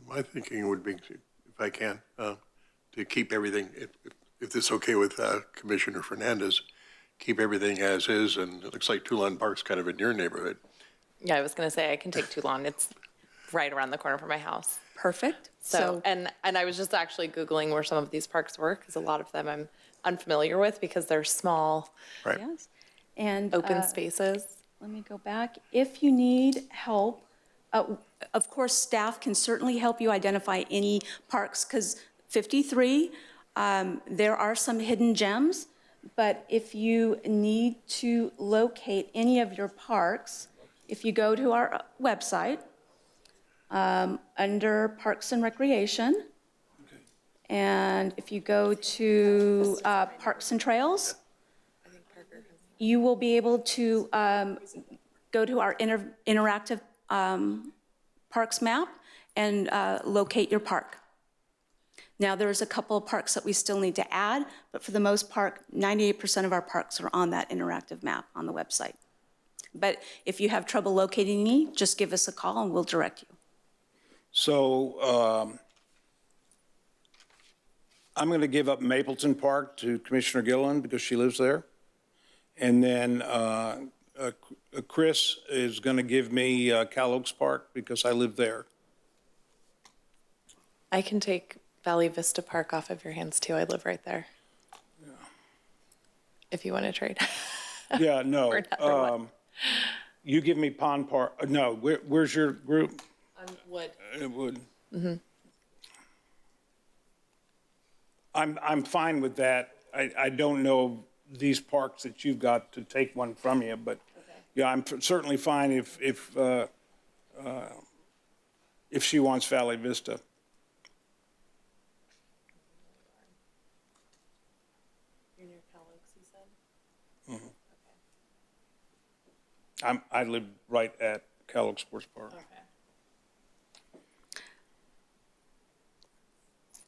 Speaker 4: My thinking would be, if I can, to keep everything, if this is okay with Commissioner Fernandez, keep everything as is, and it looks like Toulon Park's kind of in your neighborhood.
Speaker 10: Yeah, I was going to say I can take Toulon. It's right around the corner from my house.
Speaker 3: Perfect.
Speaker 10: So, and I was just actually Googling where some of these parks were, because a lot of them I'm unfamiliar with because they're small,
Speaker 4: Right.
Speaker 3: Yes. And
Speaker 10: open spaces.
Speaker 3: let me go back. If you need help, of course, staff can certainly help you identify any parks, because 53, there are some hidden gems, but if you need to locate any of your parks, if you go to our website, under Parks and Recreation, and if you go to Parks and Trails, you will be able to go to our interactive parks map and locate your park. Now, there's a couple of parks that we still need to add, but for the most part, 98% of our parks are on that interactive map on the website. But if you have trouble locating me, just give us a call and we'll direct you.
Speaker 6: So I'm going to give up Mapleton Park to Commissioner Gilliland because she lives there. And then Chris is going to give me Cal Oaks Park because I live there.
Speaker 10: I can take Valley Vista Park off of your hands too. I live right there. Yeah. If you want to trade.
Speaker 6: Yeah, no. You give me Pond Park. No, where's your group?
Speaker 10: Wood.
Speaker 6: It would.
Speaker 10: Mm-hmm.
Speaker 6: I'm fine with that. I don't know these parks that you've got to take one from you, but yeah, I'm certainly fine if she wants Valley Vista.
Speaker 10: You're near Cal Oaks, you said?
Speaker 6: Mm-hmm. Okay. I live right at Cal Oaks Sports Park.
Speaker 10: Okay.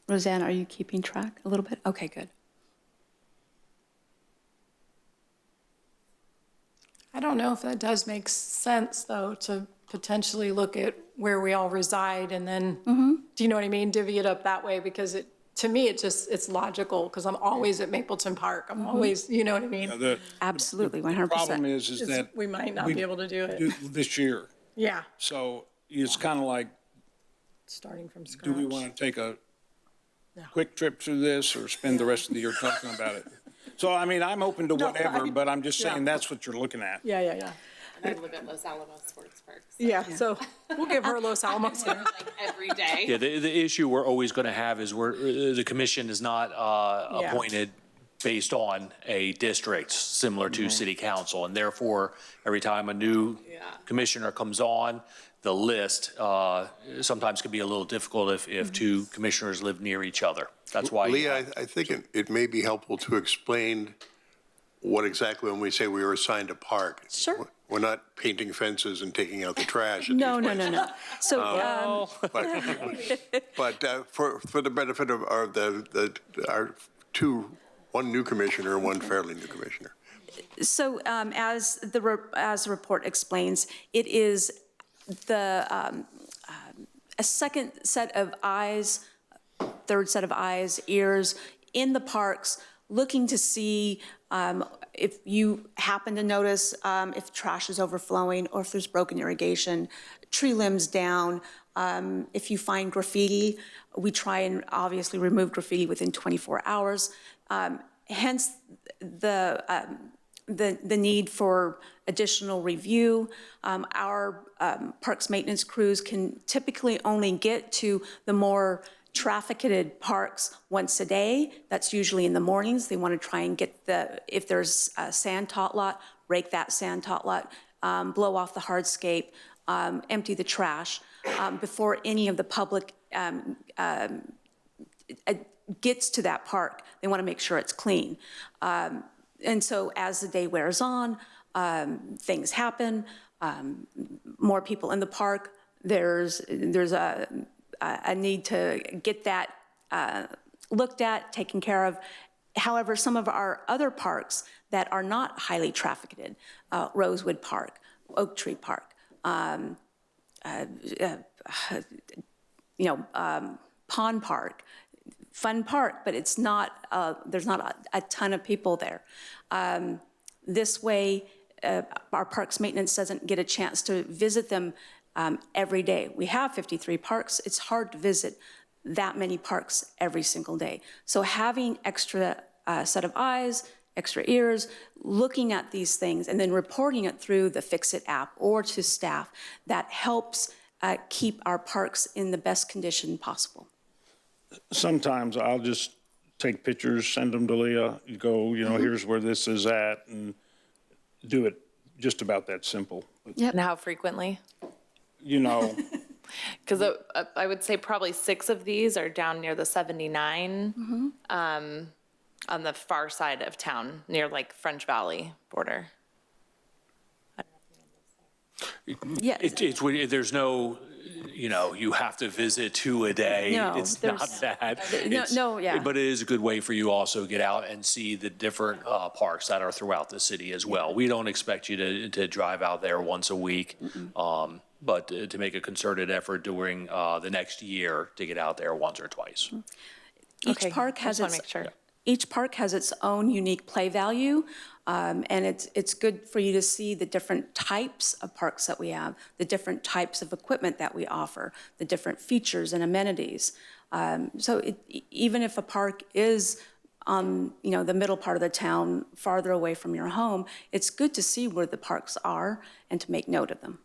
Speaker 3: Roseanne, are you keeping track a little bit? Okay, good.
Speaker 5: I don't know if that does make sense, though, to potentially look at where we all reside and then, do you know what I mean, divvy it up that way, because to me, it's logical, because I'm always at Mapleton Park. I'm always, you know what I mean?
Speaker 3: Absolutely, 100%.
Speaker 6: The problem is that
Speaker 5: we might not be able to do it.
Speaker 6: This year.
Speaker 5: Yeah,
Speaker 6: So it's kind of like,
Speaker 5: starting from scratch.
Speaker 6: do we want to take a quick trip through this or spend the rest of the year talking about it? So, I mean, I'm open to whatever, but I'm just saying that's what you're looking at.
Speaker 5: Yeah.
Speaker 10: And I live at Los Alamos Sports Park. So.
Speaker 5: Yeah, so we'll give her Los Alamos.
Speaker 10: Like every day.
Speaker 7: Yeah, the issue we're always going to have is the commission is not appointed based on a district similar to city council. And therefore, every time a new commissioner comes on, the list sometimes can be a little difficult if two commissioners live near each other. That's why.
Speaker 4: Leah, I think it may be helpful to explain what exactly when we say we were assigned a park.
Speaker 3: Sure.
Speaker 4: We're not painting fences and taking out the trash. At
Speaker 3: No. So,
Speaker 4: But for the benefit of our one new commissioner and one fairly new commissioner.
Speaker 3: So as the report explains, it is a second set of eyes, third set of eyes, ears in the parks, looking to see if you happen to notice if trash is overflowing or if there's broken irrigation, tree limbs down. If you find graffiti, we try and obviously remove graffiti within 24 hours. Hence the need for additional review. Our parks maintenance crews can typically only get to the more trafficked parks once a day. That's usually in the mornings. They want to try and get if there's a sand tot lot, rake that sand tot lot, blow off the hardscape, empty the trash before any of the public gets to that park. They want to make sure it's clean. And so as the day wears on, things happen, more people in the park, there's a need to get that looked at, taken care of. However, some of our other parks that are not highly trafficked, Rosewood Park, Oak Tree Park, Pond Park, fun park, but it's not, there's not a ton of people there. This way, our parks maintenance doesn't get a chance to visit them every day. We have 53 parks. It's hard to visit that many parks every single day. So having extra set of eyes, extra ears, looking at these things, and then reporting it through the Fix It app or to staff, that helps keep our parks in the best condition possible.
Speaker 6: Sometimes I'll just take pictures, send them to Leah, you go, here's where this is at, and do it just about that simple.
Speaker 10: And how frequently? Because I would say probably 6 of these are down near the 79 on the far side of town, near like French Valley border.
Speaker 3: Yes.
Speaker 7: There's no, you have to visit 2 a day.
Speaker 3: No,
Speaker 7: It's not that.
Speaker 3: Yeah.
Speaker 7: But it is a good way for you also to get out and see the different parks that are throughout the city as well. We don't expect you to drive out there once a week, but to make a concerted effort during the next year to get out there once or twice.
Speaker 3: Each park has Each park has its own unique play value, and it's good for you to see the different types of parks that we have, the different types of equipment that we offer, the different features and amenities. So even if a park is on the middle part of the town, farther away from your home, it's good to see where the parks are and to make note of them.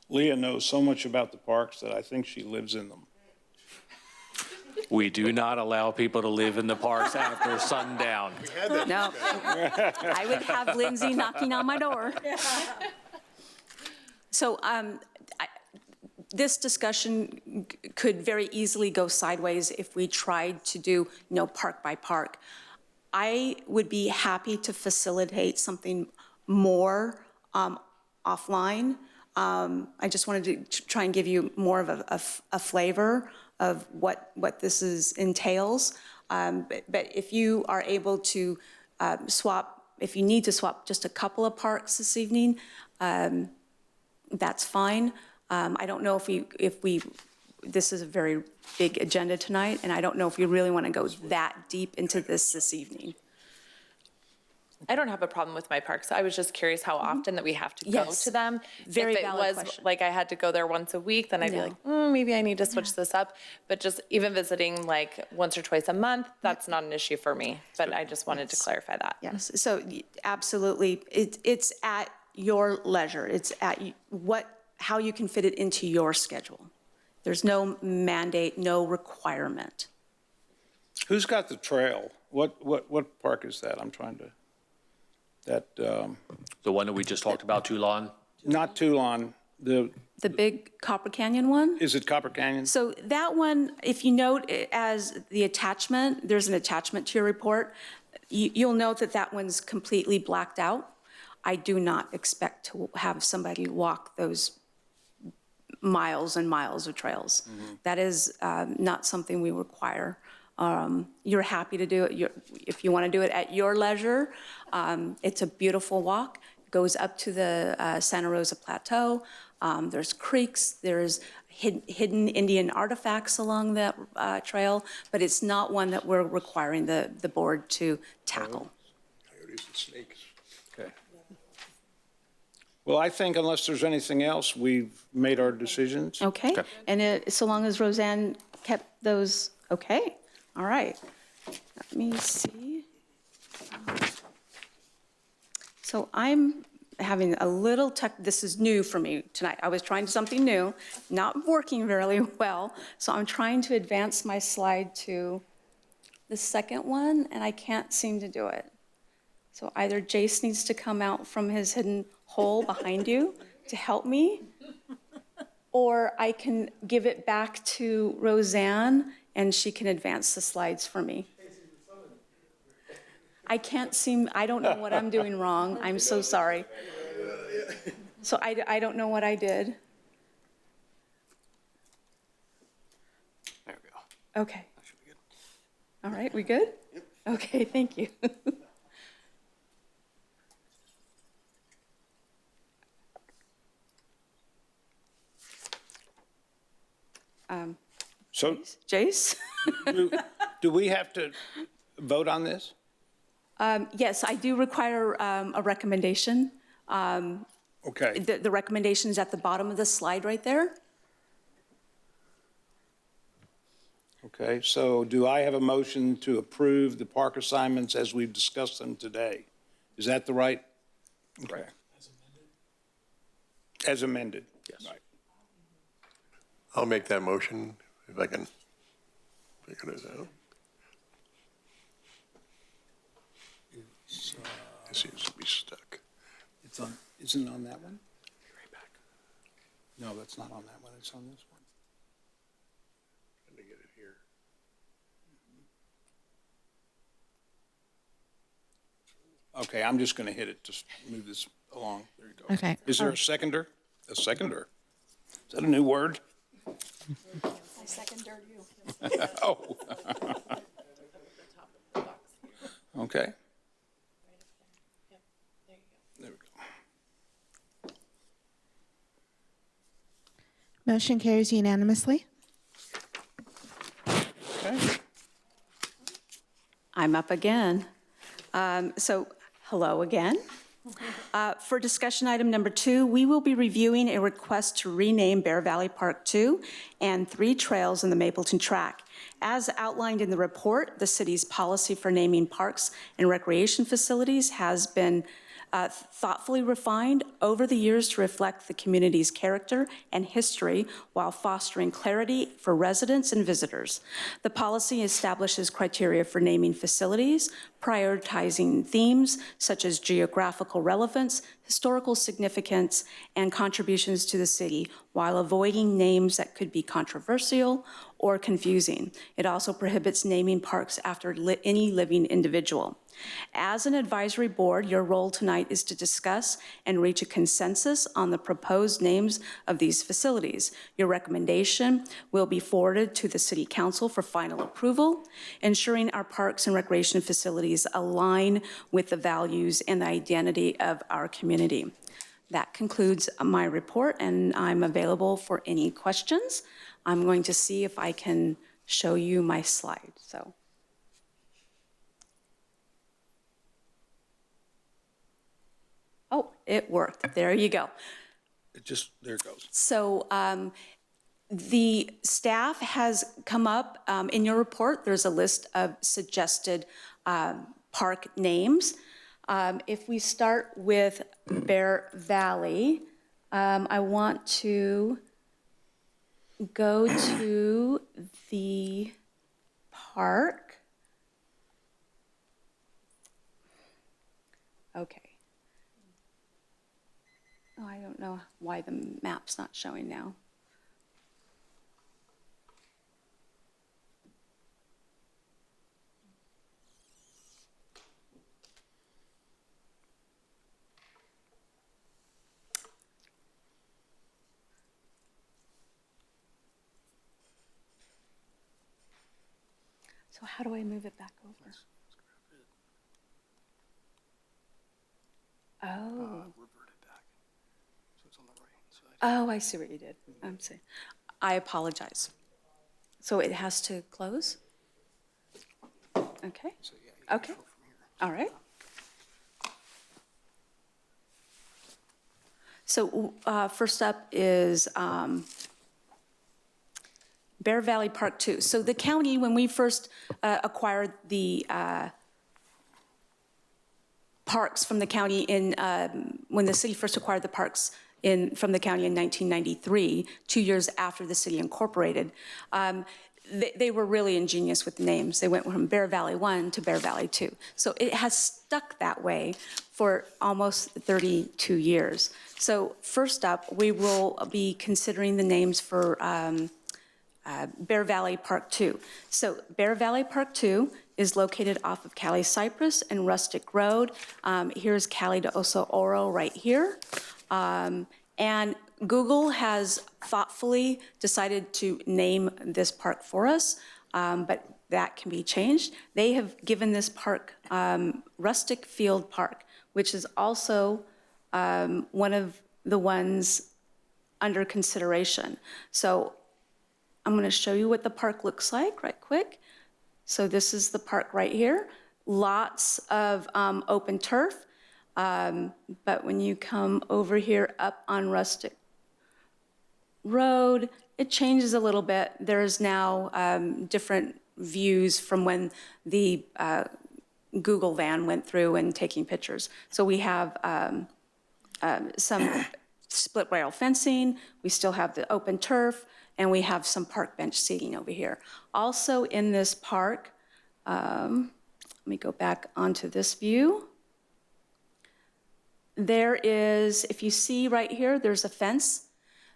Speaker 6: Leah knows so much about the parks that I think she lives in them.
Speaker 7: We do not allow people to live in the parks after sundown.
Speaker 3: No, I would have Lindsay knocking on my door. So this discussion could very easily go sideways if we tried to do, park by park. I would be happy to facilitate something more offline. I just wanted to try and give you more of a flavor of what this entails. But if you are able to if you need to swap just a couple of parks this evening, that's fine. I don't know if we this is a very big agenda tonight, and I don't know if you really want to go that deep into this evening.
Speaker 10: I don't have a problem with my parks. I was just curious how often that we have to go to them.
Speaker 3: Very
Speaker 10: if it
Speaker 3: valid
Speaker 10: was
Speaker 3: question.
Speaker 10: like I had to go there once a week, then I'd be like, maybe I need to switch this up. But just even visiting like once or twice a month, that's not an issue for me. But I just wanted to clarify that.
Speaker 3: Yes, so absolutely, it's at your leisure. It's at how you can fit it into your schedule. There's no mandate, no requirement.
Speaker 6: Who's got the trail? What park is that? I'm trying to.
Speaker 7: The one that we just talked about, Toulon?
Speaker 6: Not Toulon,
Speaker 3: The big Copper Canyon one?
Speaker 6: is it Copper Canyon?
Speaker 3: So that one, if you note as the attachment, there's an attachment to your report, you'll note that one's completely blacked out. I do not expect to have somebody walk those miles and miles of trails. That is not something we require. You're happy to do it if you want to do it at your leisure. It's a beautiful walk. It goes up to the Santa Rosa Plateau. There's creeks. There's hidden Indian artifacts along that trail, but it's not one that we're requiring the board to tackle.
Speaker 6: Coyotes and snakes. Okay. Well, I think unless there's anything else, we've made our decisions.
Speaker 3: Okay. And so long as Roseanne kept those, okay. All right. Let me see. So I'm having a little this is new for me tonight. I was trying something new, not working very well. So I'm trying to advance my slide to the second one, and I can't seem to do it. So either Jace needs to come out from his hidden hole behind you to help me, or I can give it back to Roseanne and she can advance the slides for me. I don't know what I'm doing wrong. I'm so sorry. So I don't know what I did.
Speaker 6: There we go.
Speaker 3: Okay. That should be good. All right, we good? Yep. Okay, thank you.
Speaker 6: So
Speaker 3: Jace?
Speaker 6: do we have to vote on this?
Speaker 3: Yes, I do require a recommendation.
Speaker 6: Okay.
Speaker 3: The recommendation is at the bottom of the slide right there.
Speaker 6: Okay, so do I have a motion to approve the park assignments as we've discussed them today? Is that the right? Okay. As amended?
Speaker 7: Yes.
Speaker 6: Right.
Speaker 4: I'll make that motion if I can figure this out. It seems to be stuck.
Speaker 6: It's on, isn't it on that one? Be right back. No, that's not on that one, it's on this one.
Speaker 4: Trying to get it here.
Speaker 6: Okay, I'm just going to hit it to move this along. There you go.
Speaker 2: Okay.
Speaker 6: Is there a seconder? A seconder? Is that a new word?
Speaker 3: I second you.
Speaker 6: Oh. Okay. There we go.
Speaker 2: Motion carries unanimously.
Speaker 6: Okay.
Speaker 3: I'm up again. So, hello again. For discussion item number 2, we will be reviewing a request to rename Bear Valley Park 2 and 3 trails in the Mapleton Track. As outlined in the report, the city's policy for naming parks and recreation facilities has been thoughtfully refined over the years to reflect the community's character and history while fostering clarity for residents and visitors. The policy establishes criteria for naming facilities, prioritizing themes such as geographical relevance, historical significance, and contributions to the city, while avoiding names that could be controversial or confusing. It also prohibits naming parks after any living individual. As an advisory board, your role tonight is to discuss and reach a consensus on the proposed names of these facilities. Your recommendation will be forwarded to the City Council for final approval, ensuring our parks and recreation facilities align with the values and the identity of our community. That concludes my report, and I'm available for any questions. I'm going to see if I can show you my slide. Oh, it worked. There you go.
Speaker 6: It just, there it goes.
Speaker 3: So the staff has come up, in your report, there's a list of suggested park names. If we start with Bear Valley, I want to go to the park. Okay. Oh, I don't know why the map's not showing now. So how do I move it back over? Oh. Oh, I see what you did. I'm sorry. I apologize. So it has to close? Okay. Okay. All right. So first up is Bear Valley Park 2. So the county, when we first acquired the parks from the county when the city first acquired the parks from the county in 1993, 2 years after the city incorporated, they were really ingenious with the names. They went from Bear Valley 1 to Bear Valley 2. So it has stuck that way for almost 32 years. So first up, we will be considering the names for Bear Valley Park 2. So Bear Valley Park 2 is located off of Cali Cypress and Rustic Road. Here's Cali de Oso Oro right here. And Google has thoughtfully decided to name this park for us, but that can be changed. They have given this park Rustic Field Park, which is also one of the ones under consideration. So I'm going to show you what the park looks like right quick. So this is the park right here. Lots of open turf. But when you come over here up on Rustic Road, it changes a little bit. There's now different views from when the Google van went through and taking pictures. So we have some split rail fencing, we still have the open turf, and we have some park bench seating over here. Also in this park, let me go back onto this view. There is, if you see right here, there's a fence.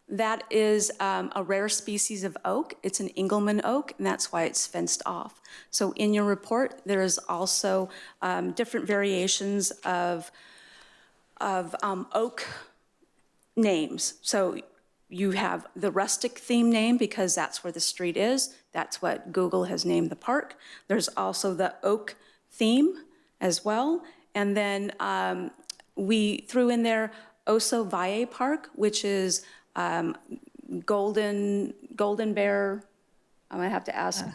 Speaker 3: That is a rare species of oak. It's an Engelmann oak, and that's why it's fenced off. So in your report, there is also different variations of oak names. So you have the rustic theme name because that's where the street is. That's what Google has named the park. There's also the oak theme as well. And then we threw in there Oso Valle Park, which is golden bear. I'm gonna have to ask.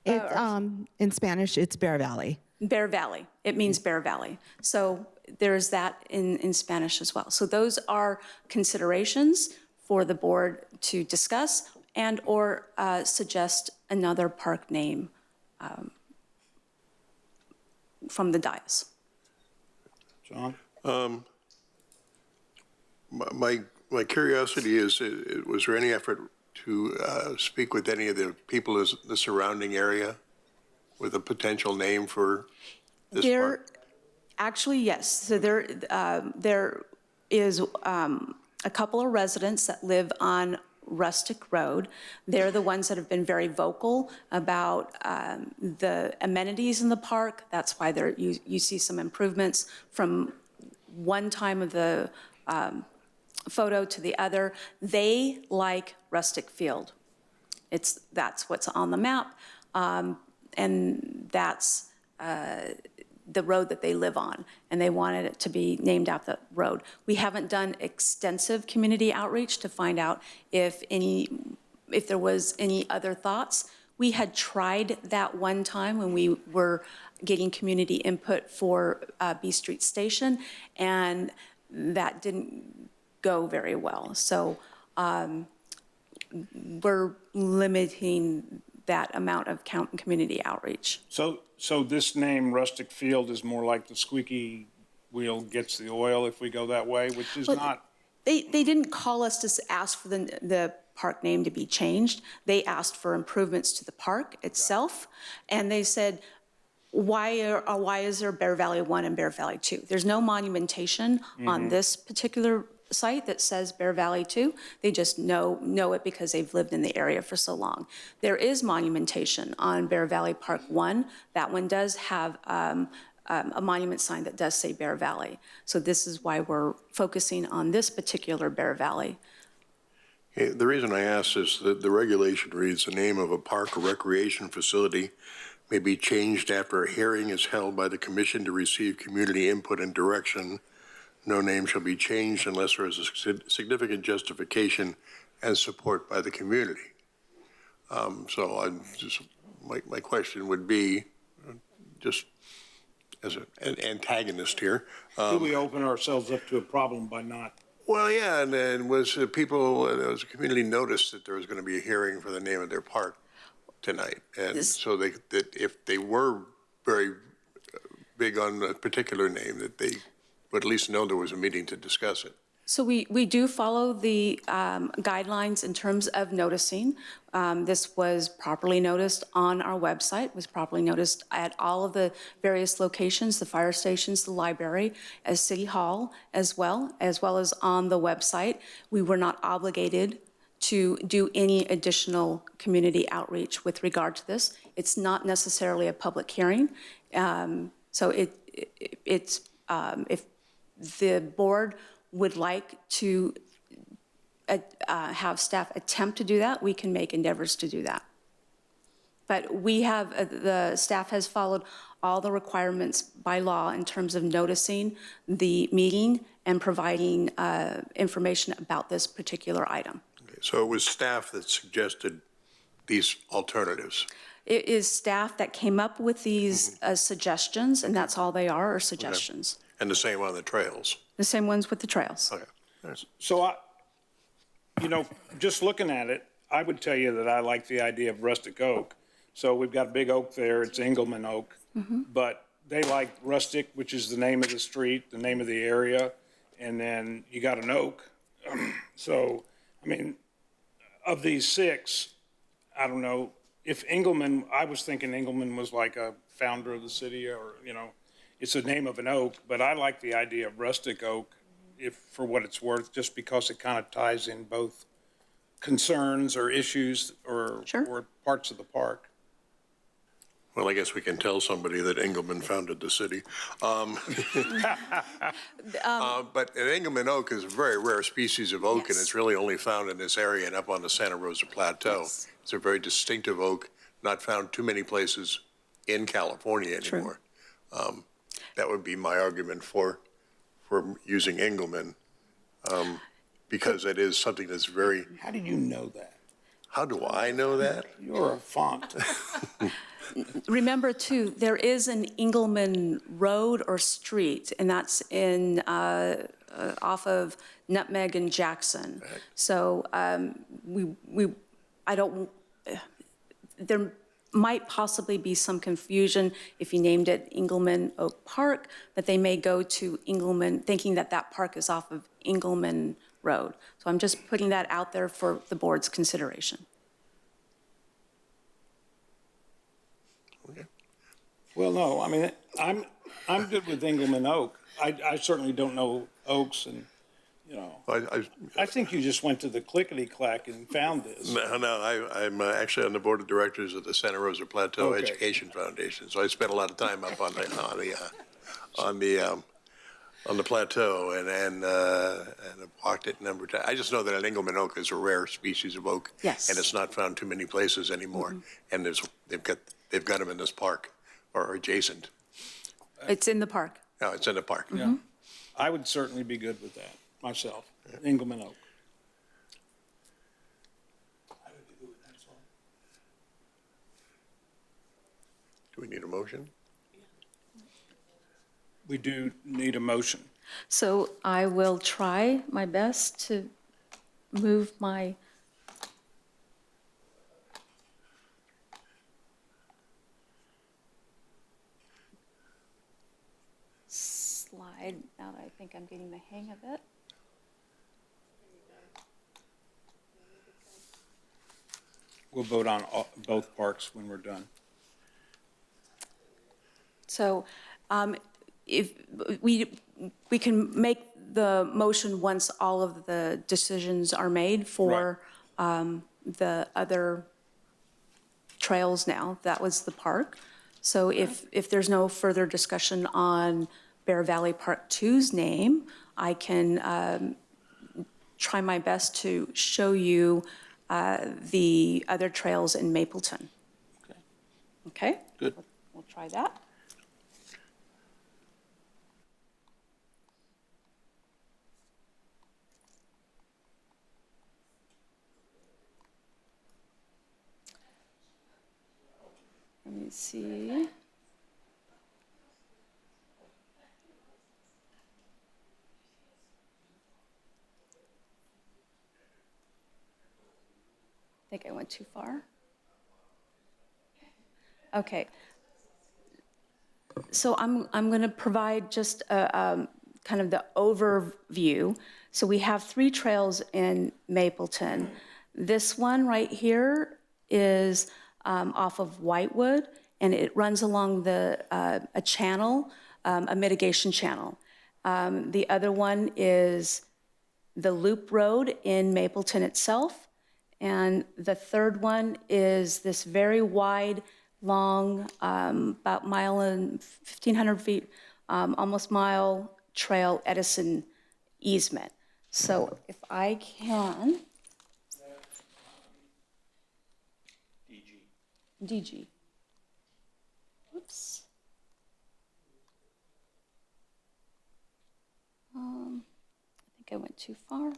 Speaker 2: In Spanish, it's Bear Valley.
Speaker 3: Bear Valley. It means Bear Valley. So there's that in Spanish as well. So those are considerations for the board to discuss and or suggest another park name from the dais.
Speaker 6: John?
Speaker 15: My curiosity is, was there any effort to speak with any of the people in the surrounding area with a potential name for this park?
Speaker 3: Actually, yes. So there is a couple of residents that live on Rustic Road. They're the ones that have been very vocal about the amenities in the park. That's why you see some improvements from one time of the photo to the other. They like Rustic Field. That's what's on the map, and that's the road that they live on, and they wanted it to be named after the road. We haven't done extensive community outreach to find out if there was any other thoughts. We had tried that one time when we were getting community input for B Street Station, and that didn't go very well. So we're limiting that amount of community outreach.
Speaker 6: So this name, Rustic Field, is more like the squeaky wheel gets the oil if we go that way, which is not.
Speaker 3: They didn't call us to ask for the park name to be changed. They asked for improvements to the park itself, and they said, why is there Bear Valley 1 and Bear Valley 2? There's no monumentation on this particular site that says Bear Valley 2. They just know it because they've lived in the area for so long. There is monumentation on Bear Valley Park 1. That one does have a monument sign that does say Bear Valley. So this is why we're focusing on this particular Bear Valley.
Speaker 15: Yeah, the reason I ask is that the regulation reads the name of a park or recreation facility may be changed after a hearing is held by the commission to receive community input and direction. No name shall be changed unless there is a significant justification and support by the community. So I'm just, my question would be, just as an antagonist here.
Speaker 6: Do we open ourselves up to a problem by not?
Speaker 15: Well, yeah, and then was the community noticed that there was going to be a hearing for the name of their park tonight, and so that if they were very big on a particular name, that they would at least know there was a meeting to discuss it.
Speaker 3: So we do follow the guidelines in terms of noticing. This was properly noticed on our website, was properly noticed at all of the various locations, the fire stations, the library, as City Hall as well as on the website. We were not obligated to do any additional community outreach with regard to this. It's not necessarily a public hearing. So if the board would like to have staff attempt to do that, we can make endeavors to do that. But we have, the staff has followed all the requirements by law in terms of noticing the meeting and providing information about this particular item.
Speaker 15: Okay, so it was staff that suggested these alternatives.
Speaker 3: It is staff that came up with these suggestions, and that's all they are suggestions.
Speaker 15: Okay. And the same on the trails.
Speaker 3: The same ones with the trails.
Speaker 15: Okay.
Speaker 6: So just looking at it, I would tell you that I like the idea of rustic oak. So we've got a big oak there, it's Engelman oak. But they like rustic, which is the name of the street, the name of the area, and then you got an oak. So, I mean, of these 6, I don't know, if Engelman, I was thinking Engelman was like a founder of the city or, it's the name of an oak, but I like the idea of rustic oak, if, for what it's worth, just because it kind of ties in both concerns or issues or parts of the park.
Speaker 15: Well, I guess we can tell somebody that Engelman founded the city. But an Engelman oak is a very rare species of oak, and it's really only found in this area and up on the Santa Rosa Plateau. It's a very distinctive oak, not found too many places in California anymore. That would be my argument for using Engelman, because it is something that's very...
Speaker 6: How do you know that?
Speaker 15: How do I know that?
Speaker 6: You're a font.
Speaker 3: Remember, too, there is an Engelman Road or street, and that's in off of Nutmeg and Jackson. Right. So there might possibly be some confusion if you named it Engelman Oak Park, that they may go to Engelman thinking that that park is off of Engelman Road. So I'm just putting that out there for the board's consideration.
Speaker 6: Well, no, I mean, I'm good with Engelman Oak. I certainly don't know oaks, and I think you just went to the clickety-clack and found this.
Speaker 15: No, I'm actually on the board of directors of the Santa Rosa Plateau Education Foundation, so I spent a lot of time up on the plateau and I've walked it a number of times. I just know that an Engelman oak is a rare species of oak, and it's not found too many places anymore. And they've got them in this park or adjacent.
Speaker 3: It's in the park.
Speaker 15: No, it's in the park.
Speaker 6: Yeah, I would certainly be good with that myself. Engelman oak.
Speaker 15: Do we need a motion?
Speaker 6: We do need a motion.
Speaker 3: So I will try my best to move my slide now that I think I'm getting the hang of it.
Speaker 6: We'll vote on both parks when we're done.
Speaker 3: So if we can make the motion once all of the decisions are made for the other trails now. That was the park. So if there's no further discussion on Bear Valley Park 2's name, I can try my best to show you the other trails in Mapleton. Okay?
Speaker 6: Good.
Speaker 3: We'll try that. Let me see. I think I went too far. Okay. So I'm going to provide just a kind of the overview. So we have 3 trails in Mapleton. This one right here is off of Whitewood, and it runs along a channel, a mitigation channel. The other one is the Loop Road in Mapleton itself, and the third one is this very wide, long, about mile and 1,500 feet, almost mile trail Edison easement. So if I can. DG. Oops. I think I went too far.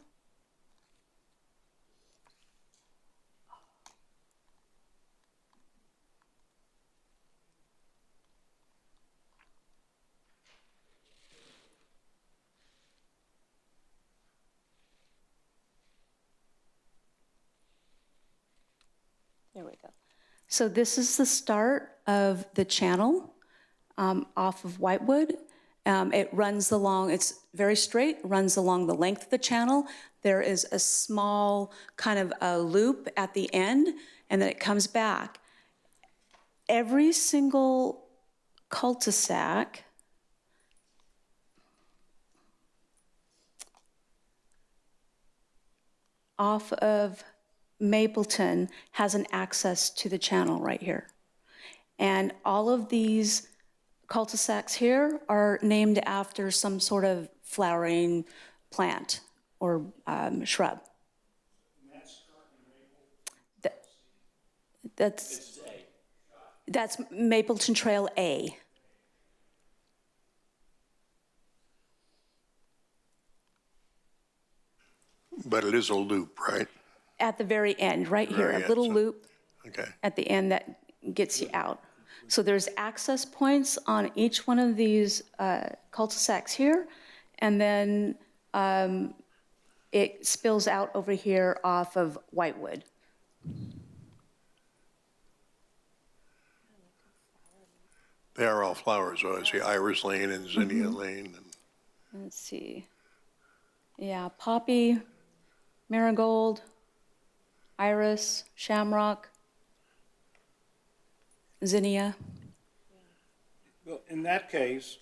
Speaker 3: So this is the start of the channel off of Whitewood. It runs along, it's very straight, runs along the length of the channel. There is a small kind of a loop at the end, and then it comes back. Every single cul-de-sac off of Mapleton has an access to the channel right here. And all of these cul-de-sacs here are named after some sort of flowering plant or shrub. That's Mapleton Trail A.
Speaker 15: But it is a loop, right?
Speaker 3: At the very end, right here,
Speaker 15: Very
Speaker 3: a
Speaker 15: end,
Speaker 3: little
Speaker 15: so-
Speaker 3: loop
Speaker 15: Okay.
Speaker 3: at the end that gets you out. So there's access points on each one of these cul-de-sacs here, and then it spills out over here off of Whitewood.
Speaker 15: They are all flowers, though. I see Iris Lane and Zinnia Lane. And
Speaker 3: Let's see. Yeah, poppy, marigold, iris, shamrock, zinnia.
Speaker 6: Well, in that case,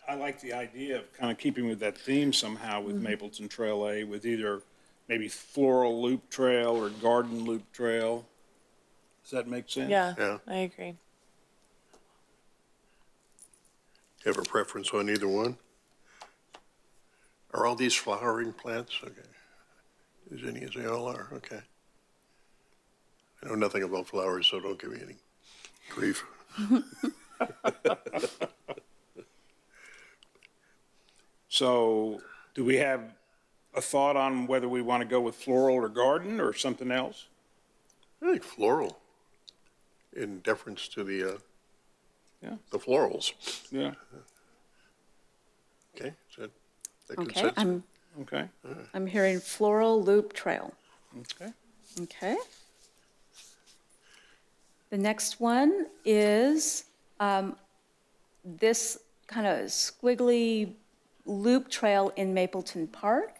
Speaker 6: I like the idea of kind of keeping with that theme somehow with Mapleton Trail A, with either maybe floral loop trail or garden loop trail. Does that make sense?
Speaker 15: Yeah.
Speaker 10: I agree.
Speaker 15: You have a preference on either one? Are all these flowering plants? Okay. Zinnias, they all are, okay. I know nothing about flowers, so don't give me any grief.
Speaker 6: So do we have a thought on whether we want to go with floral or garden or something else?
Speaker 15: I think floral, in deference to the florals.
Speaker 6: Yeah,
Speaker 15: Okay, is that
Speaker 3: Okay,
Speaker 15: consensus?
Speaker 6: okay,
Speaker 3: I'm hearing floral loop trail.
Speaker 6: okay.
Speaker 3: Okay. The next one is this kind of squiggly loop trail in Mapleton Park.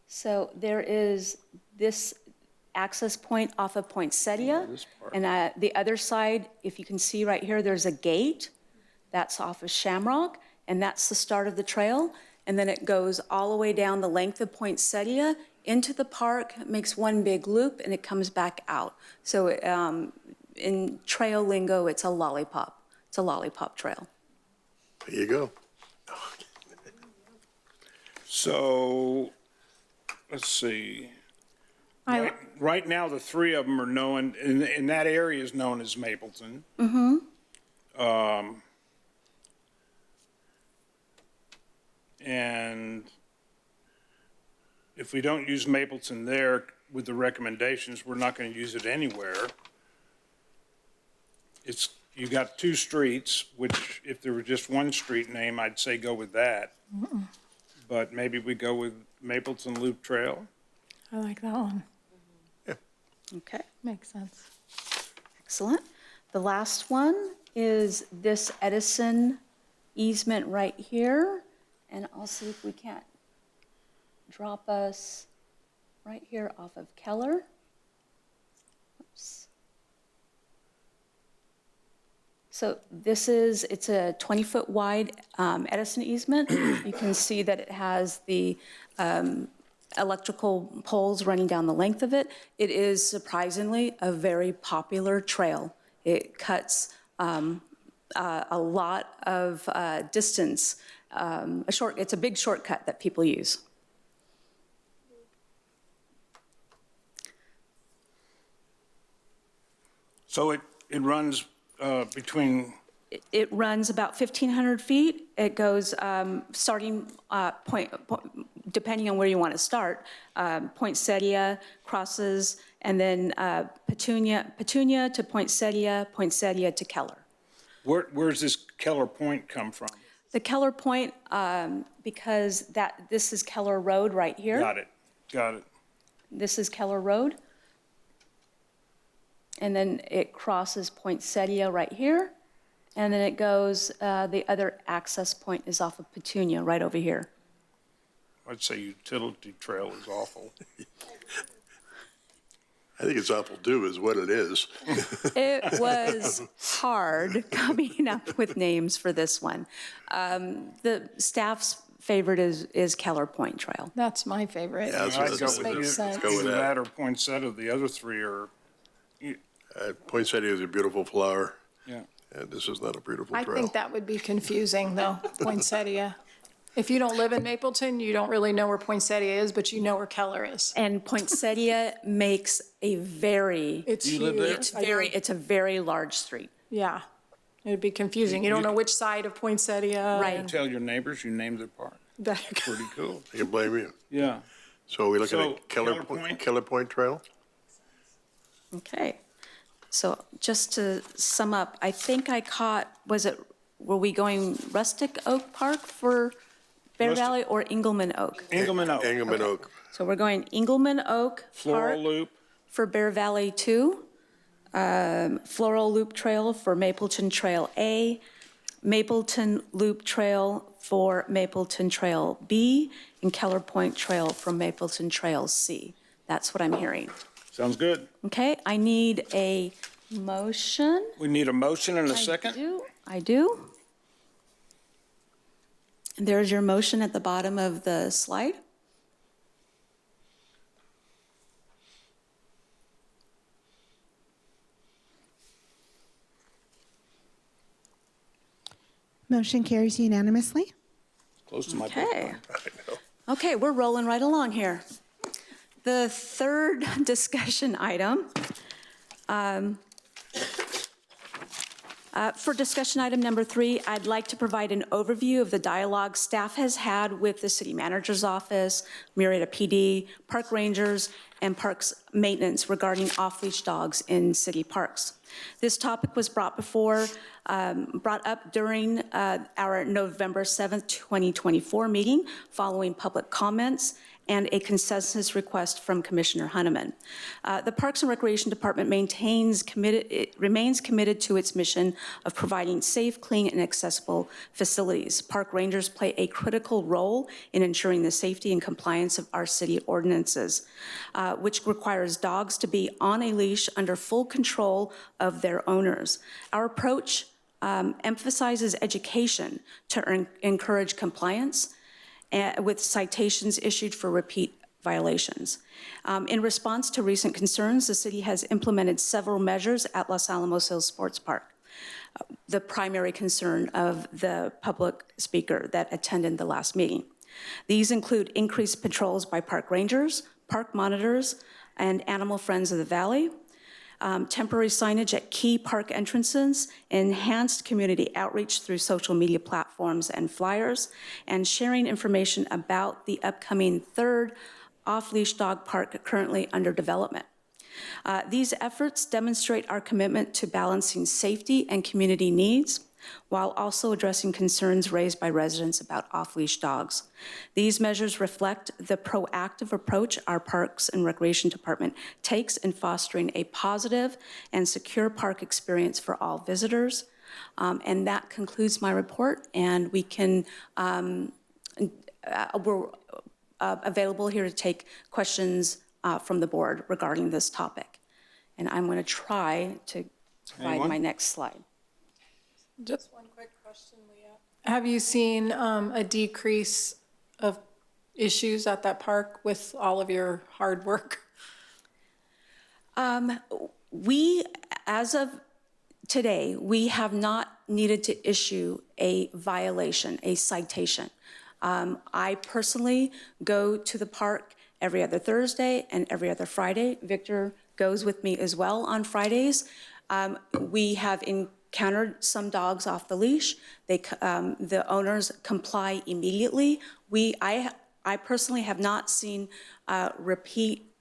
Speaker 3: So there is this access point off of Poinsettia. And the other side, if you can see right here, there's a gate. That's off of Shamrock, and that's the start of the trail. And then it goes all the way down the length of Poinsettia into the park, makes one big loop, and it comes back out. So in trail lingo, it's a lollipop. It's a lollipop trail.
Speaker 15: There you go.
Speaker 6: So, let's see. Right now, the three of them are known, in that area is known as Mapleton. And if we don't use Mapleton there with the recommendations, we're not going to use it anywhere. You got two streets, which if there were just one street name, I'd say go with that. But maybe we go with Mapleton Loop Trail.
Speaker 5: I like that one.
Speaker 3: Okay.
Speaker 5: Makes sense.
Speaker 3: Excellent. The last one is this Edison easement right here. And I'll see if we can't drop us right here off of Keller. Oops. So it's a 20-foot wide Edison easement. You can see that it has the electrical poles running down the length of it. It is surprisingly a very popular trail. It cuts a lot of distance. It's a big shortcut that people use.
Speaker 6: So it runs between,
Speaker 3: It runs about 1,500 feet. It goes starting point, depending on where you want to start, Poinsettia, crosses, and then Petunia to Poinsettia, Poinsettia to Keller.
Speaker 6: Where's this Keller Point come from?
Speaker 3: The Keller Point, because this is Keller Road right here.
Speaker 6: Got it.
Speaker 3: This is Keller Road. And then it crosses Poinsettia right here. And then it goes, the other access point is off of Petunia, right over here.
Speaker 6: I'd say utility trail is awful.
Speaker 15: I think it's awful too, is what it is.
Speaker 3: It was hard coming up with names for this one. The staff's favorite is Keller Point Trail.
Speaker 5: That's my favorite.
Speaker 15: Yeah,
Speaker 6: I'd go
Speaker 5: Just
Speaker 6: with
Speaker 5: makes sense.
Speaker 15: Go with
Speaker 6: either
Speaker 15: that.
Speaker 6: that or poinsettia. The other three are,
Speaker 15: Poinsettia is a beautiful flower,
Speaker 6: yeah.
Speaker 15: and this is not a beautiful
Speaker 5: I
Speaker 15: trail.
Speaker 5: think that would be confusing, though, poinsettia. If you don't live in Mapleton, you don't really know where poinsettia is, but you know where Keller is.
Speaker 3: And Poinsettia makes a very,
Speaker 5: It's
Speaker 6: You live there?
Speaker 5: huge.
Speaker 3: it's a very large street.
Speaker 5: Yeah, it'd be confusing. You don't know which side of poinsettia.
Speaker 3: Right.
Speaker 5: and
Speaker 6: Tell your neighbors you named their park.
Speaker 5: that-
Speaker 6: Pretty cool.
Speaker 15: I can blame you.
Speaker 6: Yeah.
Speaker 15: So are we looking
Speaker 6: So,
Speaker 15: at Keller
Speaker 6: Keller Point?
Speaker 15: Keller Point Trail?
Speaker 3: Okay. So just to sum up, I think I caught, were we going Rustic Oak Park for Bear
Speaker 6: Rustic-
Speaker 3: Valley or Engelman Oak?
Speaker 6: Engelman Oak.
Speaker 15: Engelman Oak.
Speaker 3: So we're going Engelman Oak
Speaker 6: Floral
Speaker 3: Park
Speaker 6: Loop.
Speaker 3: for Bear Valley 2, Floral Loop Trail for Mapleton Trail A, Mapleton Loop Trail for Mapleton Trail B, and Keller Point Trail for Mapleton Trail C. That's what I'm hearing.
Speaker 6: Sounds good.
Speaker 3: Okay, I need a motion.
Speaker 6: We need a motion and a second.
Speaker 3: I do. And there's your motion at the bottom of the slide.
Speaker 2: Motion carries unanimously.
Speaker 6: Close to my
Speaker 3: Okay. Okay, we're rolling right along here. The third discussion item, for discussion item number 3, I'd like to provide an overview of the dialogue staff has had with the city manager's office, Murrieta PD, park rangers, and parks maintenance regarding off-leash dogs in city parks. This topic was brought up during our November 7th, 2024 meeting following public comments and a consensus request from Commissioner Hunneman. The Parks and Recreation Department remains committed to its mission of providing safe, clean, and accessible facilities. Park rangers play a critical role in ensuring the safety and compliance of our city ordinances, which requires dogs to be on a leash under full control of their owners. Our approach emphasizes education to encourage compliance with citations issued for repeat violations. In response to recent concerns, the city has implemented several measures at Los Alamos Hills Sports Park. The primary concern of the public speaker that attended the last meeting. These include increased patrols by park rangers, park monitors, and animal friends of the valley, temporary signage at key park entrances, enhanced community outreach through social media platforms and flyers, and sharing information about the upcoming third off-leash dog park currently under development. These efforts demonstrate our commitment to balancing safety and community needs, while also addressing concerns raised by residents about off-leash dogs. These measures reflect the proactive approach our Parks and Recreation Department takes in fostering a positive and secure park experience for all visitors. And that concludes my report, and we can, we're available here to take questions from the board regarding this topic. And I'm going to try to provide my next slide.
Speaker 5: Just one quick question, Leah. Have you seen a decrease of issues at that park with all of your hard work?
Speaker 3: We, as of today, we have not needed to issue a violation, a citation. I personally go to the park every other Thursday and every other Friday. Victor goes with me as well on Fridays. We have encountered some dogs off the leash. The owners comply immediately. I personally have not seen repeat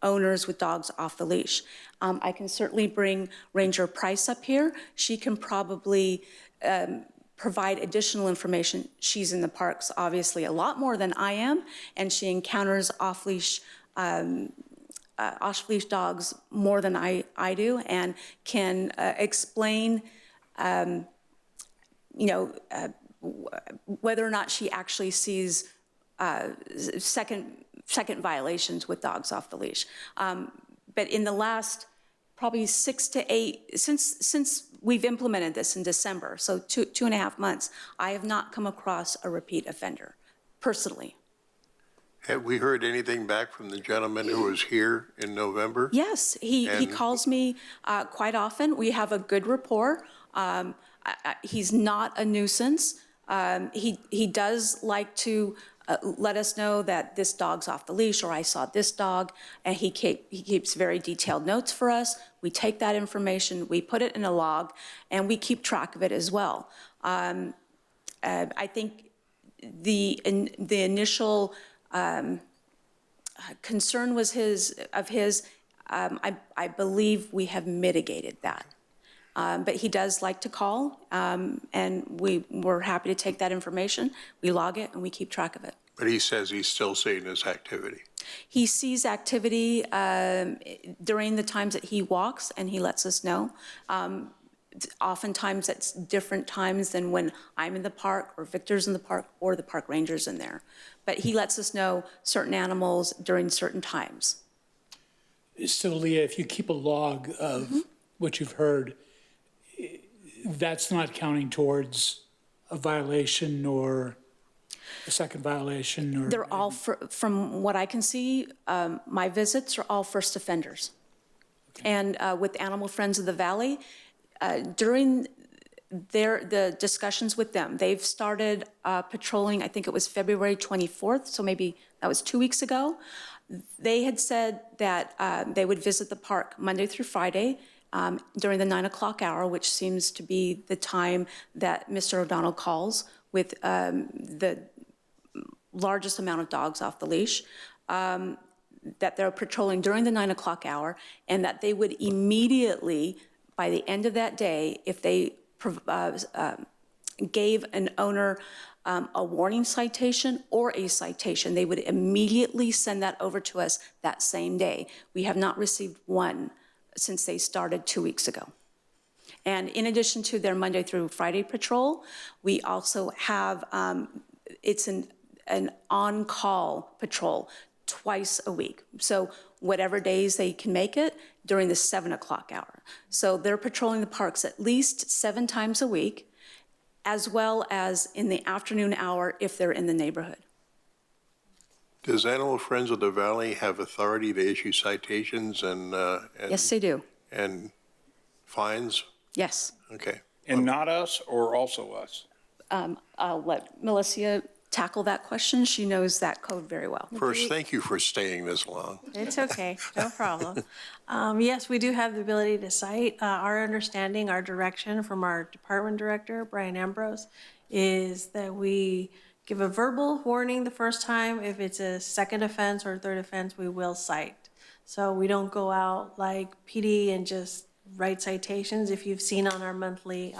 Speaker 3: owners with dogs off the leash. I can certainly bring Ranger Price up here. She can probably provide additional information. She's in the parks obviously a lot more than I am, and she encounters off-leash dogs more than I do, and can explain, whether or not she actually sees second violations with dogs off the leash. But in the last probably 6 to 8, since we've implemented this in December, so 2.5 months, I have not come across a repeat offender, personally.
Speaker 15: Have we heard anything back from the gentleman who was here in November?
Speaker 3: Yes, he
Speaker 15: And-
Speaker 3: calls me quite often. We have a good rapport. He's not a nuisance. He does like to let us know that this dog's off the leash, or I saw this dog, and he keeps very detailed notes for us. We take that information, we put it in a log, and we keep track of it as well. I think the initial concern was I believe we have mitigated that. But he does like to call, and we're happy to take that information. We log it and we keep track of it.
Speaker 15: But he says he's still seeing this activity.
Speaker 3: He sees activity during the times that he walks, and he lets us know. Oftentimes it's different times than when I'm in the park, or Victor's in the park, or the park ranger's in there. But he lets us know certain animals during certain times.
Speaker 1: So Leah, if you keep a log of what you've heard, that's not counting towards a violation or a second violation? Or
Speaker 3: They're all, from what I can see, my visits are all first offenders. Okay. And with Animal Friends of the Valley, during the discussions with them, they've started patrolling, I think it was February 24th, so maybe that was 2 weeks ago. They had said that they would visit the park Monday through Friday during the 9 o'clock hour, which seems to be the time that Mr. O'Donnell calls with the largest amount of dogs off the leash, that they're patrolling during the 9 o'clock hour, and that they would immediately, by the end of that day, if they gave an owner a warning citation or a citation, they would immediately send that over to us that same day. We have not received one since they started 2 weeks ago. And in addition to their Monday through Friday patrol, we also have, it's an on-call patrol twice a week. So whatever days they can make it during the 7 o'clock hour. So they're patrolling the parks at least 7 times a week, as well as in the afternoon hour if they're in the neighborhood.
Speaker 15: Does Animal Friends of the Valley have authority to issue citations and
Speaker 3: Yes, they do.
Speaker 15: and fines?
Speaker 3: Yes.
Speaker 15: Okay.
Speaker 6: And not us, or also us?
Speaker 3: I'll let Melissa tackle that question. She knows that code very well.
Speaker 15: First, thank you for staying this long.
Speaker 16: It's okay, no problem. Yes, we do have the ability to cite. Our understanding, our direction from our department director, Brian Ambrose, is that we give a verbal warning the first time. If it's a second offense or third offense, we will cite. So we don't go out like PD and just write citations. If you've seen on our monthly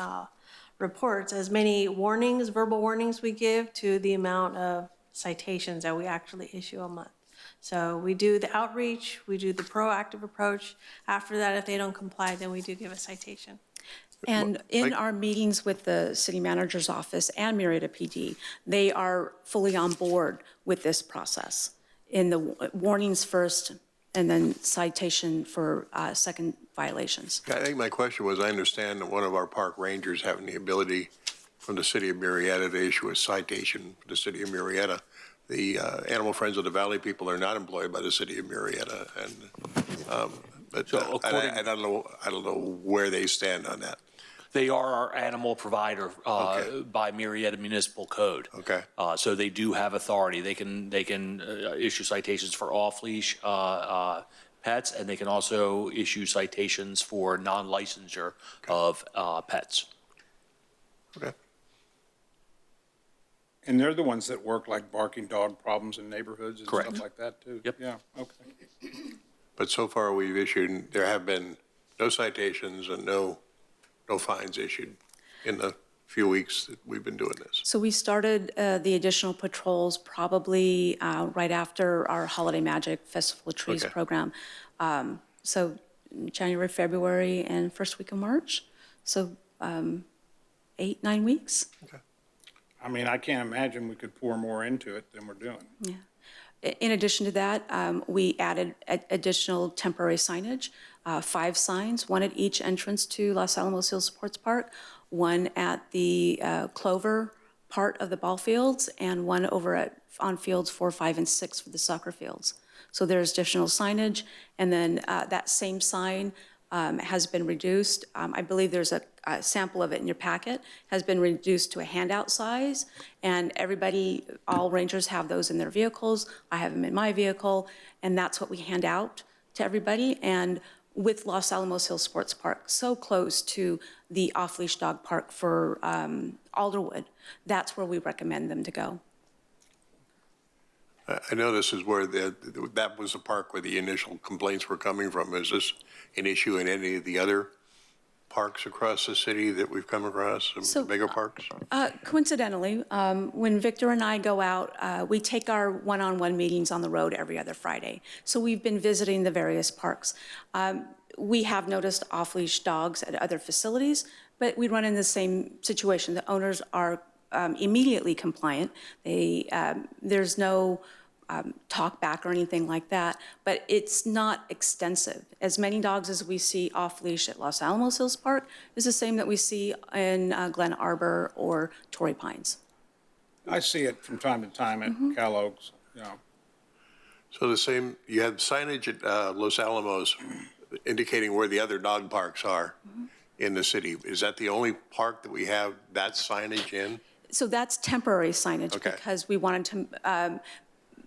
Speaker 16: reports, as many warnings, verbal warnings we give to the amount of citations that we actually issue a month. So we do the outreach, we do the proactive approach. After that, if they don't comply, then we do give a citation.
Speaker 3: And in our meetings with the city manager's office and Murrieta PD, they are fully on board with this process. In the warnings first, and then citation for second violations.
Speaker 15: I think my question was, I understand that one of our park rangers having the ability from the city of Murrieta to issue a citation for the city of Murrieta. The Animal Friends of the Valley people are not employed by the city of Murrieta, and but I don't know where they stand on that.
Speaker 7: They are our animal provider by Murrieta Municipal Code.
Speaker 15: Okay.
Speaker 7: So they do have authority. They can issue citations for off-leash pets, and they can also issue citations for non-licensure of pets.
Speaker 15: Okay.
Speaker 6: And they're the ones that work like barking dog problems in neighborhoods and
Speaker 7: Correct.
Speaker 6: stuff like that too?
Speaker 7: Yep.
Speaker 6: Yeah, okay.
Speaker 15: But so far, there have been no citations and no fines issued in the few weeks that we've been doing this.
Speaker 3: So we started the additional patrols probably right after our Holiday Magic Festival of Trees
Speaker 15: Okay.
Speaker 3: program. So January, February, and first week of March. So 8-9 weeks.
Speaker 6: I mean, I can't imagine we could pour more into it than we're doing.
Speaker 3: Yeah. In addition to that, we added additional temporary signage, 5 signs, 1 at each entrance to Los Alamos Hills Sports Park, 1 at the Clover part of the ball fields, and 1 over on fields 4, 5, and 6 for the soccer fields. So there's additional signage, and then that same sign has been reduced. I believe there's a sample of it in your packet, has been reduced to a handout size, and everybody, all rangers have those in their vehicles. I have them in my vehicle, and that's what we hand out to everybody. And with Los Alamos Hills Sports Park, so close to the off-leash dog park for Alderwood, that's where we recommend them to go.
Speaker 15: I know this is where that was the park where the initial complaints were coming from. Is this an issue in any of the other parks across the city that we've come across, some bigger parks?
Speaker 3: Coincidentally, when Victor and I go out, we take our one-on-one meetings on the road every other Friday. So we've been visiting the various parks. We have noticed off-leash dogs at other facilities, but we run in the same situation. The owners are immediately compliant. There's no talk back or anything like that, but it's not extensive. As many dogs as we see off leash at Los Alamos Hills Park is the same that we see in Glen Arbor or Torrey Pines.
Speaker 6: I see it from time to time at Cal Oaks, you know.
Speaker 15: So you have signage at Los Alamos indicating where the other dog parks are in the city. Is that the only park that we have that signage in?
Speaker 3: So that's temporary signage because we wanted to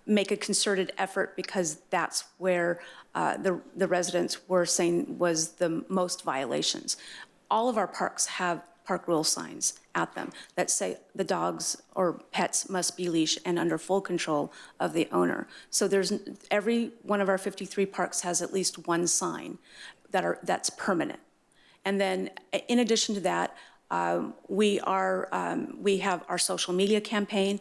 Speaker 3: make a concerted effort because that's where the residents were saying was the most violations. All of our parks have park rule signs at them that say the dogs or pets must be leashed and under full control of the owner. So every one of our 53 parks has at least 1 sign that's permanent. And then in addition to that, we have our social media campaign,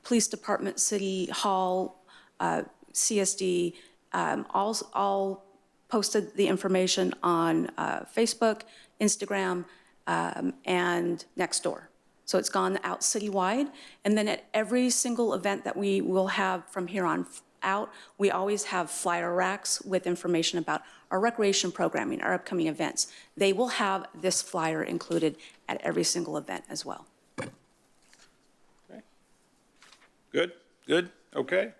Speaker 3: police department, city hall, CSD, all posted the information on Facebook, Instagram, and Nextdoor. So it's gone out citywide. And then at every single event that we will have from here on out, we always have flyer racks with information about our recreation programming, our upcoming events. They will have this flyer included at every single event as well.
Speaker 6: Okay. Good, okay.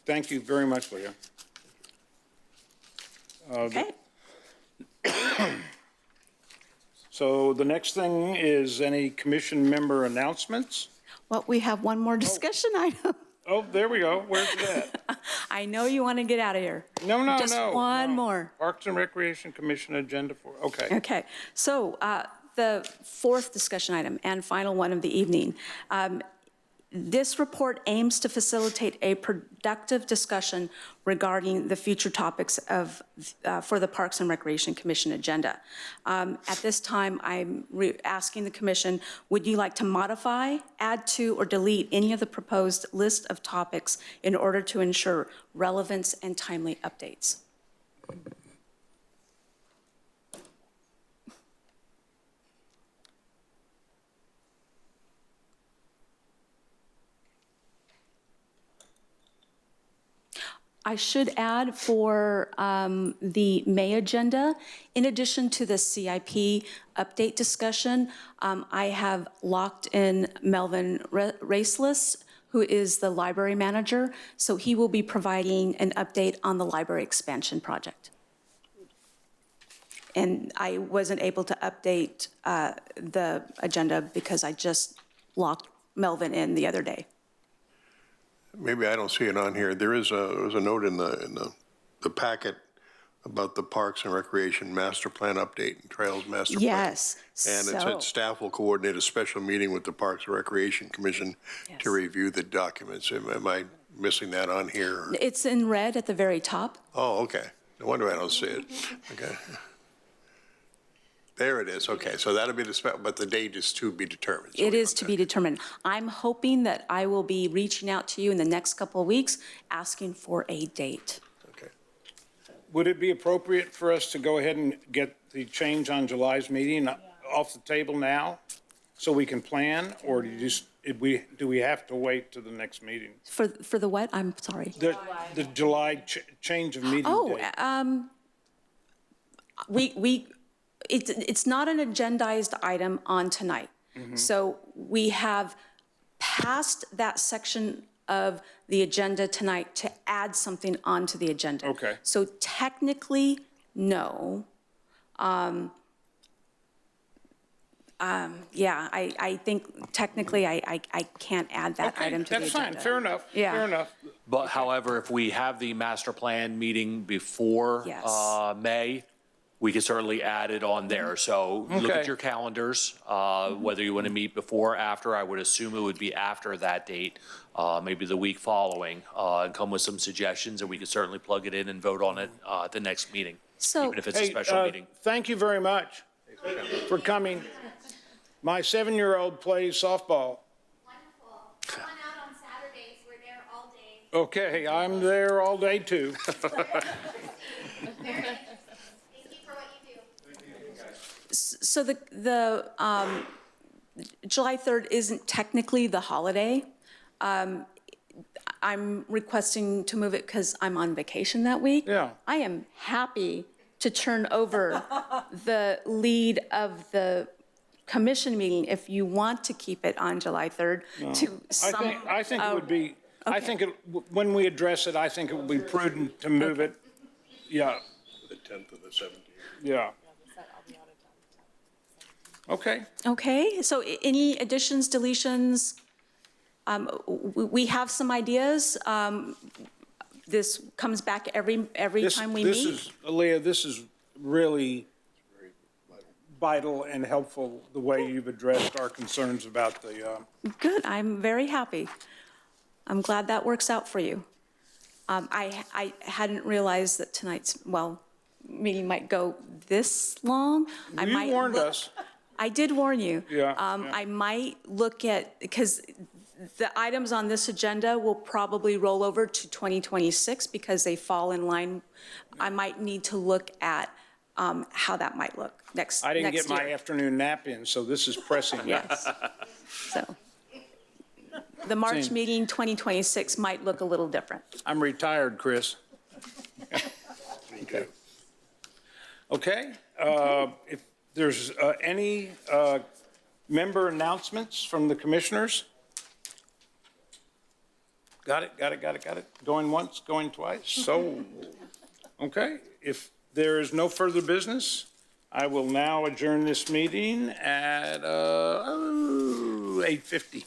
Speaker 6: Thank you very much, Leah.
Speaker 3: Okay.
Speaker 6: So the next thing is any commission member announcements?
Speaker 3: Well, we have one more discussion item.
Speaker 6: Oh, there we go. Where's that?
Speaker 3: I know you want to get out of here.
Speaker 6: No.
Speaker 3: Just one more.
Speaker 6: Parks and Recreation Commission agenda okay.
Speaker 3: Okay, so the 4th discussion item and final one of the evening. This report aims to facilitate a productive discussion regarding the future topics for the Parks and Recreation Commission agenda. At this time, I'm asking the Commission, would you like to modify, add to, or delete any of the proposed list of topics in order to ensure relevance and timely updates? I should add for the May agenda, in addition to the CIP update discussion, I have locked in Melvin Raceless, who is the library manager, so he will be providing an update on the library expansion project. And I wasn't able to update the agenda because I just locked Melvin in the other day.
Speaker 15: Maybe I don't see it on here. There was a note in the packet about the Parks and Recreation Master Plan update and Trails Master Plan.
Speaker 3: Yes.
Speaker 15: And it said staff will coordinate a special meeting with the Parks and Recreation Commission to review the documents. Am I missing that on here?
Speaker 3: It's in red at the very top.
Speaker 15: Oh, okay. No wonder I don't see it. Okay. There it is. Okay, so that'll be but the date is to be determined.
Speaker 3: It is to be determined. I'm hoping that I will be reaching out to you in the next couple of weeks, asking for a date.
Speaker 15: Okay.
Speaker 6: Would it be appropriate for us to go ahead and get the change on July's meeting off the table now so we can plan, or do we have to wait to the next meeting?
Speaker 3: For the what? I'm sorry.
Speaker 6: The July change of meeting date.
Speaker 3: It's not an agendized item on tonight. So we have passed that section of the agenda tonight to add something onto the agenda.
Speaker 6: Okay.
Speaker 3: So technically, no. Yeah, I think technically I can't add that item to the agenda.
Speaker 6: That's fine. Fair enough.
Speaker 3: Yeah.
Speaker 6: Fair enough.
Speaker 7: But however, if we have the master plan meeting before
Speaker 3: Yes.
Speaker 7: May, we can certainly add it on there. So look
Speaker 6: Okay.
Speaker 7: at your calendars, whether you want to meet before or after. I would assume it would be after that date, maybe the week following, and come with some suggestions, and we could certainly plug it in and vote on it at the next meeting,
Speaker 3: So
Speaker 7: even if it's a special meeting.
Speaker 6: Thank you very much for coming. My 7-year-old plays softball.
Speaker 9: Wonderful. Come on out on Saturdays. We're there all day.
Speaker 6: Okay, I'm there all day too.
Speaker 3: So the July 3rd isn't technically the holiday. I'm requesting to move it because I'm on vacation that week.
Speaker 6: Yeah.
Speaker 3: I am happy to turn over the lead of the commission meeting if you want to keep it on July 3rd to some.
Speaker 6: I think it would be, I think when we address it, I think it would be prudent to move it. Yeah,
Speaker 15: The 10th and the 17th.
Speaker 6: yeah. Okay.
Speaker 3: Okay, so any additions, deletions? We have some ideas. This comes back every time we meet.
Speaker 6: Aaliyah, this is really vital and helpful, the way you've addressed our concerns about the,
Speaker 3: Good, I'm very happy. I'm glad that works out for you. I hadn't realized that tonight's, meeting might go this long.
Speaker 6: you warned us.
Speaker 3: I did warn you.
Speaker 6: Yeah,
Speaker 3: I might look at, because the items on this agenda will probably roll over to 2026 because they fall in line. I might need to look at how that might look next year.
Speaker 6: I didn't get my afternoon nap in, so this is pressing.
Speaker 3: Yes. So the March meeting, 2026, might look a little different.
Speaker 6: I'm retired, Chris. Okay. Okay, if there's any member announcements from the commissioners? Got it. Going once, going twice, so, okay. If there is no further business, I will now adjourn this meeting at 8:50.